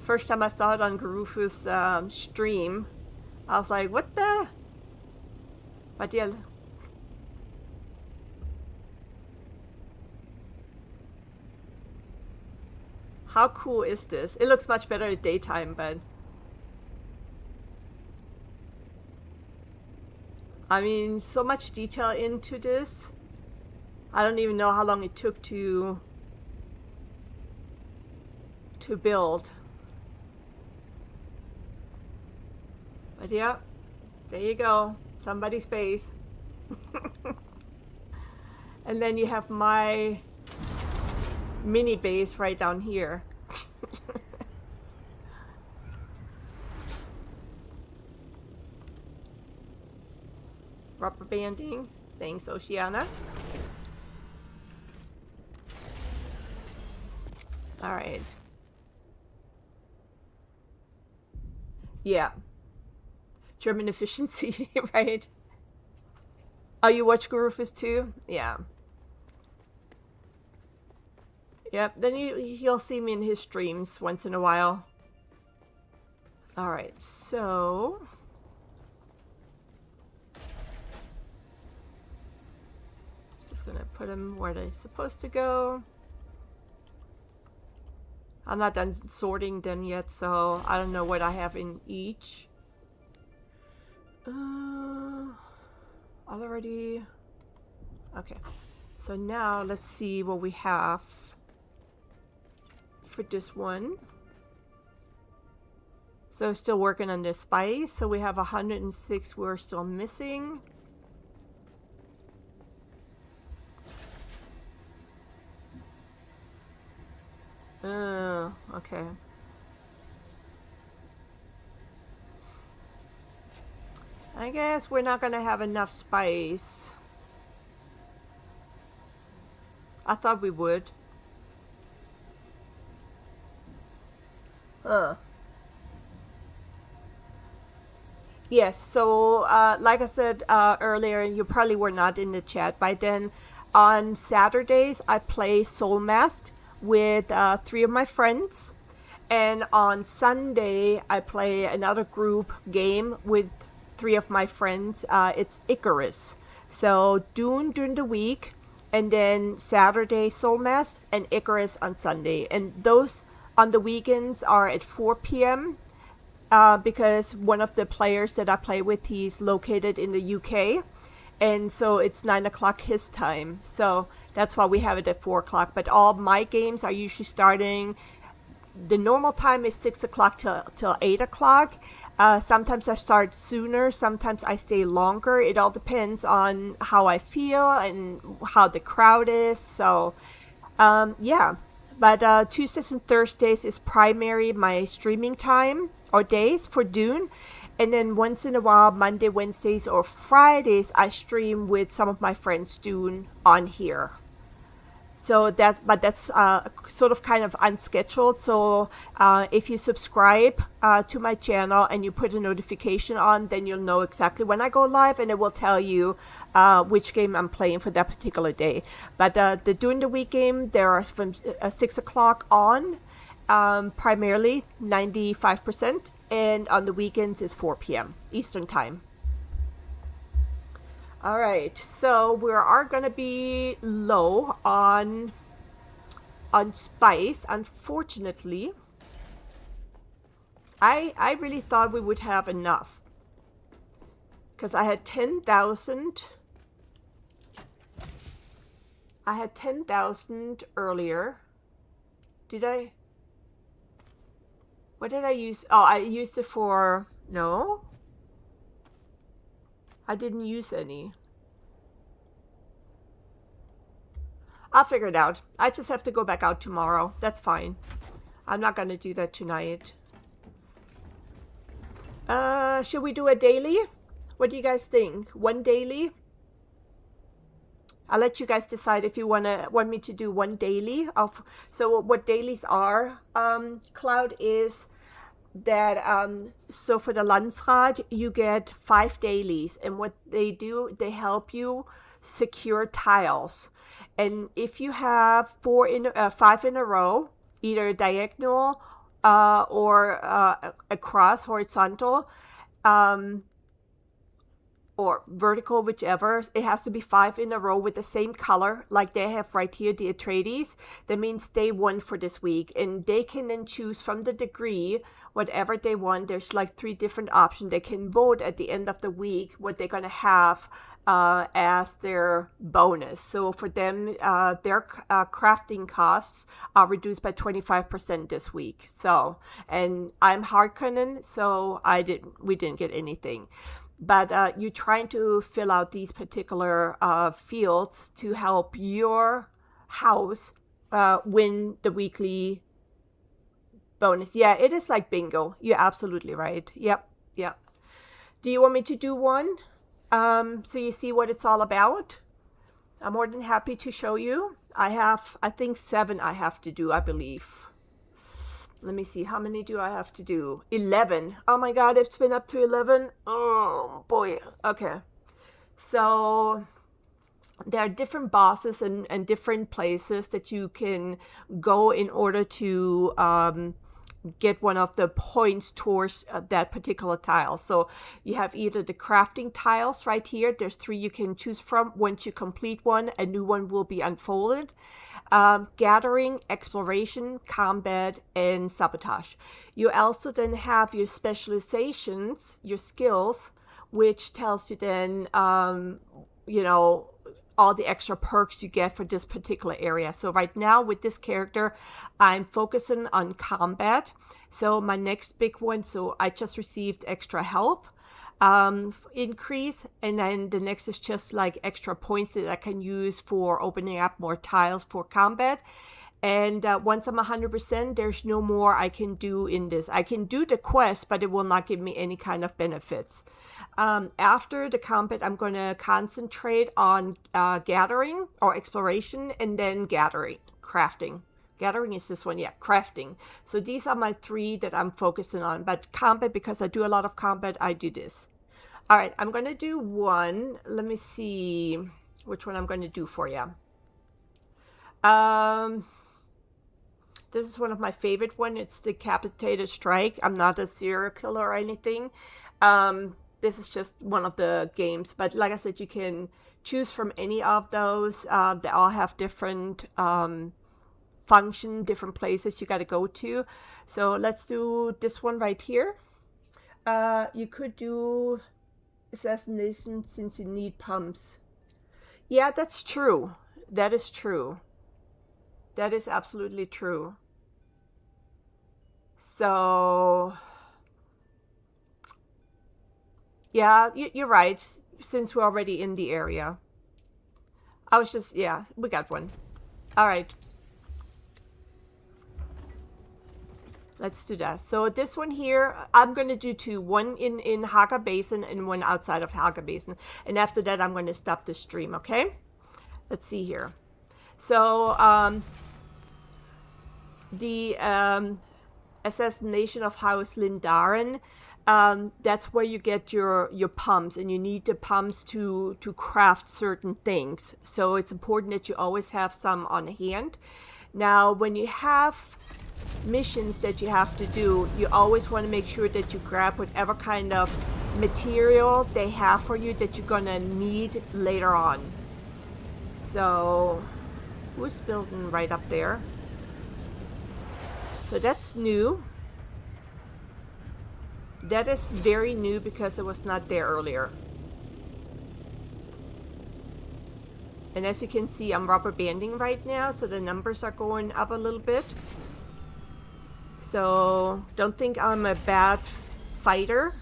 First time I saw it on GURUFUS stream, I was like, what the? But yeah. How cool is this? It looks much better at daytime, but I mean, so much detail into this. I don't even know how long it took to build. But yeah, there you go. Somebody's base. And then you have my mini base right down here. Rubber banding. Thanks, Oceana. Alright. Yeah. German efficiency, right? Oh, you watch GURUFUS too? Yeah. Yep, then you'll see me in his streams once in a while. Alright, so... just gonna put them where they're supposed to go. I'm not done sorting them yet, so I don't know what I have in each. Already... okay. So now let's see what we have for this one. So still working on the spice. So we have 106 we're still missing. Okay. I guess we're not gonna have enough spice. I thought we would. Yes, so like I said earlier, you probably were not in the chat by then. On Saturdays, I play Soul Mask with 3 of my friends. And on Sunday, I play another group game with 3 of my friends. It's Icarus. So Dune during the week, and then Saturday Soul Mask, and Icarus on Sunday. And those on the weekends are at 4 p.m. Because one of the players that I play with, he's located in the UK. And so it's 9 o'clock his time. So that's why we have it at 4 o'clock. But all my games are usually starting... the normal time is 6 o'clock till 8 o'clock. Sometimes I start sooner, sometimes I stay longer. It all depends on how I feel and how the crowd is. So, yeah. But Tuesdays and Thursdays is primary my streaming time or days for Dune. And then once in a while, Monday, Wednesdays, or Fridays, I stream with some of my friends Dune on here. So that's sort of kind of unscheduled. So if you subscribe to my channel and you put a notification on, then you'll know exactly when I go live, and it will tell you which game I'm playing for that particular day. But the during the week game, there are from 6 o'clock on, primarily 95%, and on the weekends is 4 p.m. Eastern time. All right, so we are going to be low on spice, unfortunately. I really thought we would have enough, because I had 10,000. I had 10,000 earlier. Did I? What did I use? Oh, I used it for... no? I didn't use any. I'll figure it out. I just have to go back out tomorrow. That's fine. I'm not going to do that tonight. Should we do a daily? What do you guys think? One daily? I'll let you guys decide if you want me to do one daily. So what dailies are, Cloud, is that so for the Landsrad you get 5 dailies, and what they do, they help you secure tiles. And if you have 5 in a row, either diagonal or across, horizontal, or vertical, whichever, it has to be 5 in a row with the same color, like they have right here, the Atreides. That means they won for this week, and they can then choose from the degree whatever they want. There's like 3 different options. They can vote at the end of the week what they're gonna have as their bonus. So for them, their crafting costs are reduced by 25% this week. So, and I'm Harkonnen, so we didn't get anything. But you're trying to fill out these particular fields to help your house win the weekly bonus. Yeah, it is like bingo. You're absolutely right. Yep. Do you want me to do one? So you see what it's all about? I'm more than happy to show you. I think 7 I have to do, I believe. Let me see, how many do I have to do? 11. Oh my God, it's been up to 11. Oh boy. Okay. So there are different bosses and different places that you can go in order to get one of the points towards that particular tile. So you have either the crafting tiles right here. There's 3 you can choose from. Once you complete one, a new one will be unfolded. Gathering, exploration, combat, and sabotage. You also then have your specializations, your skills, which tells you then, all the extra perks you get for this particular area. So right now with this character, I'm focusing on combat. So my next big one, so I just received extra health increase, and then the next is just like extra points that I can use for opening up more tiles for combat. And once I'm 100%, there's no more I can do in this. I can do the quest, but it will not give me any kind of benefits. After the combat, I'm going to concentrate on gathering or exploration, and then crafting. Gathering is this one, yeah, crafting. So these are my 3 that I'm focusing on. But combat, because I do a lot of combat, I do this. All right, I'm going to do one. Let me see which one I'm going to do for you. This is one of my favorite ones. It's the Decapitated Strike. I'm not a serial killer or anything. This is just one of the games. But like I said, you can choose from any of those. They all have different function, different places you got to go to. So let's do this one right here. You could do assassination since you need pumps. Yeah, that's true. That is true. That is absolutely true. So yeah, you're right, since we're already in the area. I was just, yeah, we got one. All right. Let's do that. So this one here, I'm going to do 2. One in Haga Basin and one outside of Haga Basin. And after that, I'm going to stop the stream, okay? Let's see here. So the assassination of House Lindaren, that's where you get your pumps, and you need the pumps to craft certain things. So it's important that you always have some on hand. Now, when you have missions that you have to do, you always want to make sure that you grab whatever kind of material they have for you that you're gonna need later on. So who's building right up there? So that's new. That is very new because it was not there earlier. And as you can see, I'm rubber banding right now, so the numbers are going up a little bit. So don't think I'm a bad fighter.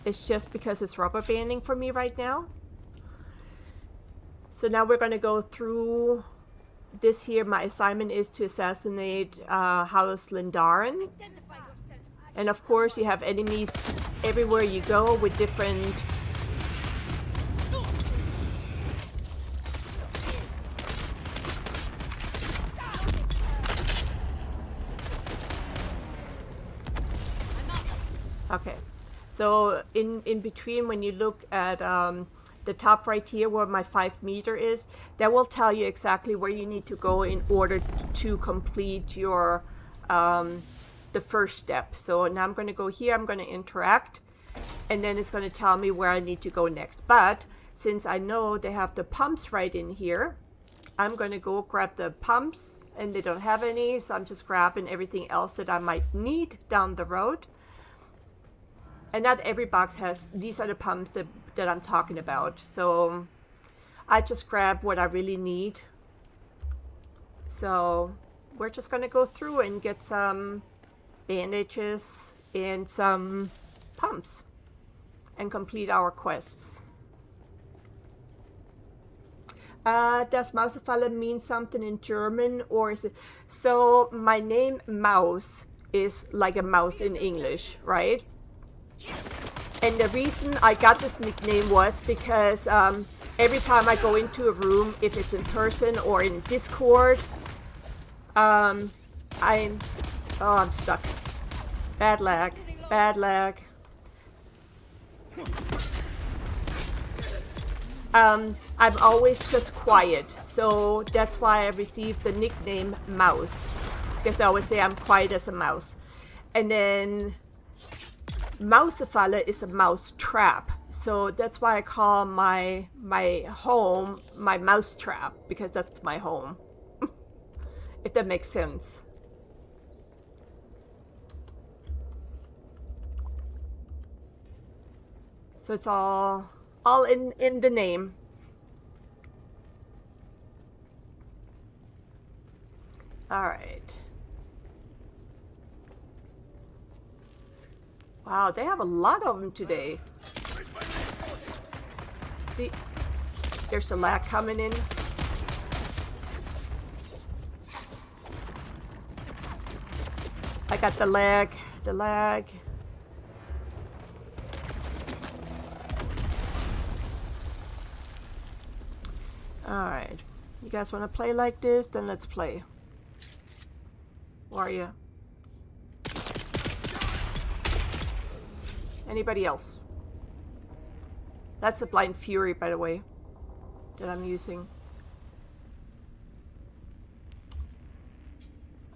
It's just because it's rubber banding for me right now. So now we're going to go through this here. My assignment is to assassinate House Lindaren. And of course you have enemies everywhere you go with different... Okay, so in between, when you look at the top right here where my 5 meter is, that will tell you exactly where you need to go in order to complete your the first step. So now I'm going to go here, I'm going to interact, and then it's going to tell me where I need to go next. But since I know they have the pumps right in here, I'm going to go grab the pumps, and they don't have any, so I'm just grabbing everything else that I might need down the road. And not every box has, these are the pumps that I'm talking about. So I just grab what I really need. So we're just going to go through and get some bandages and some pumps and complete our quests. Does Mausefalle mean something in German, or is it? So my name Maus is like a mouse in English, right? And the reason I got this nickname was because every time I go into a room, if it's in person or in Discord, I'm stuck. Bad lag, bad lag. I'm always just quiet, so that's why I received the nickname Mouse, because I always say I'm quiet as a mouse. And then Mausefalle is a mouse trap, so that's why I call my home my mouse trap, because that's my home. If that makes sense. So it's all in the name. All right. Wow, they have a lot of them today. See, there's a lag coming in. I got the lag. Alright. You guys want to play like this? Then let's play. Where are you? Anybody else? That's a Blind Fury, by the way, that I'm using.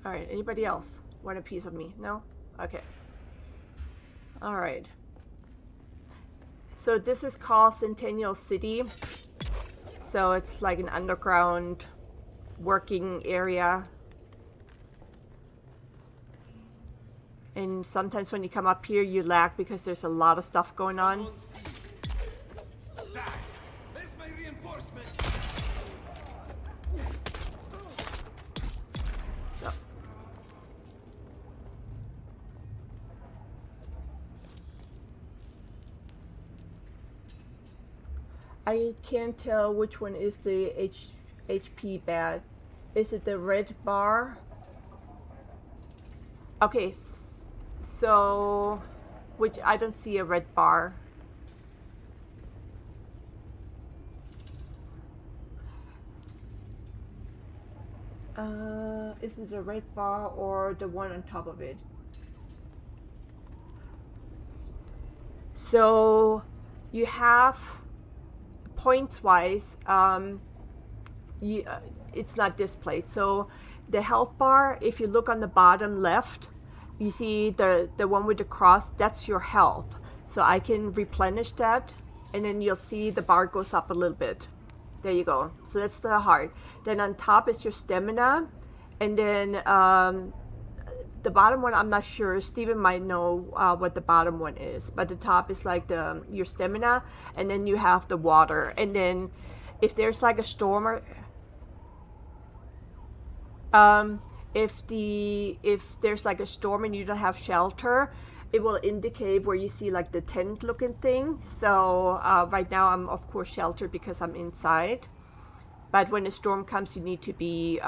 Alright, anybody else want a piece of me? No? Okay. Alright. So this is called Centennial City. So it's like an underground working area. And sometimes when you come up here, you lag because there's a lot of stuff going on. There's my reinforcement. So. I can't tell which one is the HP bad. Is it the red bar? Okay. So, which I don't see a red bar. Is it the red bar or the one on top of it? So, you have points wise, it's not displayed. So, the health bar, if you look on the bottom left, you see the one with the cross, that's your health. So I can replenish that, and then you'll see the bar goes up a little bit. There you go. So that's the heart. Then on top is your stamina, and then the bottom one, I'm not sure. Steven might know what the bottom one is, but the top is like your stamina, and then you have the water. And then if there's like a storm or if there's like a storm and you don't have shelter, it will indicate where you see like the tent looking thing. So right now I'm of course sheltered because I'm inside, but when a storm comes you need to be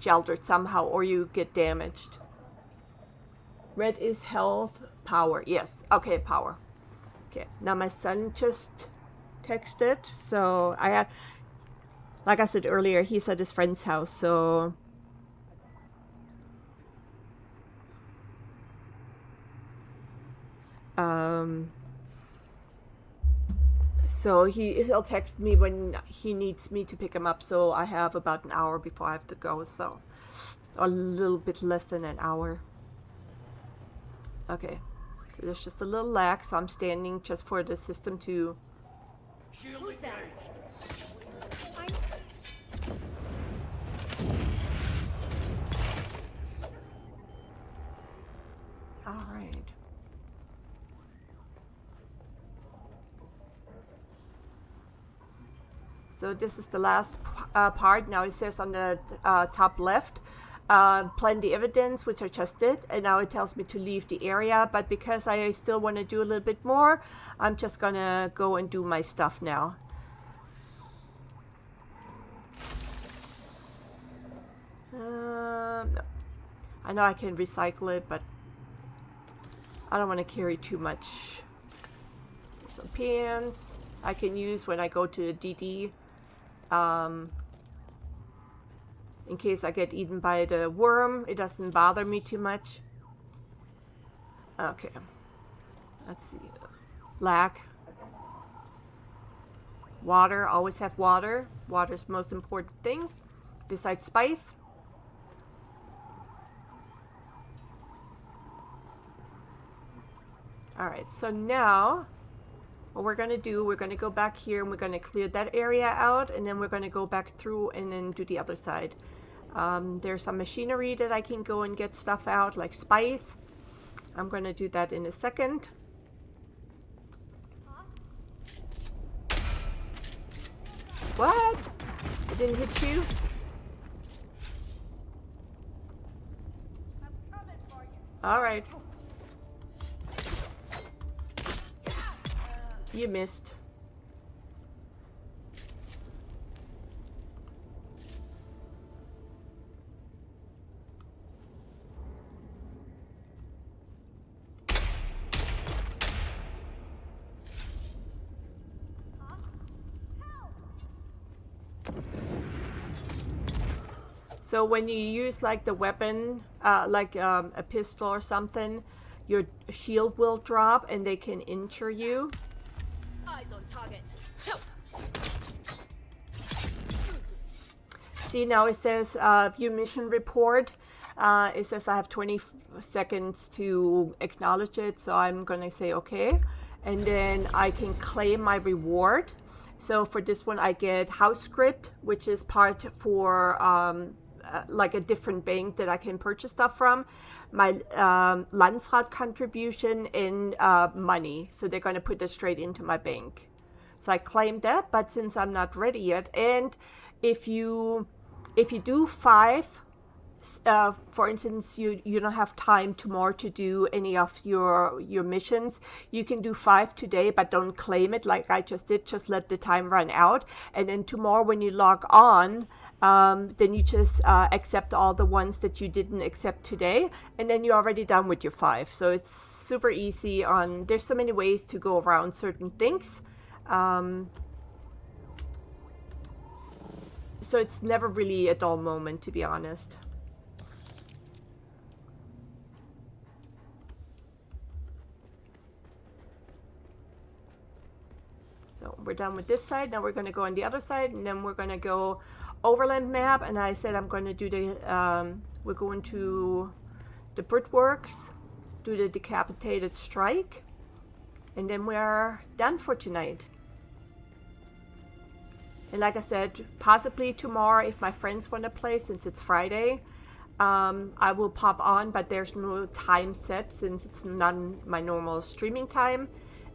sheltered somehow or you get damaged. Red is health, power. Yes, okay, power. Okay, now my son just texted, so I have, like I said earlier, he's at his friend's house, so So he'll text me when he needs me to pick him up. So I have about an hour before I have to go. So a little bit less than an hour. Okay. So there's just a little lag. So I'm standing just for the system to... Shield engaged. All right. So this is the last part. Now it says on the top left, plenty evidence, which I just did, and now it tells me to leave the area. But because I still want to do a little bit more, I'm just gonna go and do my stuff now. No. I know I can recycle it, but I don't want to carry too much. Some pans I can use when I go to the DD. In case I get eaten by the worm, it doesn't bother me too much. Okay, let's see. Black. Water, always have water. Water's the most important thing, besides spice. Alright, so now what we're going to do, we're going to go back here and we're going to clear that area out, and then we're going to go back through and then do the other side. There's some machinery that I can go and get stuff out, like spice. I'm going to do that in a second. What? It didn't hit you? Alright. You missed. So when you use like the weapon, like a pistol or something, your shield will drop and they can injure you. Eyes on target. See, now it says view mission report. It says I have 20 seconds to acknowledge it, so I'm gonna say okay, and then I can claim my reward. So for this one I get house script, which is part for like a different bank that I can purchase stuff from, my Landsrat contribution, and money. So they're going to put this straight into my bank. So I claimed that, but since I'm not ready yet, and if you do 5, for instance, you don't have time tomorrow to do any of your missions, you can do 5 today, but don't claim it like I just did. Just let the time run out, and then tomorrow when you log on, then you just accept all the ones that you didn't accept today, and then you're already done with your 5. So it's super easy. There's so many ways to go around certain things. So it's never really a dull moment, to be honest. So we're done with this side. Now we're going to go on the other side, and then we're going to go overland map. And I said I'm going to do the, we're going to the Britworks, do the decapitated strike, and then we're done for tonight. And like I said, possibly tomorrow, if my friends want to play, since it's Friday, I will pop on, but there's no time set since it's not my normal streaming time.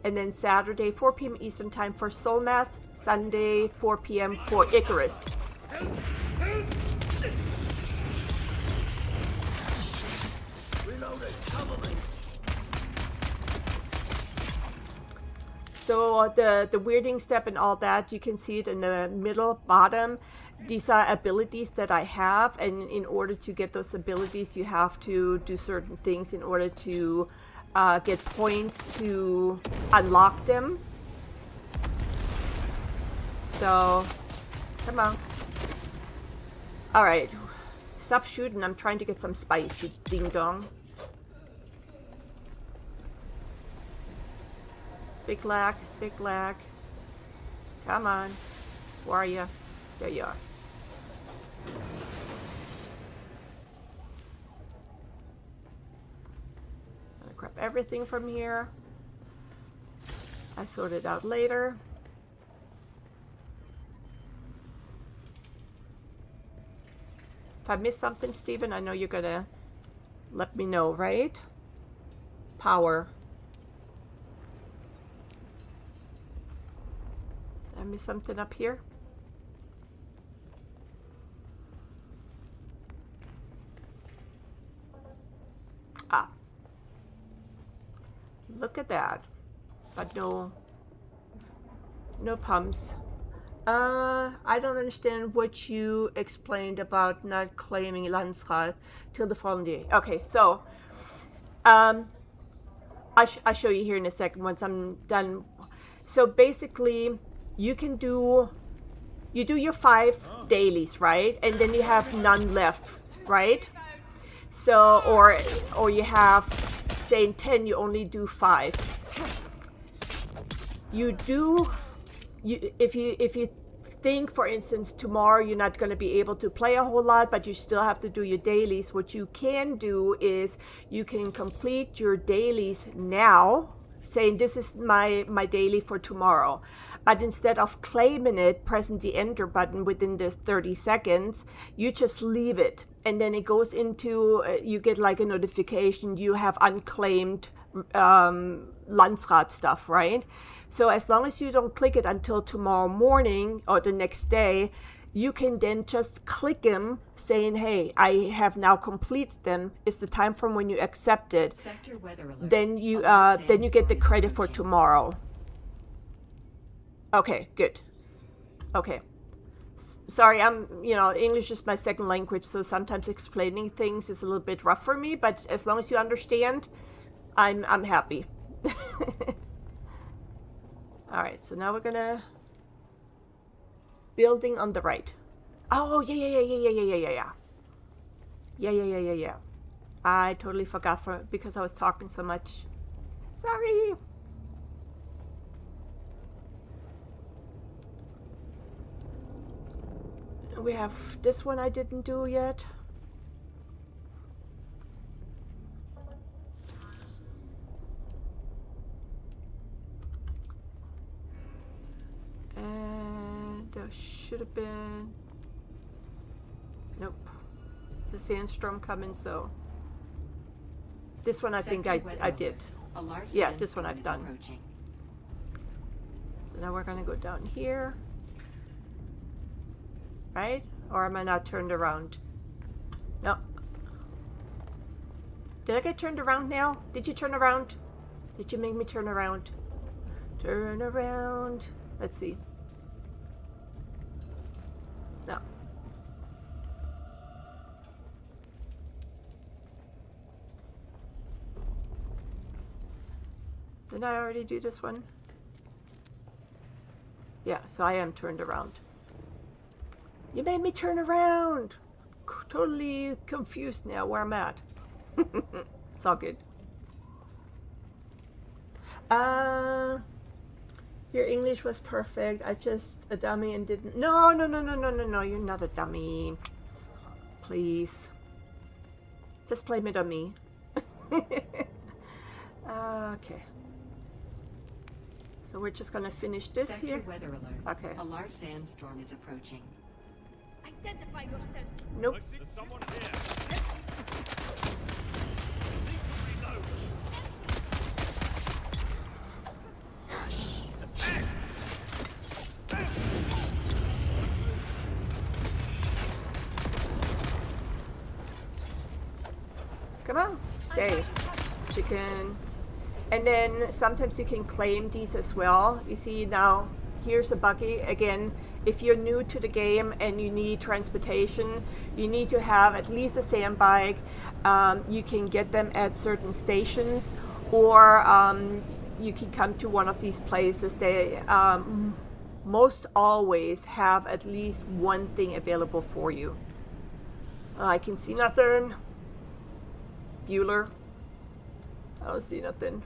And then Saturday, 4 p.m. Eastern Time for Soul Mass. Sunday, 4 p.m. for Icarus. Reloading. Cover me. So the weirding step and all that, you can see it in the middle bottom. These are abilities that I have, and in order to get those abilities, you have to do certain things in order to get points to unlock them. So, come on. Alright. Stop shooting. I'm trying to get some spice, you ding dong. Big lag, big lag. Come on. Where are you? There you are. I'm gonna grab everything from here. I sort it out later. If I miss something, Steven, I know you're gonna let me know, right? Power. Did I miss something up here? Ah. Look at that. But no pumps. I don't understand what you explained about not claiming Landsrad till the following day. Okay, so I'll show you here in a second once I'm done. So basically, you do your 5 dailies, right? And then you have none left, right? So or you have, say in 10 you only do 5. If you think, for instance, tomorrow you're not going to be able to play a whole lot, but you still have to do your dailies, what you can do is you can complete your dailies now, saying this is my daily for tomorrow. But instead of claiming it, pressing the enter button within the 30 seconds, you just leave it. And then it goes into, you get like a notification, you have unclaimed Landsrad stuff, right? So as long as you don't click it until tomorrow morning or the next day, you can then just click them saying, hey, I have now completed them. It's the time from when you accept it. Sector weather alert. Then you get the credit for tomorrow. Okay, good. Okay. Sorry, English is my second language, so sometimes explaining things is a little bit rough for me, but as long as you understand, I'm happy. All right, so now we're gonna building on the right. Oh, yeah. I totally forgot because I was talking so much. Sorry. We have this one I didn't do yet. And there should have been... Nope. The sandstorm coming, so... This one I think I did. Yeah, this one I've done. So now we're gonna go down here. Right? Or am I not turned around? No. Did I get turned around now? Did you turn around? Did you make me turn around? Turn around. Let's see. No. Didn't I already do this one? Yeah, so I am turned around. You made me turn around. Totally confused now where I'm at. It's all good. Your English was perfect. I just a dummy and didn't. No. You're not a dummy. Please. Just blame it on me. Okay. So we're just gonna finish this Sector here. Weather alert. Okay. A large sandstorm is approaching. Identify yourself. Nope. There's someone here. Need to reload. Come on, stay. Chicken. And then sometimes you can claim these as well. You see now, here's a buggy. Again, if you're new to the game and you need transportation, you need to have at least a sand bike. You can get them at certain stations, or you can come to one of these places. They most always have at least one thing available for you. I can see nothing. Bueller. I don't see nothing.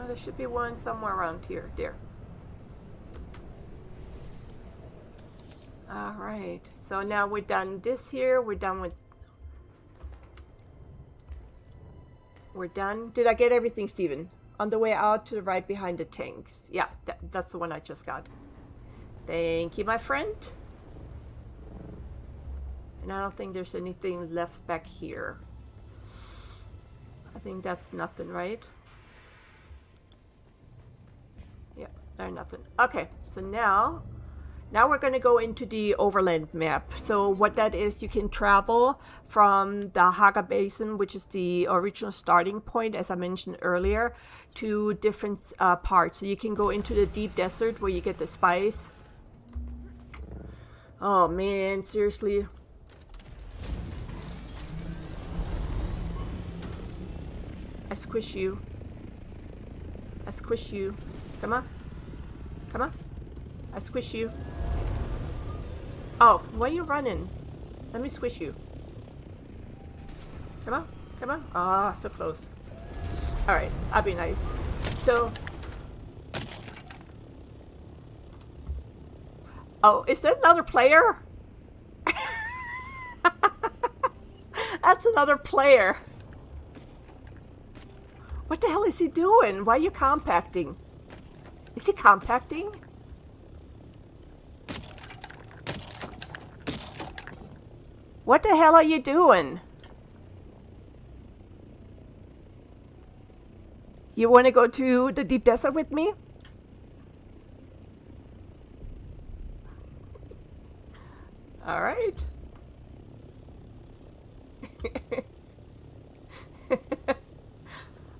There should be one somewhere around here. There. Alright, so now we're done this here. We're done with... We're done. Did I get everything, Steven? On the way out to the right behind the tanks. Yeah, that's the one I just got. Thank you, my friend. And I don't think there's anything left back here. I think that's nothing, right? Yeah, there's nothing. Okay, so now we're going to go into the overland map. So what that is, you can travel from the Haga Basin, which is the original starting point, as I mentioned earlier, to different parts. So you can go into the deep desert where you get the spice. Oh man, seriously. I squish you. I squish you. Come on. Come on. I squish you. Oh, why are you running? Let me squish you. Come on. Come on. Ah, so close. Alright, I'll be nice. So... Oh, is that another player? That's another player. What the hell is he doing? Why are you compacting? Is he compacting? What the hell are you doing? You want to go to the deep desert with me? All right.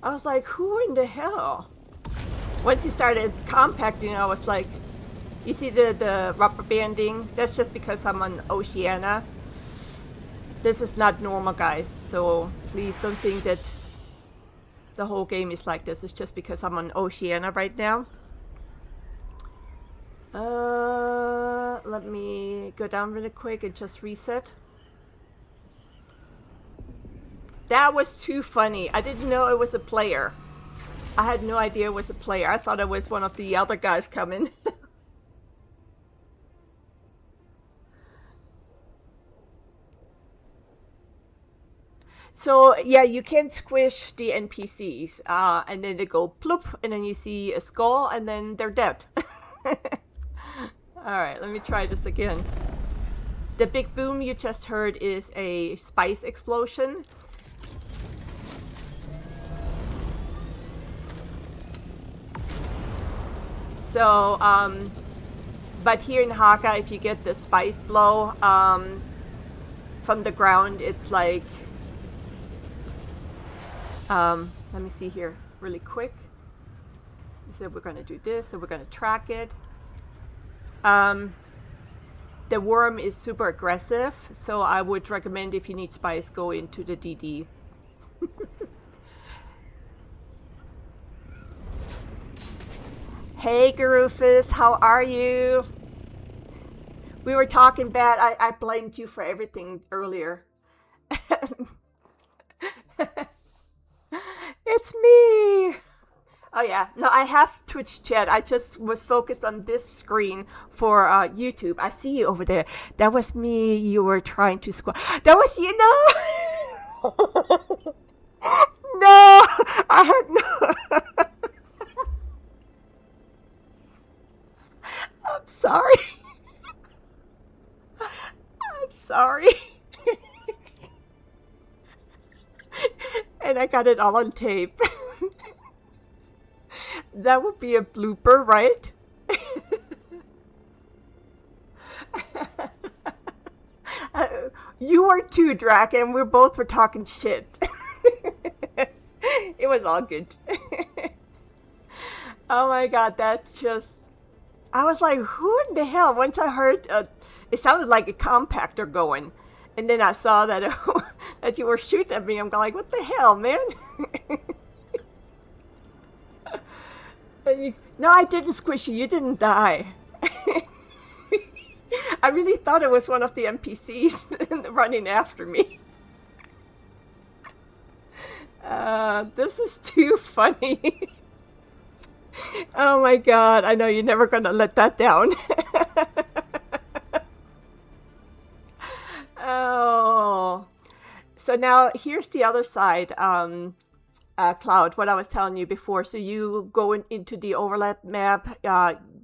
I was like, who in the hell? Once he started compacting, I was like, you see the rubber banding? That's just because I'm on Oceana. This is not normal, guys, so please don't think that the whole game is like this. It's just because I'm on Oceana right now. Let me go down really quick and just reset. That was too funny. I didn't know it was a player. I had no idea it was a player. I thought it was one of the other guys coming. So, yeah, you can squish the NPCs. And then they go ploop, and then you see a skull, and then they're dead. Alright, let me try this again. The big boom you just heard is a spice explosion. So, but here in Haka, if you get the spice blow from the ground, it's like, let me see here really quick. We said we're going to do this, so we're going to track it. The worm is super aggressive, so I would recommend if you need spice, go into the DD. Hey GURUFUS, how are you? We were talking bad. I blamed you for everything earlier. It's me. Oh yeah, no, I have Twitch chat. I just was focused on this screen for YouTube. I see you over there. That was me. You were trying to squat. That was you. No. No, I had no. I'm sorry. I'm sorry. And I got it all on tape. That would be a blooper, right? You were too, Drac, and we both were talking shit. It was all good. Oh my god, that just... I was like, who in the hell? Once I heard, it sounded like a compactor going. And then I saw that that you were shooting at me. I'm like, what the hell, man? No, I didn't squish you. You didn't die. I really thought it was one of the NPCs running after me. This is too funny. Oh my god, I know you're never gonna let that down. Oh. So now here's the other side, Cloud, what I was telling you before. So you go into the overlap map,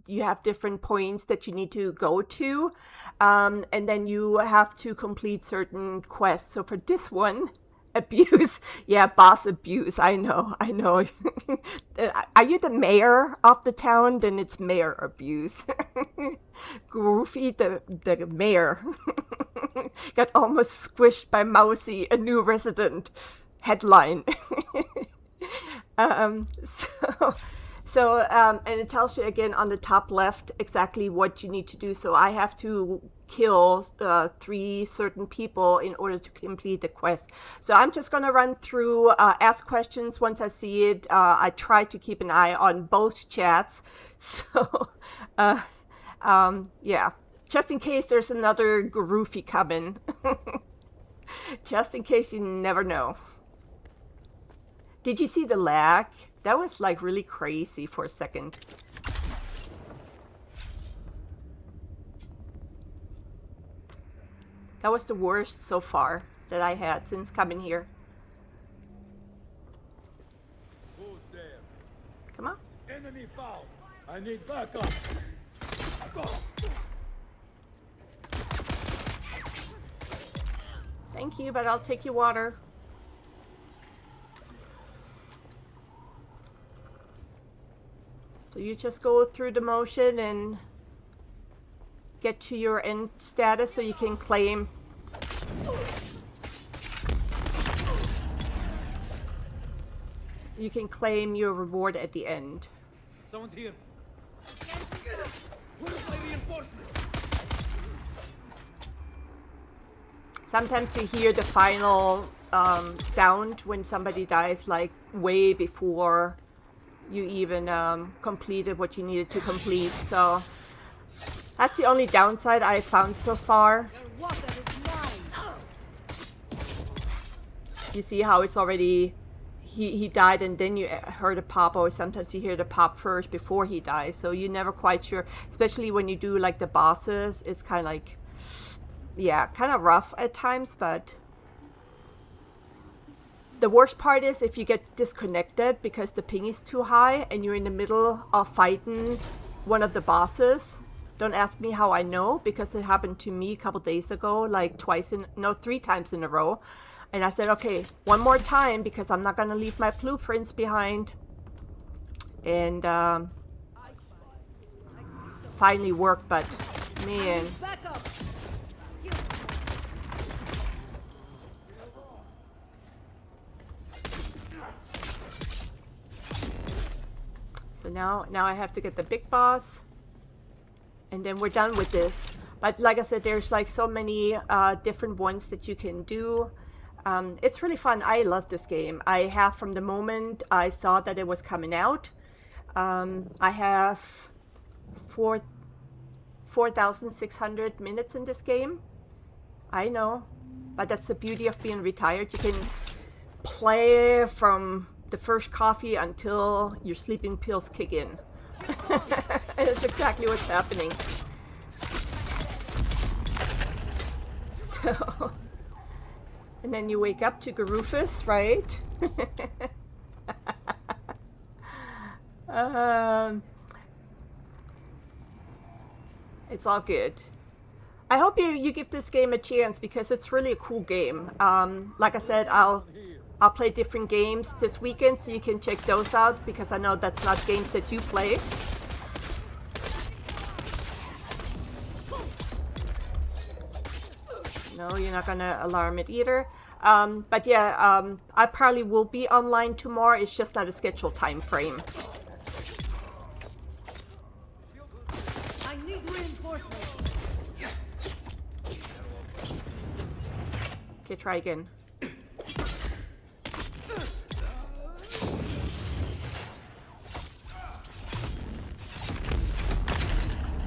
you have different points that you need to go to, and then you have to complete certain quests. So for this one, abuse, yeah, boss abuse, I know. Are you the mayor of the town? Then it's mayor abuse. Goofy, the mayor, got almost squished by Mousy, a new resident. Headline. And it tells you again on the top left exactly what you need to do. So I have to kill 3 certain people in order to complete the quest. So I'm just gonna run through, ask questions once I see it. I try to keep an eye on both chats. So yeah, just in case there's another Garufy coming. Just in case, you never know. Did you see the lag? That was like really crazy for a second. That was the worst so far that I had since coming here. Who's there? Come on. Enemy foul. I need backup. Thank you, but I'll take your water. So you just go through the motion and get to your end status so you can claim. You can claim your reward at the end. Someone's here. Where's my reinforcements? Sometimes you hear the final sound when somebody dies, like way before you even completed what you needed to complete. So that's the only downside I found so far. You see how it's already, he died and then you heard a pop, or sometimes you hear the pop first before he dies. So you're never quite sure, especially when you do like the bosses. It's kind of like, yeah, kind of rough at times, but the worst part is if you get disconnected because the ping is too high and you're in the middle of fighting one of the bosses. Don't ask me how I know, because it happened to me a couple days ago, like 3 times in a row. And I said, okay, one more time, because I'm not going to leave my blueprints behind. And finally worked, but man. So now I have to get the big boss, and then we're done with this. But like I said, there's like so many different ones that you can do. It's really fun. I love this game. I have from the moment I saw that it was coming out. I have 4,600 minutes in this game. I know, but that's the beauty of being retired. You can play from the first coffee until your sleeping pills kick in. That's exactly what's happening. So, and then you wake up to GURUFUS, right? It's all good. I hope you give this game a chance, because it's really a cool game. Like I said, I'll play different games this weekend, so you can check those out, because I know that's not games that you play. No, you're not gonna alarm it either. But yeah, I probably will be online tomorrow. It's just not a scheduled time frame. I need reinforcements. Okay, try again.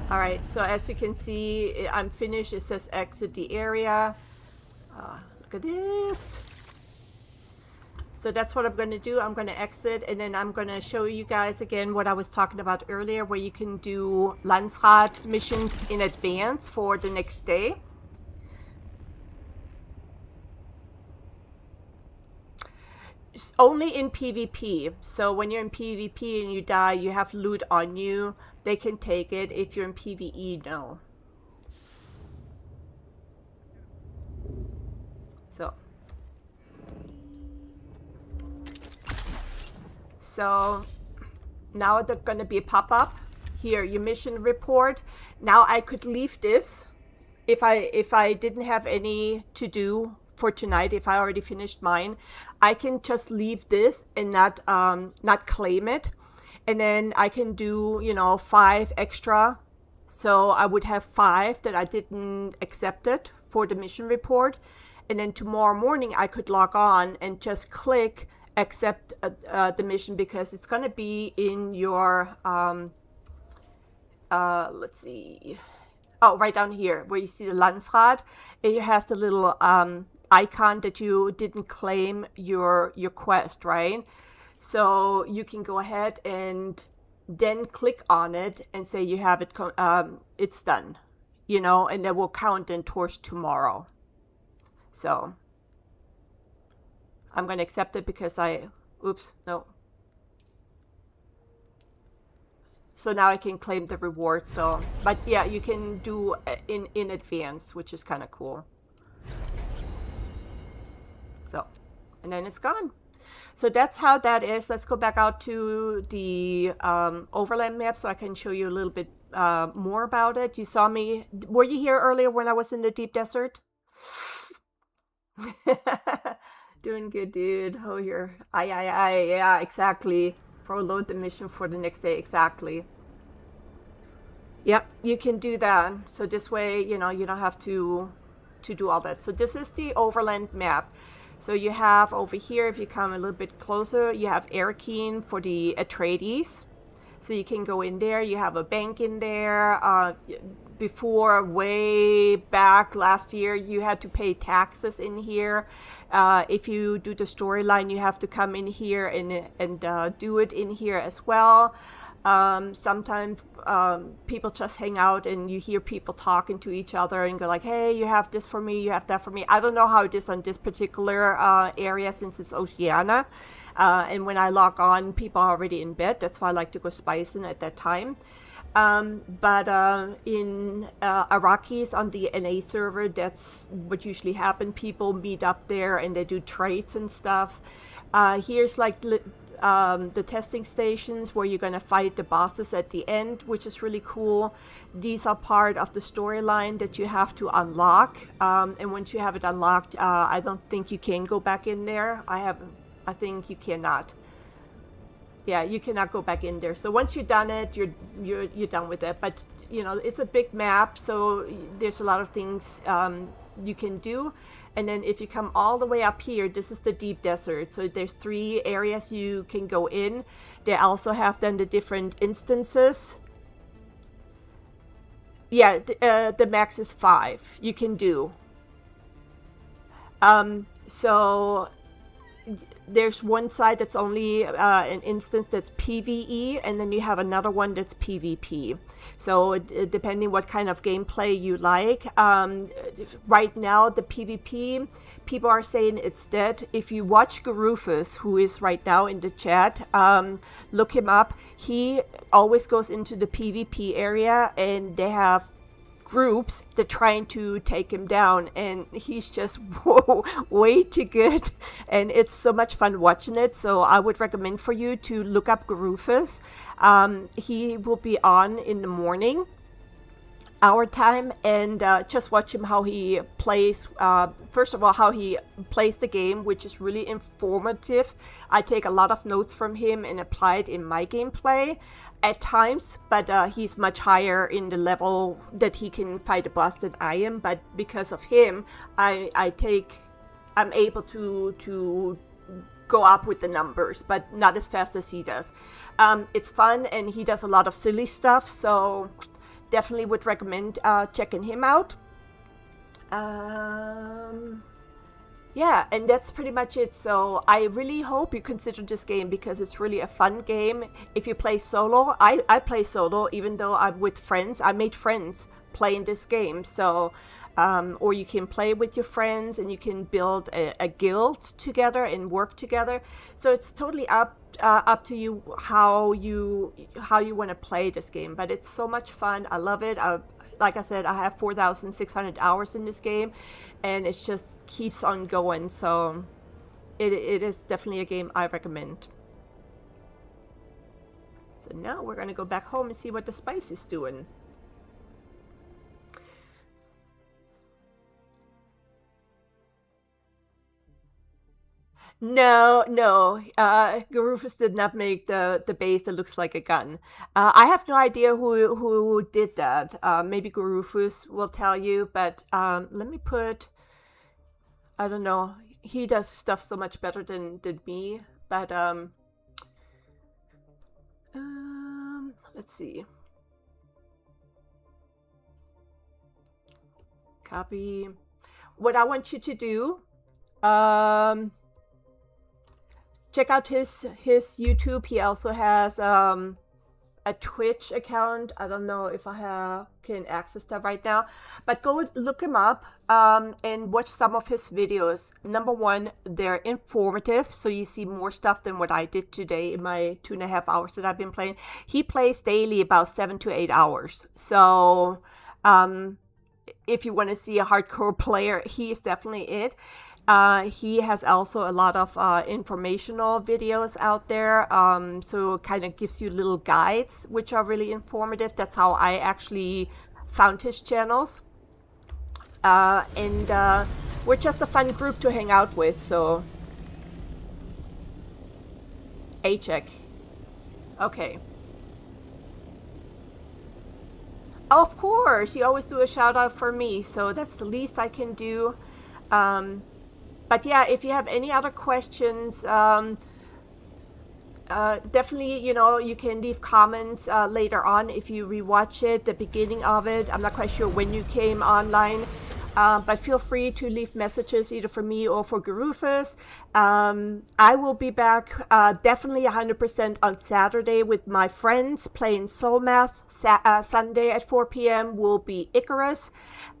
All right, so as you can see, I'm finished. It says exit the area. Look at this. So that's what I'm going to do. I'm going to exit, and then I'm going to show you guys again what I was talking about earlier, where you can do Landsrat missions in advance for the next day. It's only in PvP. So when you're in PvP and you die, you have loot on you. They can take it. If you're in PvE, no. So now there's going to be a pop-up here, your mission report. Now I could leave this if I didn't have any to do for tonight. If I already finished mine, I can just leave this and not claim it, and then I can do 5 extra. So I would have 5 that I didn't accept it for the mission report, and then tomorrow morning I could log on and just click accept the mission, because it's going to be in your let's see, right down here where you see the Landsrat. It has the little icon that you didn't claim your quest, right? So you can go ahead and then click on it and say you have it, it's done, and that will count in towards tomorrow. So I'm going to accept it because So now I can claim the reward. So, but yeah, you can do in advance, which is kind of cool. So, and then it's gone. So that's how that is. Let's go back out to the overland map so I can show you a little bit more about it. You saw me. Were you here earlier when I was in the deep desert? Doing good, dude. Oh, you're... Yeah, exactly. Proload the mission for the next day. Exactly. Yep, you can do that. So this way, you don't have to do all that. So this is the overland map. So you have over here, if you come a little bit closer, you have Airkeen for the Atreides. So you can go in there. You have a bank in there. Before, way back last year, you had to pay taxes in here. If you do the storyline, you have to come in here and do it in here as well. Sometimes people just hang out and you hear people talking to each other and go like, hey, you have this for me, you have that for me. I don't know how it is on this particular area since it's Oceana. And when I log on, people are already in bed. That's why I like to go spicing at that time. But in Arrakis on the NA server, that's what usually happens. People meet up there and they do trades and stuff. Here's like the testing stations where you're going to fight the bosses at the end, which is really cool. These are part of the storyline that you have to unlock. And once you have it unlocked, I don't think you can go back in there. I think you cannot. Yeah, you cannot go back in there. So once you've done it, you're done with it. But it's a big map, so there's a lot of things you can do. And then if you come all the way up here, this is the deep desert. So there's 3 areas you can go in. They also have then the different instances. Yeah, the max is 5 you can do. So there's one side that's only an instance that's PvE, and then you have another one that's PvP. So depending what kind of gameplay you like. Right now, the PvP, people are saying it's dead. If you watch GURUFUS, who is right now in the chat, look him up. He always goes into the PvP area, and they have groups that trying to take him down, and he's just way too good, and it's so much fun watching it. So I would recommend for you to look up GURUFUS. He will be on in the morning, our time, and just watch him how he plays. First of all, how he plays the game, which is really informative. I take a lot of notes from him and apply it in my gameplay at times, but he's much higher in the level that he can fight a boss than I am. But because of him, I'm able to go up with the numbers, but not as fast as he does. It's fun, and he does a lot of silly stuff, so definitely would recommend checking him out. Yeah, and that's pretty much it. So I really hope you consider this game because it's really a fun game. If you play solo, I play solo, even though I'm with friends. I made friends playing this game. So, or you can play with your friends and you can build a guild together and work together. So it's totally up to you how you want to play this game. But it's so much fun. I love it. Like I said, I have 4,600 hours in this game, and it just keeps on going. So it is definitely a game I recommend. So now we're going to go back home and see what the spice is doing. No, GURUFUS did not make the base that looks like a gun. I have no idea who did that. Maybe GURUFUS will tell you, but let me put, I don't know, he does stuff so much better than me, but let's see. Copy. What I want you to do, check out his YouTube. He also has a Twitch account. I don't know if I can access that right now, but go look him up and watch some of his videos. Number one, they're informative, so you see more stuff than what I did today in my 2.5 hours that I've been playing. He plays daily about 7 to 8 hours. So if you want to see a hardcore player, he is definitely it. He has also a lot of informational videos out there, so it kind of gives you little guides, which are really informative. That's how I actually found his channels. And we're just a fun group to hang out with, so... A-check. Okay. Of course, you always do a shout out for me, so that's the least I can do. But yeah, if you have any other questions, definitely, you can leave comments later on if you rewatch it, the beginning of it. I'm not quite sure when you came online, but feel free to leave messages either for me or for GURUFUS. I will be back definitely 100% on Saturday with my friends playing Soul Mass. Sunday at 4 p.m. will be Icarus.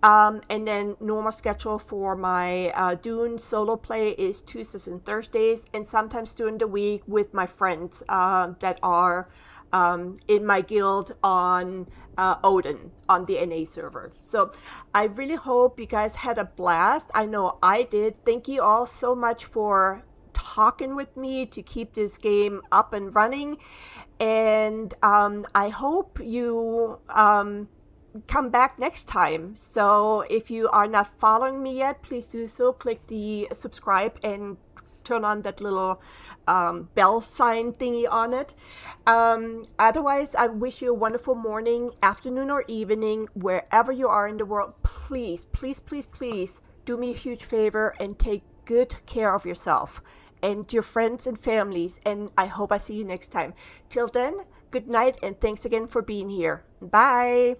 And then normal schedule for my Dune solo play is Tuesdays and Thursdays, and sometimes during the week with my friends that are in my guild on Odin on the NA server. So I really hope you guys had a blast. I know I did. Thank you all so much for talking with me to keep this game up and running. And I hope you come back next time. So if you are not following me yet, please do so. Click the subscribe and turn on that little bell sign thingy on it. Otherwise, I wish you a wonderful morning, afternoon, or evening, wherever you are in the world. Please, please, please, please do me a huge favor and take good care of yourself and your friends and families. And I hope I see you next time. Till then, good night and thanks again for being here. Bye.